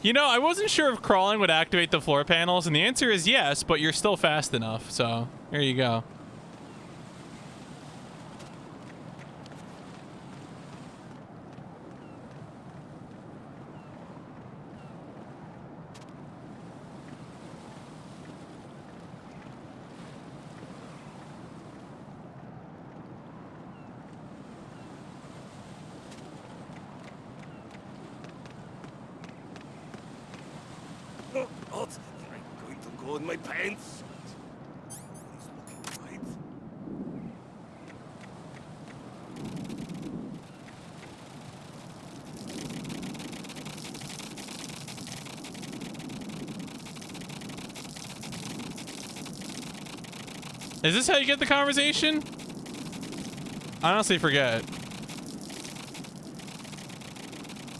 You know, I wasn't sure if crawling would activate the floor panels, and the answer is yes, but you're still fast enough, so there you go. Oh, I'm going to go in my pants. He's looking right. Is this how you get the conversation? I honestly forget.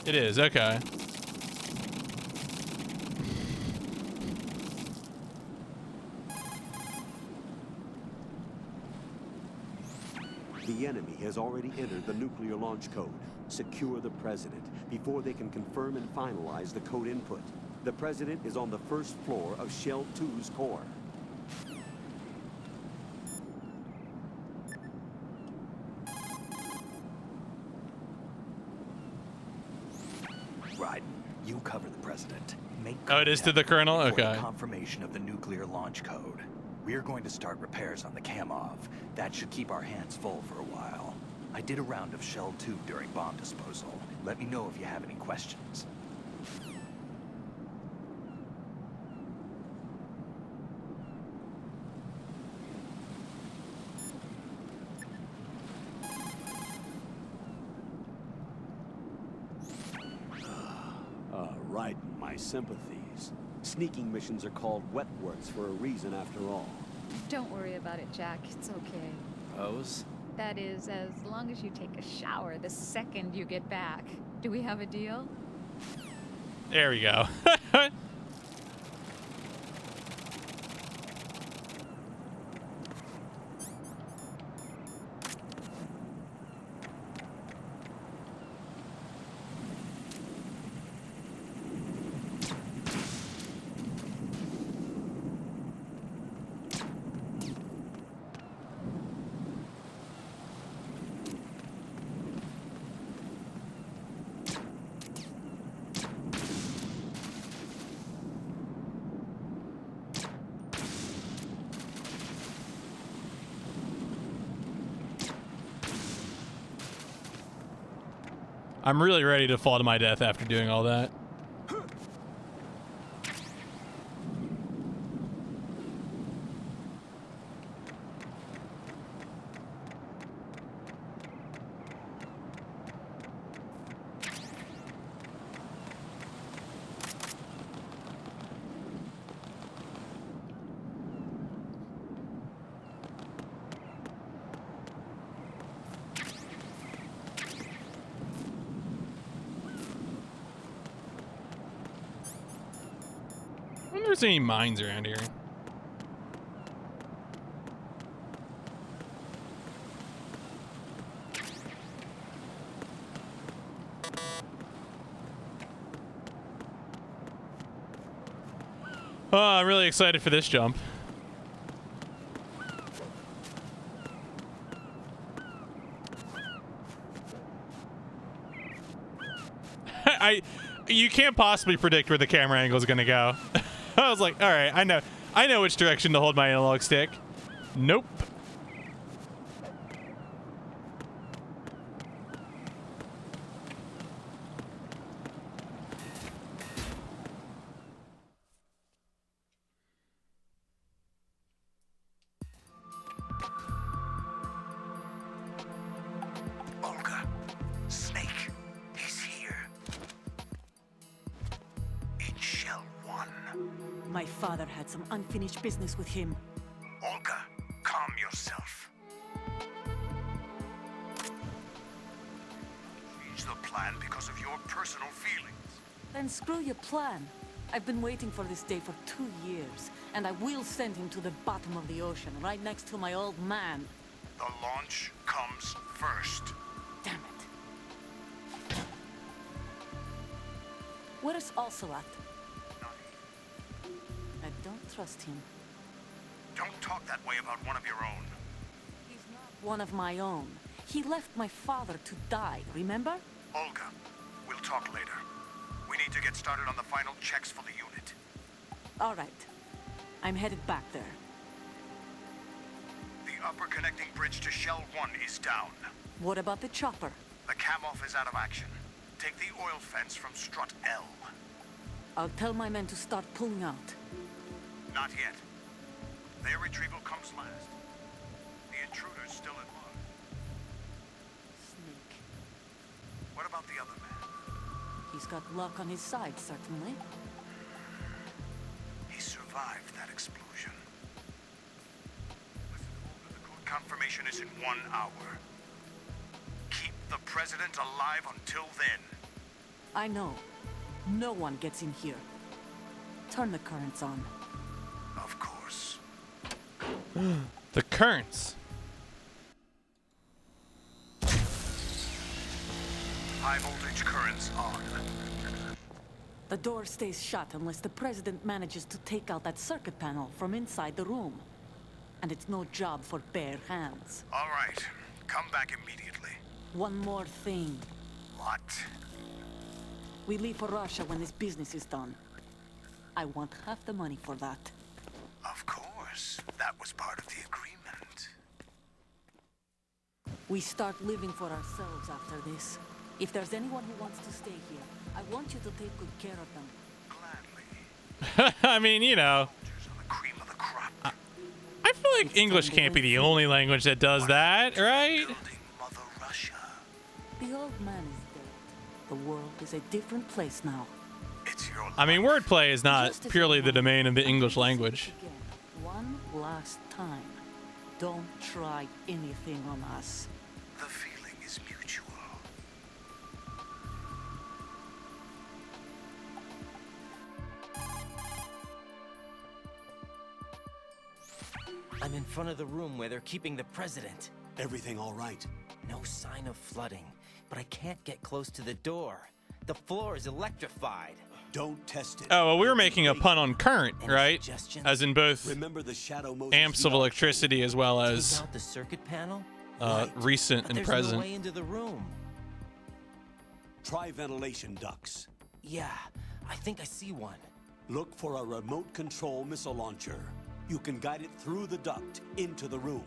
It is, okay. The enemy has already entered the nuclear launch code. Secure the President before they can confirm and finalize the code input. The President is on the first floor of Shell 2's core. Raiden, you cover the President. Make Oh, it is to the Colonel? contact Okay. for confirmation of the nuclear launch code. We're going to start repairs on the Kamov. That should keep our hands full for a while. I did a round of Shell 2 during bomb disposal. Let me know if you have any questions. Right, my sympathies. Sneaking missions are called wet works for a reason after all. Don't worry about it, Jack. It's okay. Pose? That is, as long as you take a shower the second you get back. Do we have a deal? There we go. I'm really ready to fall to my death after doing all that. I wonder if there's any mines around here. Oh, I'm really excited for this jump. You can't possibly predict where the camera angle is gonna go. I was like, all right, I know which direction to hold my analog stick. Nope. Olga, Snake, he's here. In Shell 1. My father had some unfinished business with him. Olga, calm yourself. Change the plan because of your personal feelings. Then screw your plan. I've been waiting for this day for 2 years, and I will send him to the bottom of the ocean, right next to my old man. The launch comes first. Damn it. Where is Ocelot? I don't trust him. Don't talk that way about one of your own. He's not one of my own. He left my father to die, remember? Olga, we'll talk later. We need to get started on the final checks for the unit. All right. I'm headed back there. The upper connecting bridge to Shell 1 is down. What about the chopper? The cam-off is out of action. Take the oil fence from strut L. I'll tell my men to start pulling out. Not yet. Their retrieval comes last. The intruder's still at large. Snake. What about the other man? He's got luck on his side, certainly. He survived that explosion. Listen, Olga, the code confirmation is in 1 hour. Keep the president alive until then. I know. No one gets in here. Turn the currents on. Of course. The currents. High voltage currents on. The door stays shut unless the president manages to take out that circuit panel from inside the room. And it's no job for bare hands. All right. Come back immediately. One more thing. What? We leave for Russia when this business is done. I want half the money for that. Of course. That was part of the agreement. We start living for ourselves after this. If there's anyone who wants to stay here, I want you to take good care of them. Gladly. I mean, you know. Cream of the crop. I feel like English can't be the only language that does that, right? Mother Russia. The old man is dead. The world is a different place now. It's your I mean, wordplay is not purely the domain of the English language. Again, one last time. Don't try anything on us. The feeling is mutual. I'm in front of the room where they're keeping the president. Everything all right? No sign of flooding, but I can't get close to the door. The floor is electrified. Don't test it. Oh, well, we were making a pun on current, right? As in both Remember the Shadow Moses amps of electricity as well as Take out the circuit panel? recent But and there's present. no way into the room. Try ventilation ducts. Yeah, I think I see one. Look for a remote control missile launcher. You can guide it through the duct into the room.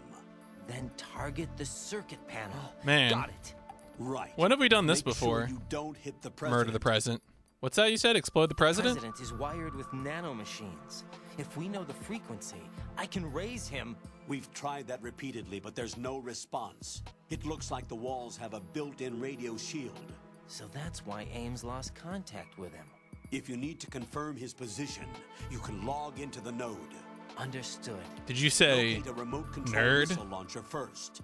Then target the circuit panel. Man. Got it. Right. When have we done this Make before? Sure you don't hit the president. Murder the president. What's that you said? Explode the president? The president is wired with nanomachines. If we know the frequency, I can raise him. We've tried that repeatedly, but there's no response. It looks like the walls have a built-in radio shield. So that's why Ames lost contact with him. If you need to confirm his position, you can log into the node. Understood. Did you say Locate a remote control nerd? missile launcher first.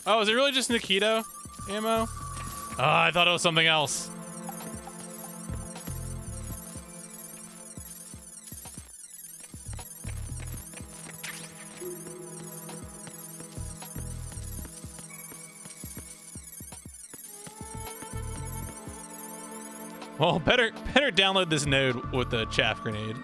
Oh, is it really just Nikito ammo? Oh, I thought it was something else. Well, better download this node with the chaff grenade.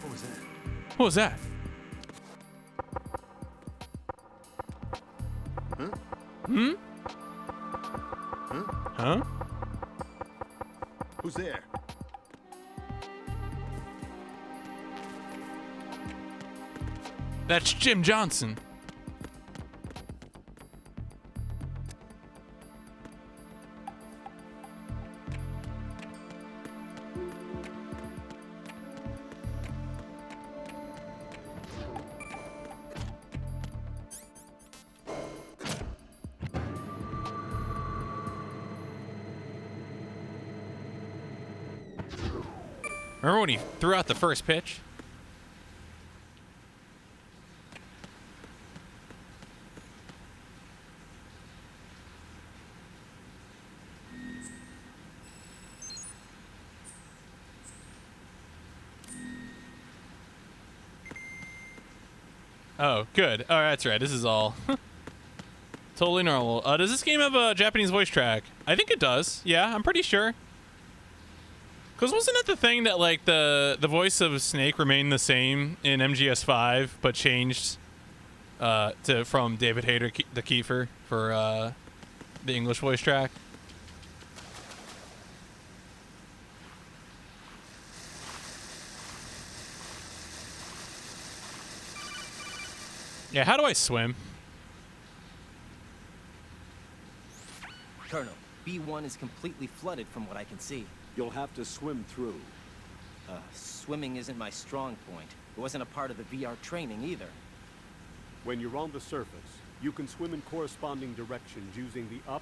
What was that? What was that? Huh? Hmm? Huh? Huh? Who's there? That's Jim Johnson. Remember when he threw out the first pitch? Oh, good. Oh, that's right. This is all totally normal. Does this game have a Japanese voice track? I think it does. Yeah, I'm pretty sure. Because wasn't it the thing that, like, the voice of Snake remained the same in MGS5, but changed from David Hayter the Kiefer for the English voice track? Yeah, how do I swim? Colonel, B1 is completely flooded from what I can see. You'll have to swim through. Swimming isn't my strong point. It wasn't a part of the VR training either. When you're on the surface, you can swim in corresponding directions using the up,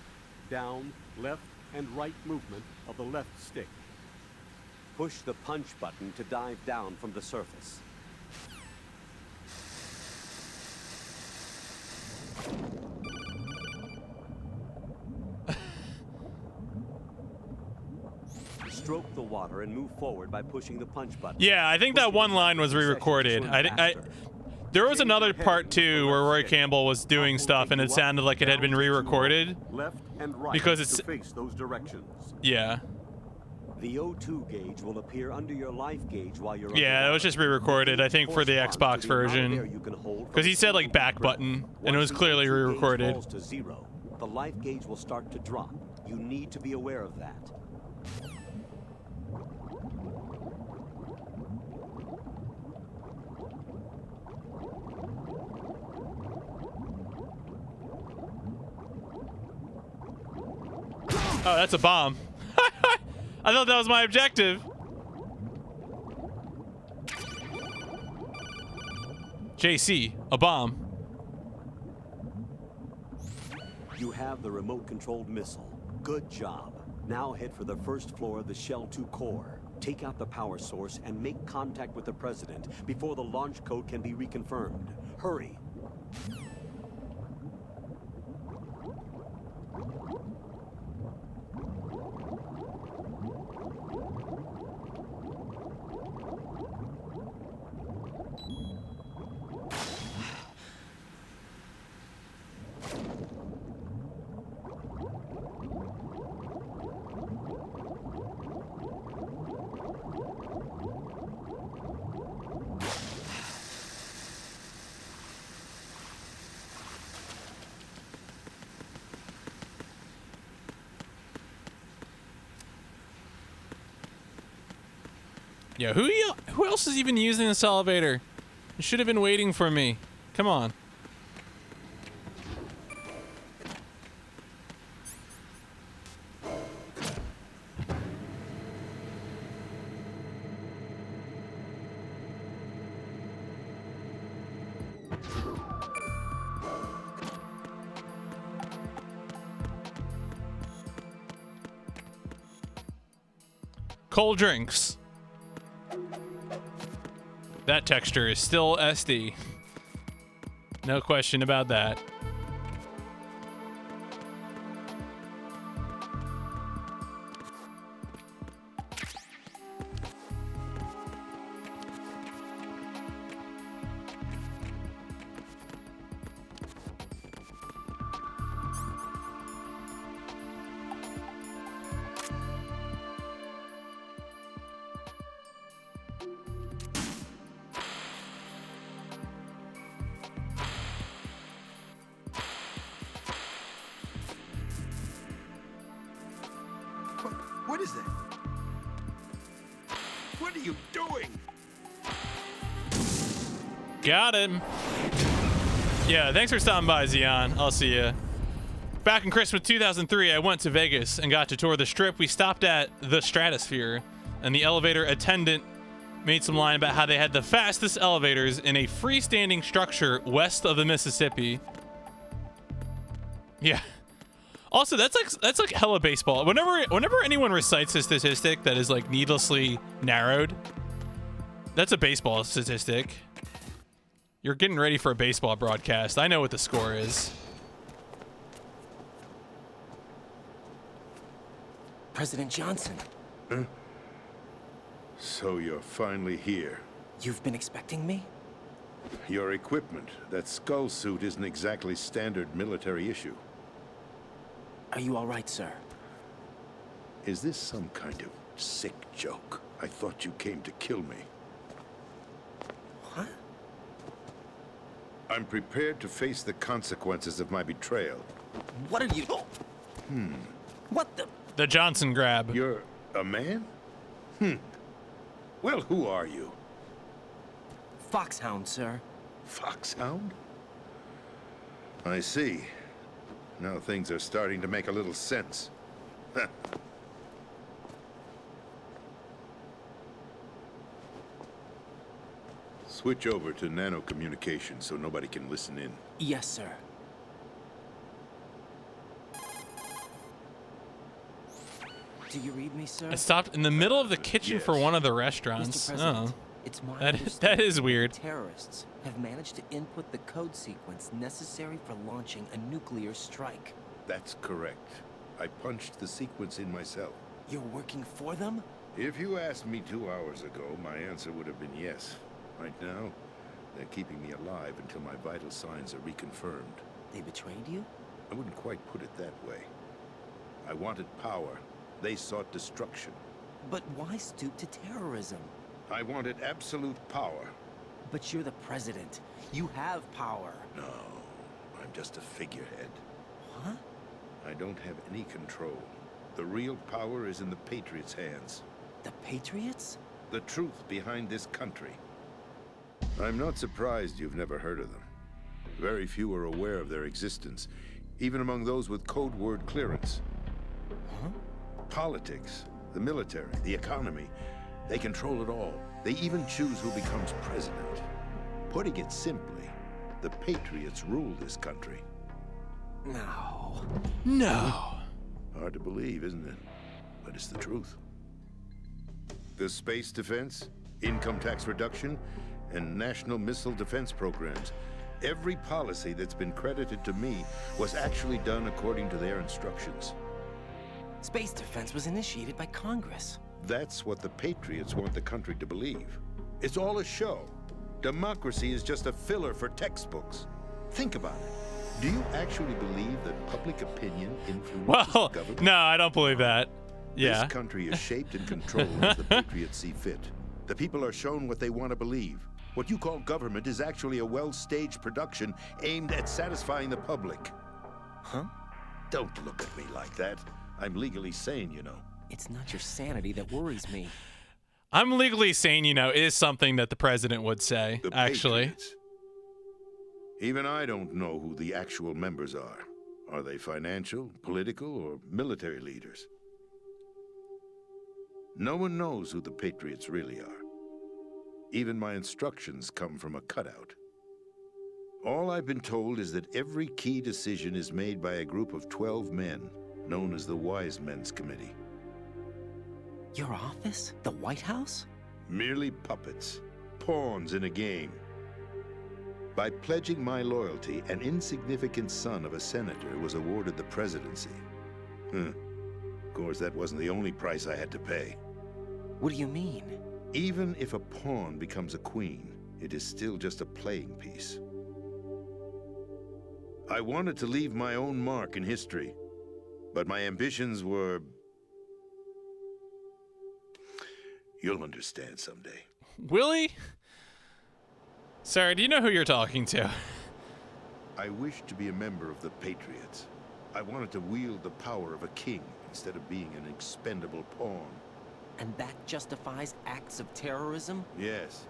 down, left, and right movement of the left stick. Push the punch button to dive down from the surface. Stroke the water and move forward by pushing the punch button. Yeah, I think that one line was re-recorded. There was another part too where Roy Campbell was doing stuff and it sounded like it had been re-recorded. Left and right because it's to face those directions. Yeah. The O2 gauge will appear under your life gauge while you're Yeah, it was just re-recorded, I think, for the Xbox version. Because he said, like, back button, and it was clearly re-recorded. Falls to zero, the life gauge will start to drop. You need to be aware of that. Oh, that's a bomb. I thought that was my objective. JC, a bomb. You have the remote-controlled missile. Good job. Now head for the first floor of the Shell 2 core. Take out the power source and make contact with the President before the launch code can be reconfirmed. Hurry. Yeah, who else is even using this elevator? You should have been waiting for me. Come on. Cold drinks. That texture is still SD. No question about that. What is that? What are you doing? Got him. Yeah, thanks for stopping by, Xeon. I'll see you. Back in Christmas 2003, I went to Vegas and got to tour the Strip. We stopped at the Stratosphere, and the elevator attendant made some line about how they had the fastest elevators in a freestanding structure west of the Mississippi. Yeah. Also, that's like hella baseball. Whenever anyone recites a statistic that is like needlessly narrowed, that's a baseball statistic. You're getting ready for a baseball broadcast. I know what the score is. President Johnson. Huh? So you're finally here. You've been expecting me? Your equipment, that skull suit, isn't exactly standard military issue. Are you all right, sir? Is this some kind of sick joke? I thought you came to kill me. What? I'm prepared to face the consequences of my betrayal. What are you... What the... The Johnson grab. You're a man? Well, who are you? Foxhound, sir. Foxhound? I see. Now things are starting to make a little sense. Switch over to nano-communication so nobody can listen in. Yes, sir. Do you read me, sir? I stopped in the middle of the kitchen for one of the restaurants. Mr. President, Oh. it's my That understanding is weird. Terrorists have managed to input the code sequence necessary for launching a nuclear strike. That's correct. I punched the sequence in myself. You're working for them? If you asked me 2 hours ago, my answer would have been yes. Right now, they're keeping me alive until my vital signs are reconfirmed. They betrayed you? I wouldn't quite put it that way. I wanted power. They sought destruction. But why stoop to terrorism? I wanted absolute power. But you're the president. You have power. No, I'm just a figurehead. Huh? I don't have any control. The real power is in the Patriots' hands. The Patriots? The truth behind this country. I'm not surprised you've never heard of them. Very few are aware of their existence, even among those with code word clearance. Huh? Politics, the military, the economy, they control it all. They even choose who becomes president. Putting it simply, the Patriots rule this country. No. No. Hard to believe, isn't it? But it's the truth. The space defense, income tax reduction, and national missile defense programs. Every policy that's been credited to me was actually done according to their instructions. Space defense was initiated by Congress. That's what the Patriots want the country to believe. It's all a show. Democracy is just a filler for textbooks. Think about it. Do you actually believe that public opinion influences the government? No, I don't believe that. Yeah. This country is shaped and controlled as the Patriots see fit. The people are shown what they want to believe. What you call government is actually a well-staged production aimed at satisfying the public. Huh? Don't look at me like that. I'm legally sane, you know. It's not your sanity that worries me. I'm legally sane, you know, is something that the president would say, The actually. Patriots. Even I don't know who the actual members are. Are they financial, political, or military leaders? No one knows who the Patriots really are. Even my instructions come from a cutout. All I've been told is that every key decision is made by a group of 12 men, known as the Wise Men's Committee. Your office? The White House? Merely puppets, pawns in a game. By pledging my loyalty, an insignificant son of a senator was awarded the presidency. Of course, that wasn't the only price I had to pay. What do you mean? Even if a pawn becomes a queen, it is still just a playing piece. I wanted to leave my own mark in history, but my ambitions were... You'll understand someday. Willie? Sorry, do you know who you're talking to? I wished to be a member of the Patriots. I wanted to wield the power of a king, instead of being an expendable pawn. And that justifies acts of terrorism? Yes.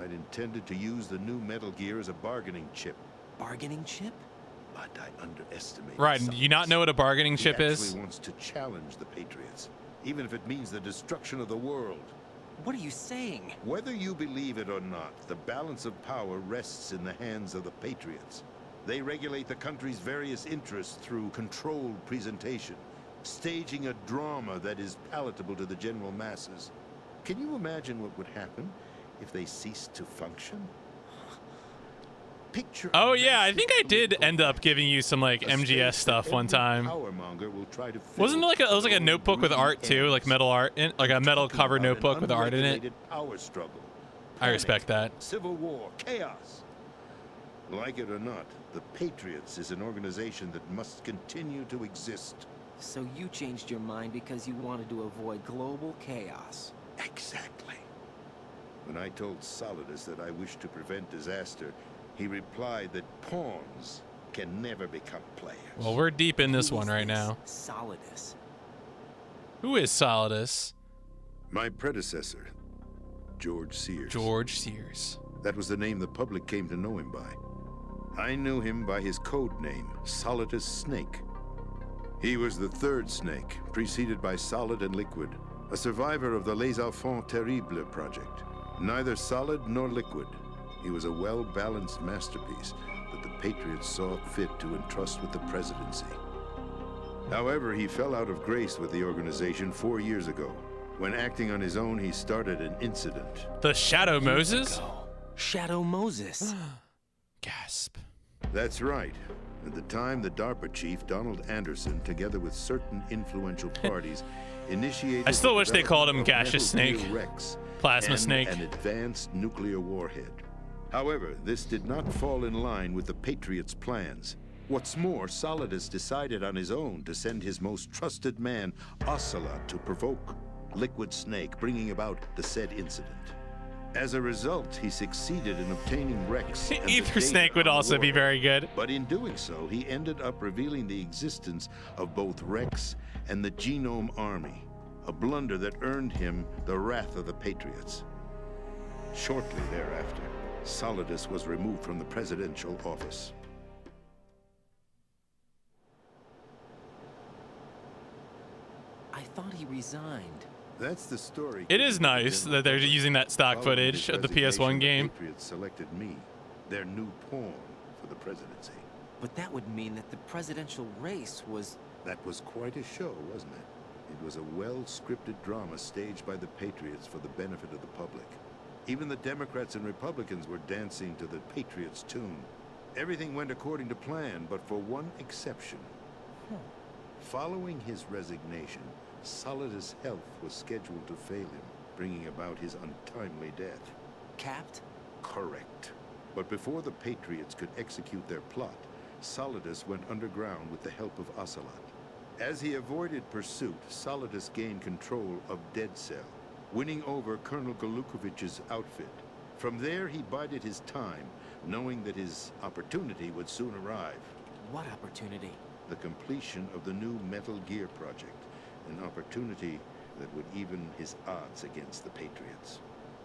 I'd intended to use the new Metal Gear as a bargaining chip. Bargaining chip? But I underestimated. Right, do you not know what a bargaining chip is? He actually wants to challenge the Patriots, even if it means the destruction of the world. What are you saying? Whether you believe it or not, the balance of power rests in the hands of the Patriots. They regulate the country's various interests through controlled presentation, staging a drama that is palatable to the general masses. Can you imagine what would happen if they ceased to function? Picture Oh yeah, I think I did end up giving you some like MGS stuff one time. Wasn't it like it was like a notebook with art too, like metal art, like a metal cover notebook with art in it? Power struggle, I respect that. civil war, chaos. Like it or not, the Patriots is an organization that must continue to exist. So you changed your mind because you wanted to avoid global chaos. Exactly. When I told Solidus that I wished to prevent disaster, he replied that pawns can never become players. Well, we're deep in this one right now. Solidus. Who is Solidus? My predecessor, George Sears. George Sears. That was the name the public came to know him by. I knew him by his code name, Solidus Snake. He was the third Snake, preceded by Solid and Liquid, a survivor of the Les Enfants Terribles project. Neither solid nor liquid. He was a well-balanced masterpiece that the Patriots saw fit to entrust with the presidency. However, he fell out of grace with the organization 4 years ago. When acting on his own, he started an incident. The Shadow Moses? Shadow Moses. Gasp. That's right. At the time, the DARPA chief, Donald Anderson, together with certain influential parties, initiated... I still wish they called him Gaseous Metal Gear Snake. Rex Plasma and Snake. an advanced nuclear warhead. However, this did not fall in line with the Patriots' plans. What's more, Solidus decided on his own to send his most trusted man, Ocelot, to provoke Liquid Snake, bringing about the said incident. As a result, he succeeded in obtaining Rex. and the Ether data Snake would on the also be warhead. very good. But in doing so, he ended up revealing the existence of both Rex and the Genome Army, a blunder that earned him the wrath of the Patriots. Shortly thereafter, Solidus was removed from the presidential office. I thought he resigned. That's the story. It is nice that they're using that stock Following footage his of the resignation, PS1 game. The Patriots selected me, their new pawn for the presidency. But that would mean that the presidential race was... That was quite a show, wasn't it? It was a well-scripted drama staged by the Patriots for the benefit of the public. Even the Democrats and Republicans were dancing to the Patriots' tune. Everything went according to plan, but for one exception. Following his resignation, Solidus' health was scheduled to fail him, bringing about his untimely death. Capped? Correct. But before the Patriots could execute their plot, Solidus went underground with the help of Ocelot. As he avoided pursuit, Solidus gained control of Dead Cell, winning over Colonel Golukovich's outfit. From there, he bided his time, knowing that his opportunity would soon arrive. What opportunity? The completion of the new Metal Gear project, an opportunity that would even his odds against the Patriots.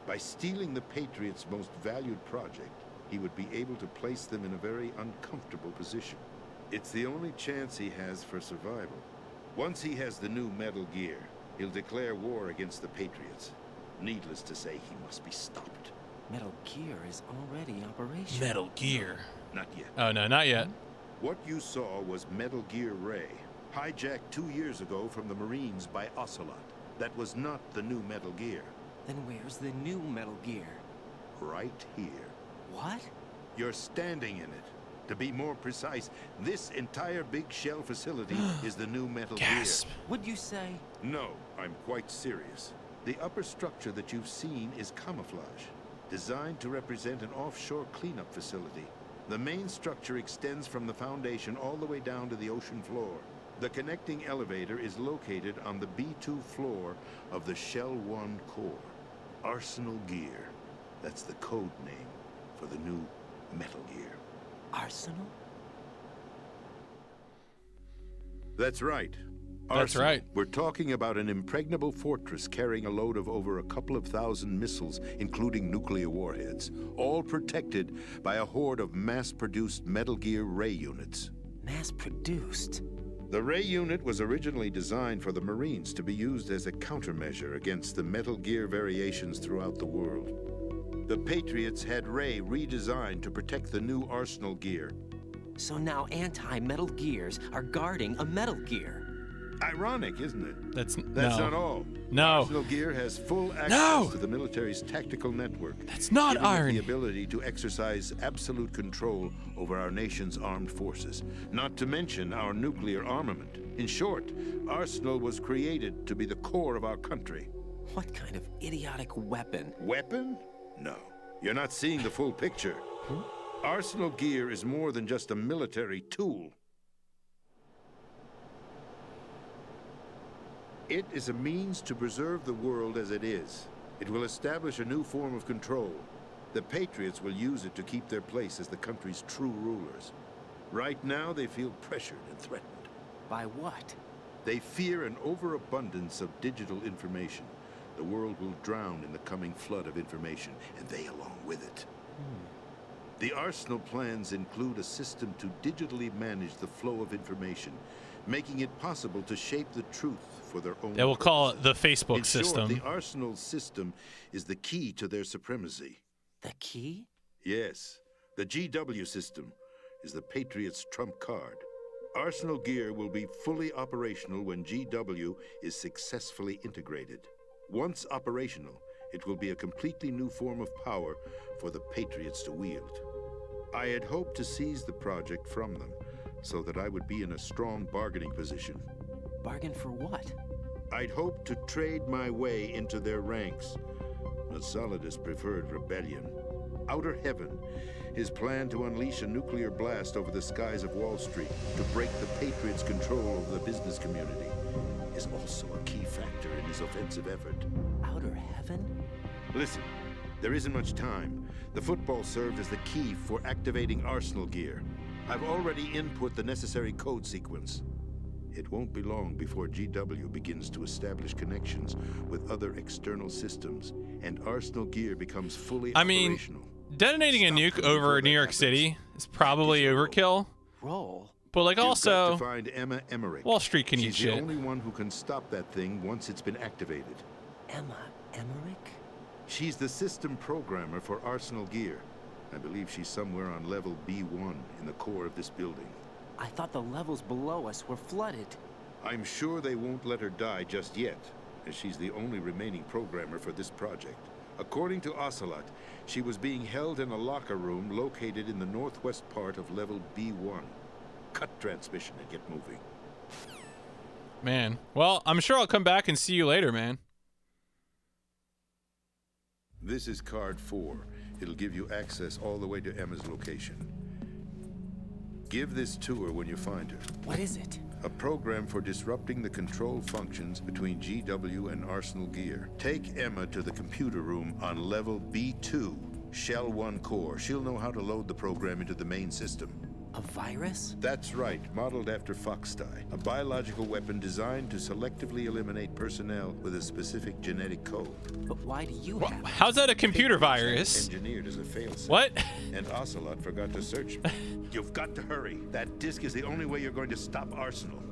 By stealing the Patriots' most valued project, he would be able to place them in a very uncomfortable position. It's the only chance he has for survival. Once he has the new Metal Gear, he'll declare war against the Patriots. Needless to say, he must be stopped. Metal Gear is already operational. Metal Gear. Not yet. Oh, no, not yet. What you saw was Metal Gear Ray, hijacked 2 years ago from the Marines by Ocelot. That was not the new Metal Gear. Then where's the new Metal Gear? Right here. What? You're standing in it. To be more precise, this entire big shell facility is the new Metal Gasp. Gear. What'd you say? No, I'm quite serious. The upper structure that you've seen is camouflage, designed to represent an offshore cleanup facility. The main structure extends from the foundation all the way down to the ocean floor. The connecting elevator is located on the B2 floor of the Shell 1 core. Arsenal Gear. That's the code name for the new Metal Gear. Arsenal? That's right. That's Arsenal. right. We're talking about an impregnable fortress carrying a load of over a couple of thousand missiles, including nuclear warheads, all protected by a horde of mass-produced Metal Gear Ray units. Mass-produced? The Ray unit was originally designed for the Marines to be used as a countermeasure against the Metal Gear variations throughout the world. The Patriots had Ray redesigned to protect the new Arsenal gear. So now anti-Metal Gears are guarding a Metal Gear. Ironic, isn't it? That's not all. No. Arsenal Gear has full access to the military's tactical network. That's not giving it irony. the ability to exercise absolute control over our nation's armed forces, not to mention our nuclear armament. In short, Arsenal was created to be the core of our country. What kind of idiotic weapon? Weapon? No. You're not seeing the full picture. Arsenal Gear is more than just a military tool. It is a means to preserve the world as it is. It will establish a new form of control. The Patriots will use it to keep their place as the country's true rulers. Right now, they feel pressured and threatened. By what? They fear an overabundance of digital information. The world will drown in the coming flood of information, and they along with it. The Arsenal plans include a system to digitally manage the flow of information, making it possible to shape the truth for their own They will call it the purposes. Facebook In system. short, the Arsenal system is the key to their supremacy. The key? Yes. The GW system is the Patriots' trump card. Arsenal Gear will be fully operational when GW is successfully integrated. Once operational, it will be a completely new form of power for the Patriots to wield. I had hoped to seize the project from them, so that I would be in a strong bargaining position. Bargain for what? I'd hoped to trade my way into their ranks. But Solidus preferred rebellion. Outer Heaven, his plan to unleash a nuclear blast over the skies of Wall Street to break the Patriots' control over the business community, is also a key factor in his offensive effort. Outer Heaven? Listen, there isn't much time. The football served as the key for activating Arsenal Gear. I've already input the necessary code sequence. It won't be long before GW begins to establish connections with other external systems, and Arsenal Gear becomes fully operational. Detonating a nuke over New York City is probably overkill. Roll. But like You've also, got to find Emma Emmerich. Wall Street can eat She's shit. the only one who can stop that thing once it's been activated. Emma Emmerich? She's the system programmer for Arsenal Gear. I believe she's somewhere on level B1 in the core of this building. I thought the levels below us were flooded. I'm sure they won't let her die just yet, as she's the only remaining programmer for this project. According to Ocelot, she was being held in a locker room located in the northwest part of level B1. Cut transmission and get moving. Man. Well, I'm sure I'll come back and see you later, man. This is card 4. It'll give you access all the way to Emma's location. Give this to her when you find her. What is it? A program for disrupting the control functions between GW and Arsenal Gear. Take Emma to the computer room on level B2, Shell 1 core. She'll know how to load the program into the main system. A virus? That's right, modeled after Foxdie, a biological weapon designed to selectively eliminate personnel with a specific genetic code. But why do you have it? How's that a computer virus? Engineered as a failsafe. What? And Ocelot forgot to search me. You've got to hurry. That disk is the only way you're going to stop Arsenal.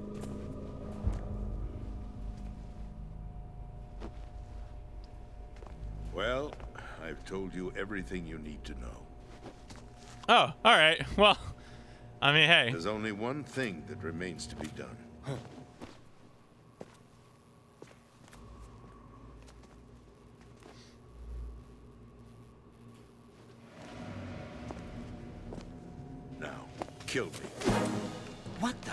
Well, I've told you everything you need to know. Oh, all right. Well, I mean, hey. There's only one thing that remains to be done. Now, kill me. What the?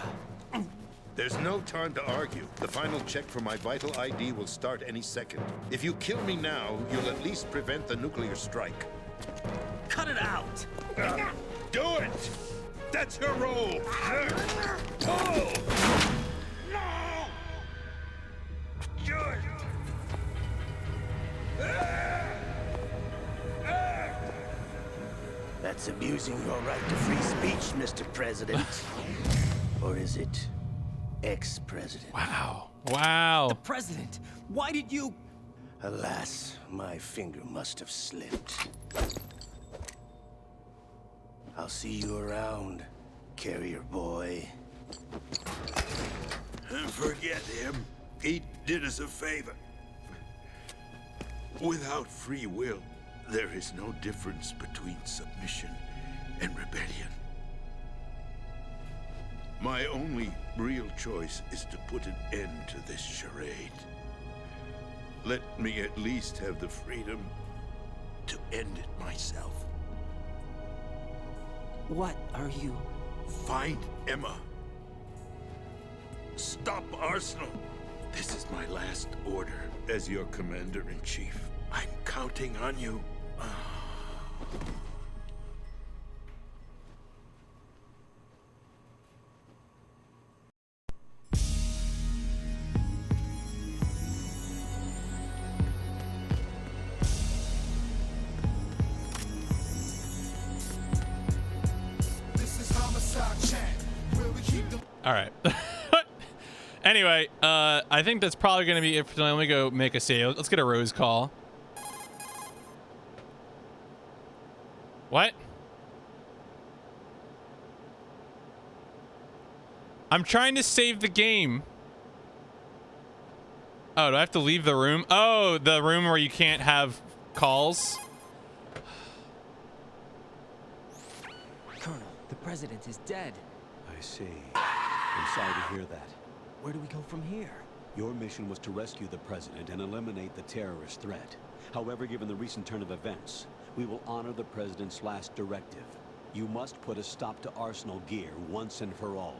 There's no time to argue. The final check for my vital ID will start any second. If you kill me now, you'll at least prevent the nuclear strike. Cut it out! Do it! That's your role! Pull! No! Good! That's abusing your right to free speech, Mr. President. Or is it ex-president. Wow. Wow. The president! Why did you... Alas, my finger must have slipped. I'll see you around, carrier boy. Forget him. He did us a favor. Without free will, there is no difference between submission and rebellion. My only real choice is to put an end to this charade. Let me at least have the freedom to end it myself. What are you... Find Emma. Stop Arsenal. This is my last order as your commander-in-chief. I'm counting on you. This is Homicide Chat, where we keep the All right. Anyway, I think that's probably going to be it for tonight. Let me go make a save. Let's get a Rose call. What? I'm trying to save the game. Oh, do I have to leave the room? Oh, the room where you can't have calls. Colonel, the president is dead. I see. I'm sorry to hear that. Where do we go from here? Your mission was to rescue the president and eliminate the terrorist threat. However, given the recent turn of events, we will honor the president's last directive. You must put a stop to Arsenal Gear once and for all.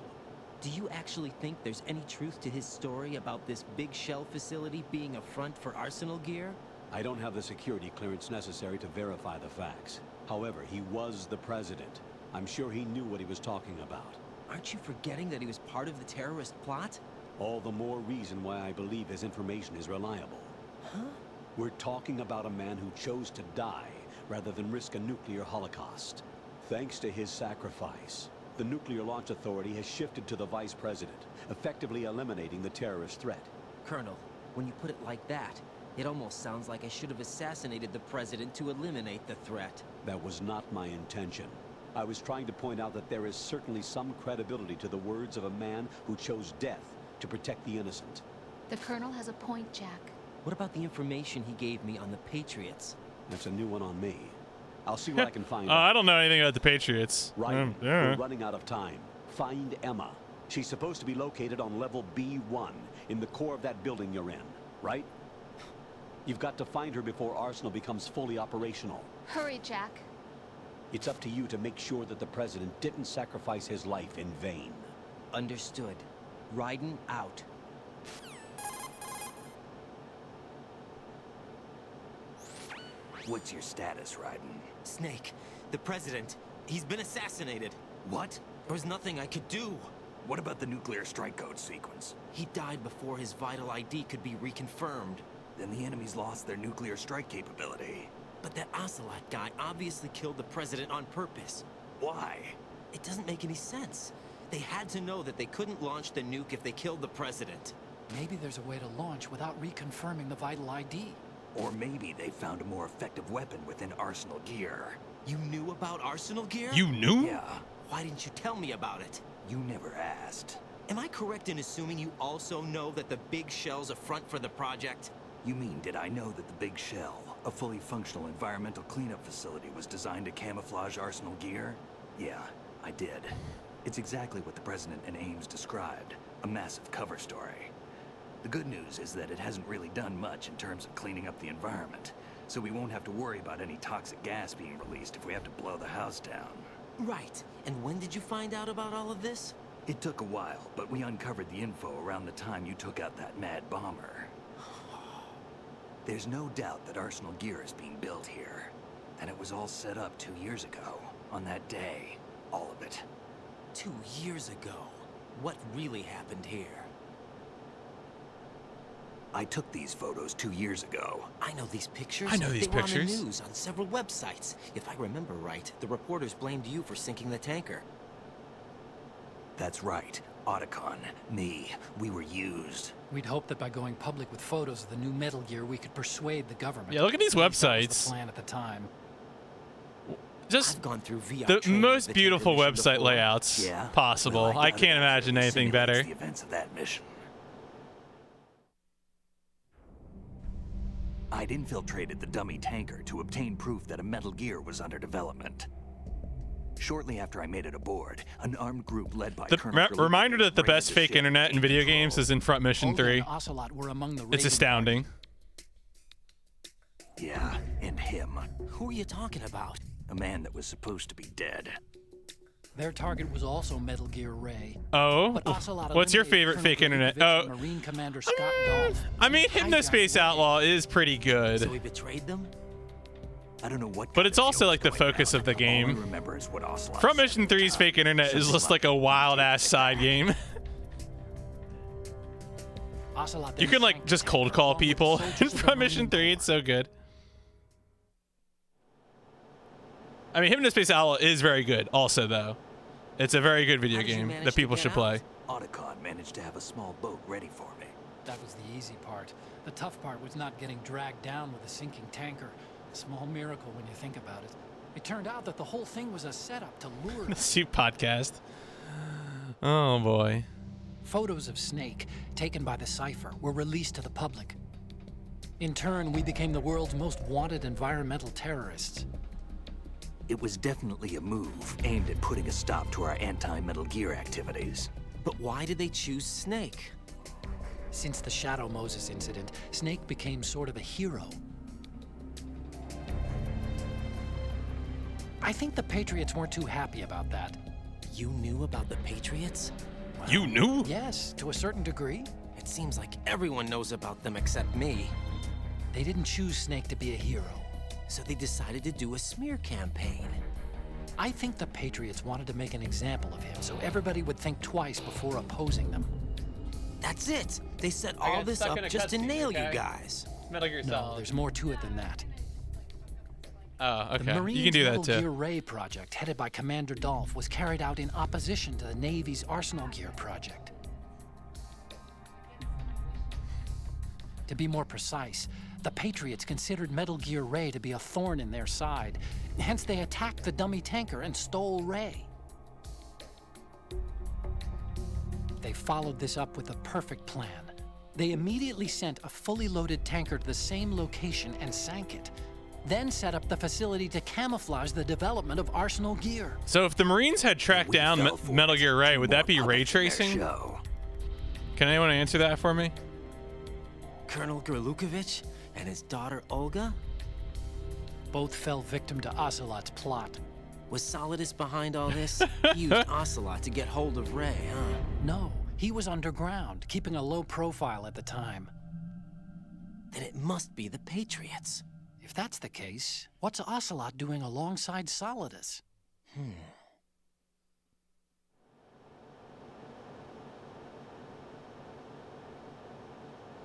Do you actually think there's any truth to his story about this big shell facility being a front for Arsenal Gear? I don't have the security clearance necessary to verify the facts. However, he was the president. I'm sure he knew what he was talking about. Aren't you forgetting that he was part of the terrorist plot? All the more reason why I believe his information is reliable. Huh? We're talking about a man who chose to die rather than risk a nuclear holocaust. Thanks to his sacrifice, the Nuclear Launch Authority has shifted to the vice president, effectively eliminating the terrorist threat. Colonel, when you put it like that, it almost sounds like I should have assassinated the president to eliminate the threat. That was not my intention. I was trying to point out that there is certainly some credibility to the words of a man who chose death to protect the innocent. The Colonel has a point, Jack. What about the information he gave me on the Patriots? That's a new one on me. I'll see what I can find Oh, out. I don't know anything about the Patriots. Right. Yeah. We're running out of time. Find Emma. She's supposed to be located on level B1 in the core of that building you're in, right? You've got to find her before Arsenal becomes fully operational. Hurry, Jack. It's up to you to make sure that the president didn't sacrifice his life in vain. Understood. Raiden out. What's your status, Raiden? Snake, the president, he's been assassinated. What? There was nothing I could do. What about the nuclear strike code sequence? He died before his vital ID could be reconfirmed. Then the enemy's lost their nuclear strike capability. But that Ocelot guy obviously killed the president on purpose. Why? It doesn't make any sense. They had to know that they couldn't launch the nuke if they killed the president. Maybe there's a way to launch without reconfirming the vital ID. Or maybe they found a more effective weapon within Arsenal Gear. You knew about Arsenal Gear? You knew? Yeah. Why didn't you tell me about it? You never asked. Am I correct in assuming you also know that the Big Shell's a front for the project? You mean, did I know that the Big Shell, a fully functional environmental cleanup facility, was designed to camouflage Arsenal Gear? Yeah, I did. It's exactly what the President and Ames described, a massive cover story. The good news is that it hasn't really done much in terms of cleaning up the environment, so we won't have to worry about any toxic gas being released if we have to blow the house down. Right. And when did you find out about all of this? It took a while, but we uncovered the info around the time you took out that mad bomber. There's no doubt that Arsenal Gear is being built here. And it was all set up 2 years ago, on that day. All of it. 2 years ago? What really happened here? I took these photos 2 years ago. I know these pictures. I know these They were pictures. on the news, on several websites. If I remember right, the reporters blamed you for sinking the tanker. That's right. Otacon, me, we were used. We'd hoped that by going public with photos of the new Metal Gear, we could persuade the government. Yeah, look at these At least that was websites. the plan at the time. Just I've gone through VR the training most with the beautiful Tinker website before. layouts Yeah? possible. Well, I doubt can't it imagine actually anything simulates better. the events of that mission. I'd infiltrated the dummy tanker to obtain proof that a Metal Gear was under development. Shortly after I made it aboard, an armed group led by Colonel Gurley Reminder that the raided best the fake ship internet in video games is in Front Mission Olga 3. and Ocelot were among the It's raiding astounding. Yeah, and him. Who are you talking about? A man that was supposed to be dead. Their target was also Metal Gear Ray. Oh, But Ocelot what's your eliminated favorite Colonel fake internet? Gurley, Oh, Marine Commander Scott Dolph. I mean, Hypnospace Outlaw is pretty So good, we betrayed them? I don't know what. but it's also like the focus of the All I game. remember is what Ocelot Front said Mission at the 3's time. fake internet is Something just like a wild ass side game. Ocelot You then can like sank just the cold tanker call along with the people soldiers in of the Front Mission Marine 3. Corps. It's so good. I mean, Hypnospace Outlaw is very good also, though. It's a very good video How did you game manage that to people get should out? play. Otacon managed to have a small boat ready for me. That was the easy part. The tough part was not getting dragged down with a sinking tanker. A small miracle when you think about it. It turned out that the whole thing was a setup to lure The us. Soup Podcast. Oh, boy. Photos of Snake, taken by the Cypher, were released to the public. In turn, we became the world's most wanted environmental terrorists. It was definitely a move aimed at putting a stop to our anti-Metal Gear activities. But why did they choose Snake? Since the Shadow Moses incident, Snake became sort of a hero. I think the Patriots weren't too happy about that. You knew about the Patriots? You knew? Yes, to a certain degree. It seems like everyone knows about them except me. They didn't choose Snake to be a hero. So they decided to do a smear campaign. I think the Patriots wanted to make an example of him so everybody would think twice before opposing them. That's it. They set I all got this stuck up in a just to cutscene, nail okay? you guys. Metal Gear No, Solid. there's more to it than that. Oh, The okay. Marines' You can do that Metal too. Gear Ray project, headed by Commander Dolph, was carried out in opposition to the Navy's Arsenal Gear project. To be more precise, the Patriots considered Metal Gear Ray to be a thorn in their side. Hence, they attacked the dummy tanker and stole Ray. They followed this up with a perfect plan. They immediately sent a fully loaded tanker to the same location and sank it. Then set up the facility to camouflage the development of Arsenal Gear. So if the Marines had tracked down Metal Gear Ray, would that be ray tracing? Can anyone answer that for me? Colonel Gurlukovich and his daughter Olga? Both fell victim to Ocelot's plot. Was Solidus behind all this? He used Ocelot to get hold of Ray, huh? No, he was underground, keeping a low profile at the time. Then it must be the Patriots. If that's the case, what's Ocelot doing alongside Solidus?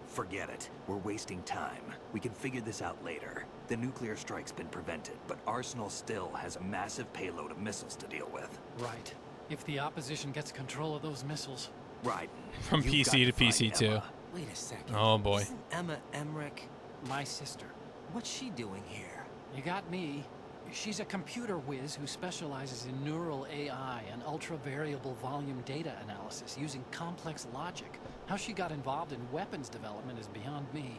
Forget it. We're wasting time. We can figure this out later. The nuclear strike's been prevented, but Arsenal still has a massive payload of missiles to deal with. Right. If the opposition gets control of those missiles. Right. From You've got PC to find PC too. Emma. Wait a second. Oh boy. Isn't Emma Emmerich? My sister. What's she doing here? You got me. She's a computer whiz who specializes in neural AI and ultra-variable volume data analysis using complex logic. How she got involved in weapons development is beyond me.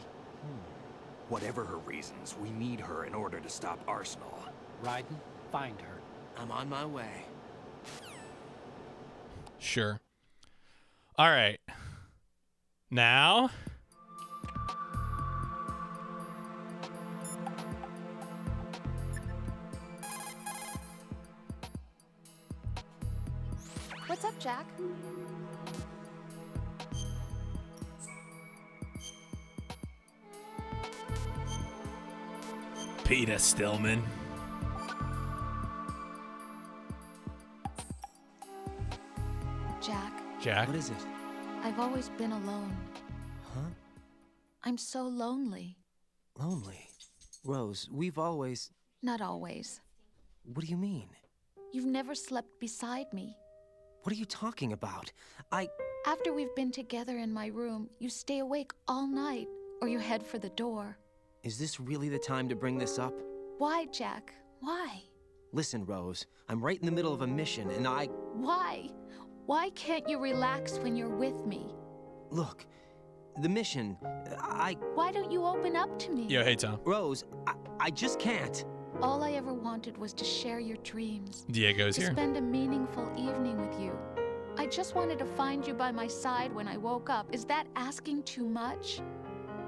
Whatever her reasons, we need her in order to stop Arsenal. Raiden, find her. I'm on my way. Sure. All right. Now. What's up, Jack? Peter Stillman. Jack, Jack. What is it? I've always been alone. Huh? I'm so lonely. Lonely. Rose, we've always... Not always. What do you mean? You've never slept beside me. What are you talking about? After we've been together in my room, you stay awake all night, or you head for the door. Is this really the time to bring this up? Why, Jack? Why? Listen, Rose, I'm right in the middle of a mission, and Why? Why can't you relax when you're with me? Look, the mission, Why don't you open up to me? Yo, hey, Tom. Rose, I just can't. All I ever wanted was to share your dreams. Diego's to here. spend a meaningful evening with you. I just wanted to find you by my side when I woke up. Is that asking too much?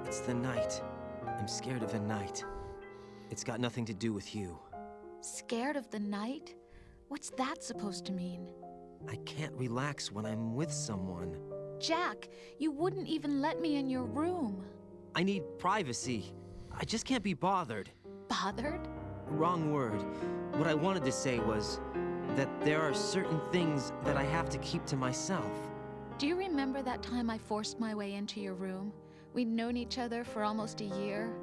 It's the night. I'm scared of the night. It's got nothing to do with you. Scared of the night? What's that supposed to mean? I can't relax when I'm with someone. Jack, you wouldn't even let me in your room. I need privacy. I just can't be bothered. Bothered? Wrong word. What I wanted to say was that there are certain things that I have to keep to myself. Do you remember that time I forced my way into your room? We'd known each other for almost a year,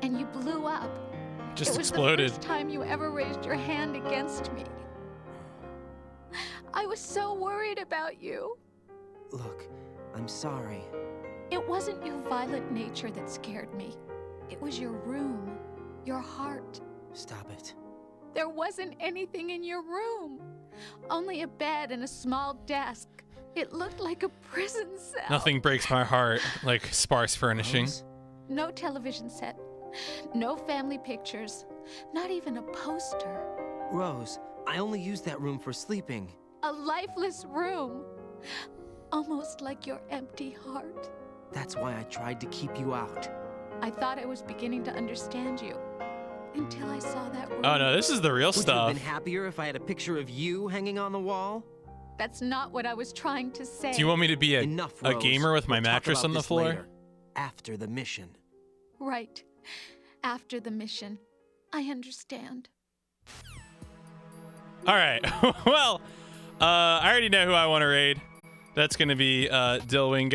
and you blew up. Just it was exploded. the first time you ever raised your hand against me. I was so worried about you. Look, I'm sorry. It wasn't your violent nature that scared me. It was your room, your heart. Stop it. There wasn't anything in your room. Only a bed and a small desk. It looked like a prison cell. Nothing breaks my heart like sparse furnishing. Rose? No television set. No family pictures. Not even a poster. Rose, I only use that room for sleeping. A lifeless room. Almost like your empty heart. That's why I tried to keep you out. I thought I was beginning to understand you. Until I saw that room. Oh no, this is the real Would you stuff. have been happier if I had a picture of you hanging on the wall? That's not what I was trying to say. Do you want me to be a Rose. gamer with my We'll talk mattress about on the this floor? later, after the mission. Right. After the mission. I understand. All right. Well, I already know who I want to raid. That's going to be Dilwing.